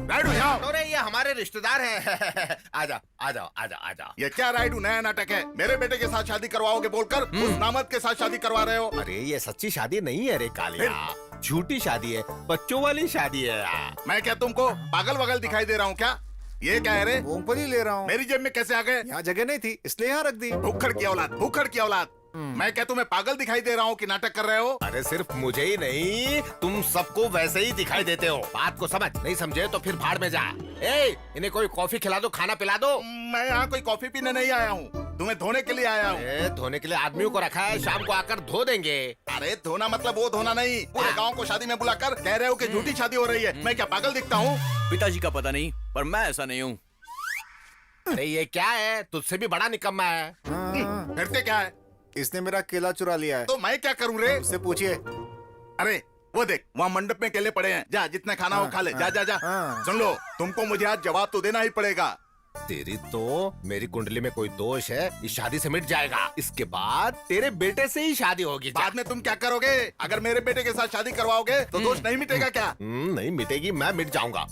राडू यहाँ। अरे ये हमारे रिश्तेदार हैं। आजा, आजा, आजा, आजा। ये क्या राइडू नया नाटक है? मेरे बेटे के साथ शादी करवाओगे बोलकर उस नामद के साथ शादी करवा रहे हो। अरे ये सच्ची शादी नहीं है रे कालिया, झूठी शादी है, बच्चों वाली शादी है। मैं क्या तुमको पागल वगल दिखाई दे रहा हूँ क्या? ये क्या है रे? मूंगफली ले रहा हूँ। मेरी जेब में कैसे आ गए? यहाँ जगह नहीं थी इसलिए यहाँ रख दी। भूखड़ की औलाद, भूखड़ की औलाद। मैं क्या तुम्हें पागल दिखाई दे रहा हूँ कि नाटक कर रहे हो? अरे सिर्फ मुझे ही नहीं, तुम सबको वैसे ही दिखाई देते हो। बात को समझ, नहीं समझे तो फिर भाड़ में जा। इन्हें कोई कॉफी खिला दो, खाना पिला दो। मैं यहाँ कोई कॉफी पीने नहीं आया हूँ, तुम्हें धोने के लिए आया हूँ। धोने के लिए आदमियों को रखा है, शाम को आकर धो देंगे। अरे धोना मतलब वो धोना नहीं, पूरे गाँव को शादी में बुलाकर कह रहे हो कि झूठी शादी हो रही है। मैं क्या पागल दिखता हूँ? पिताजी का पता नहीं, पर मैं ऐसा नहीं हूँ। अरे ये क्या है, तुझसे भी बड़ा निकम्मा है। फिर से क्या है? इसने मेरा केला चुरा लिया है। तो मैं क्या करूँ रे? उससे पूछिए। अरे वो देख वहाँ मंडप में केले पड़े हैं, जा जितना खाना हो खा ले, जा जा जा। सुन लो, तुमको मुझे आज जवाब तो देना ही पड़ेगा। तेरी तो मेरी कुंडली में कोई दोष है, इस शादी से मिट जाएगा। इसके बाद तेरे बेटे से ही शादी होगी। बाद में तुम क्या करोगे? अगर मेरे बेटे के साथ शादी करवाओगे तो दोष नहीं मिटेगा क्या? नहीं मिटेगी, मैं मिट जाऊंगा।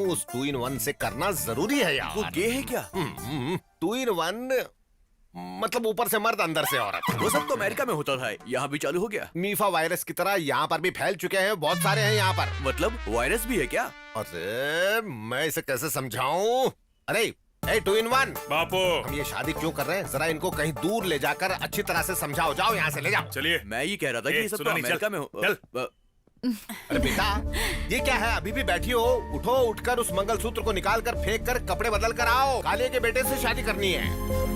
उस 2 in 1 से करना जरूरी है यार। वो गे है क्या? 2 in 1 मतलब ऊपर से मर्द अंदर से औरत। वो सब तो अमेरिका में होता था, यहाँ भी चालू हो गया। मीफा वायरस की तरह यहाँ पर भी फैल चुके हैं, बहुत सारे हैं यहाँ पर। मतलब वायरस भी है क्या? अरे मैं इसे कैसे समझाऊं? अरे 2 in 1 बापू, हम ये शादी क्यों कर रहे हैं? जरा इनको कहीं दूर ले जाकर अच्छी तरह से समझाओ। जाओ यहाँ से ले जाओ। चलिए। मैं ये कह रहा था कि ये सब तो सुना नहीं, अमेरिका में हो। चल। अरे बेटा, ये क्या है? अभी भी बैठी हो? उठो, उठकर उस मंगलसूत्र को निकाल कर फेंक कर कपड़े बदल कर आओ। काले के बेटे से शादी करनी है।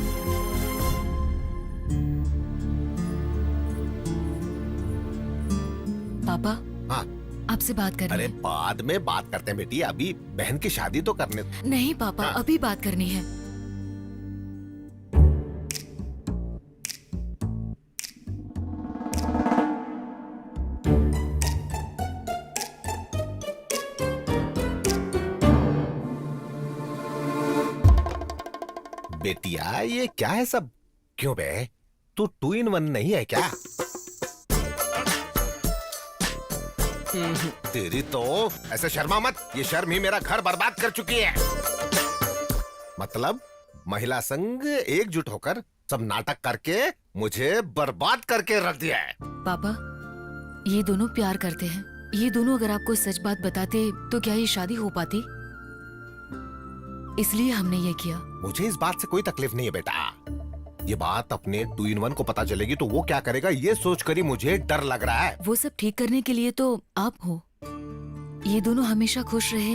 पापा, हाँ आपसे बात करनी अरे है। बाद में बात करते हैं बेटी, अभी बहन की शादी तो करने दो। नहीं पापा, हाँ। अभी बात करनी है। बेटिया ये क्या है सब? क्यों बे, तू 2 in 1 नहीं है क्या? तेरी तो ऐसे शर्मा मत, ये शर्म ही मेरा घर बर्बाद कर चुकी है। मतलब महिला संघ एकजुट होकर सब नाटक करके मुझे बर्बाद करके रख दिया है। पापा, ये दोनों प्यार करते हैं। ये दोनों अगर आपको सच बात बताते तो क्या ये शादी हो पाती? इसलिए हमने ये किया। मुझे इस बात से कोई तकलीफ नहीं है बेटा। ये बात अपने 2 in 1 को पता चलेगी तो वो क्या करेगा, ये सोचकर ही मुझे डर लग रहा है। वो सब ठीक करने के लिए तो आप हो। ये दोनों हमेशा खुश रहे,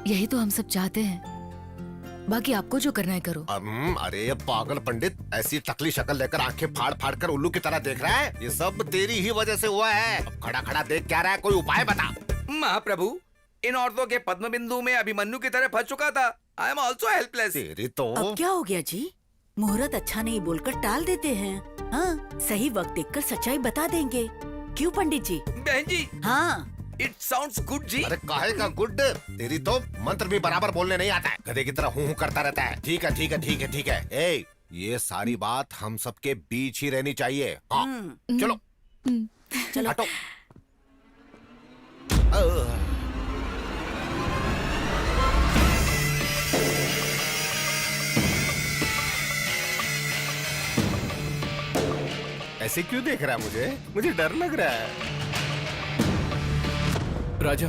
यही तो हम सब चाहते हैं। बाकी आपको जो करना है करो। अरे पागल पंडित, ऐसी टकली शक्ल लेकर आंखें फाड़ फाड़ कर उल्लू की तरह देख रहा है? ये सब तेरी ही वजह से हुआ है। अब खड़ा खड़ा देख क्या रहा है? कोई उपाय बता। महाप्रभु, इन औरतों के पद्म बिंदु में अभिमन्यु की तरह फंस चुका था। I am also helpless. तेरी तो अब क्या हो गया जी? मुहूर्त अच्छा नहीं बोलकर टाल देते हैं। हाँ, सही वक्त देखकर सच्चाई बता देंगे। क्यों पंडित जी? बहन जी, हाँ, इट साउंड्स गुड जी। अरे काहे का गुड? तेरी तो मंत्र भी बराबर बोलने नहीं आता है, गधे की तरह हूँ करता रहता है। ठीक है ठीक है ठीक है ठीक है। ए, ये सारी बात हम सबके बीच ही रहनी चाहिए। हाँ चलो चलो। हटो। ऐसे क्यों देख रहा है मुझे? मुझे डर लग रहा है। राजा,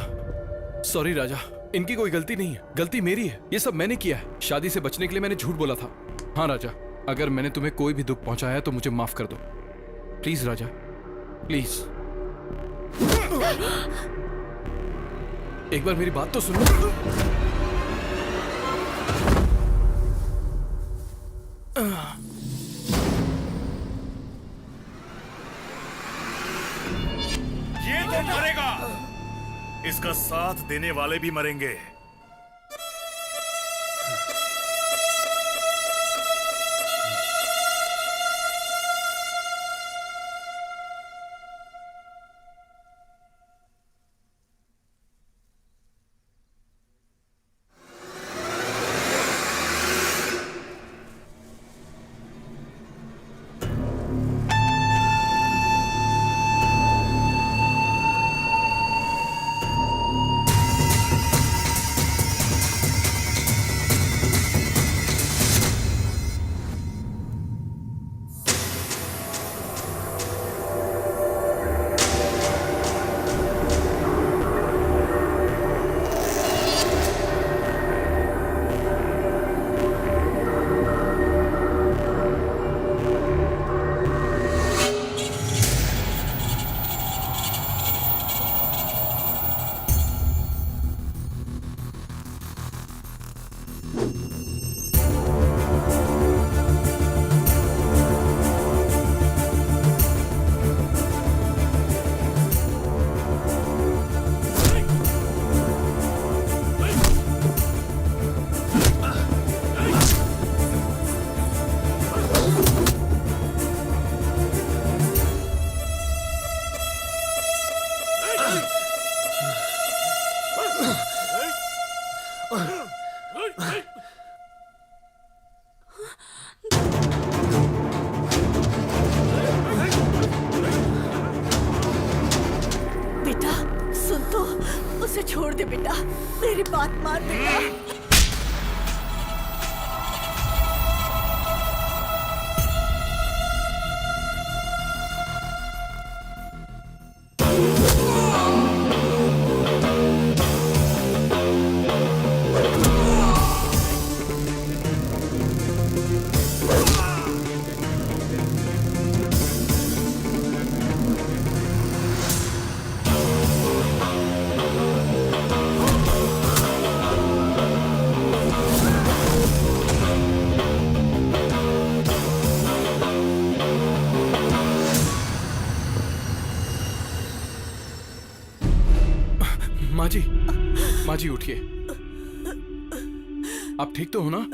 सॉरी राजा, इनकी कोई गलती नहीं है, गलती मेरी है। ये सब मैंने किया है। शादी से बचने के लिए मैंने झूठ बोला था। हाँ राजा, अगर मैंने तुम्हें कोई भी दुख पहुंचाया तो मुझे माफ कर दो। Please Raja, please. एक बार मेरी बात तो सुनो। ये तो मरेगा, इसका साथ देने वाले भी मरेंगे। मत मार बेटा। माँ जी उठिए। आप ठीक तो हो ना?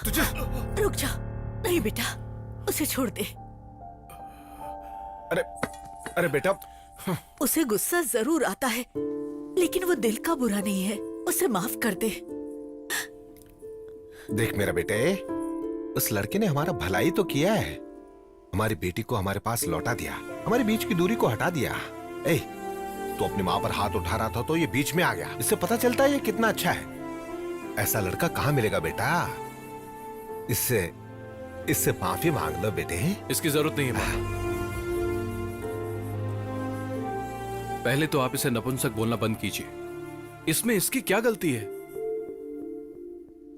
तुझे रुक जा। नहीं बेटा, उसे छोड़ दे। अरे बेटा, उसे गुस्सा जरूर आता है, लेकिन वो दिल का बुरा नहीं है। उसे माफ कर दे। देख मेरा बेटे, उस लड़के ने हमारा भलाई तो किया है, हमारी बेटी को हमारे पास लौटा दिया, हमारे बीच की दूरी को हटा दिया। ए, तो अपनी माँ पर हाथ उठा रहा था तो ये बीच में आ गया। इससे पता चलता है ये कितना अच्छा है। ऐसा लड़का कहाँ मिलेगा बेटा? इससे माफी मांग लो बेटे। इसकी जरूरत नहीं है माँ। पहले तो आप इसे नपुंसक बोलना बंद कीजिए। इसमें इसकी क्या गलती है?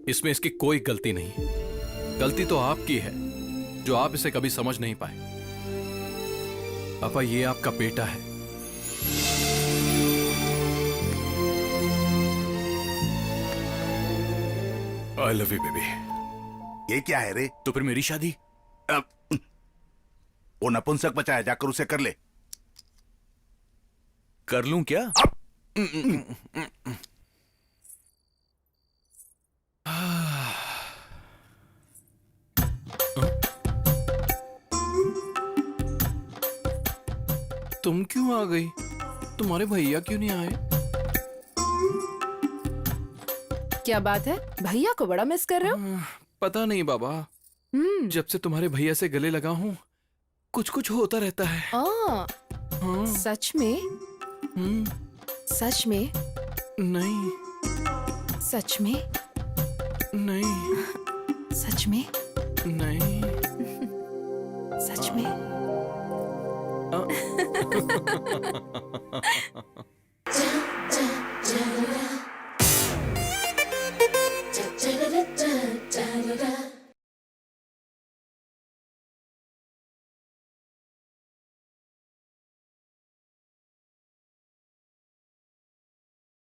इसमें इसकी कोई गलती नहीं है। गलती तो आपकी है जो आप इसे कभी समझ नहीं पाए। पापा, ये आपका बेटा है। आई लव यू बेबी। ये क्या है रे? तो फिर मेरी शादी? वो नपुंसक बचा है, जाकर उसे कर ले। कर लूं क्या? तुम क्यों आ गई? तुम्हारे भैया क्यों नहीं आए? क्या बात है, भैया को बड़ा मिस कर रहे हो? पता नहीं बाबा, जब से तुम्हारे भैया से गले लगा हूँ कुछ कुछ होता रहता है। हाँ। सच में? सच में? नहीं। सच में? नहीं। सच में? नहीं। सच में?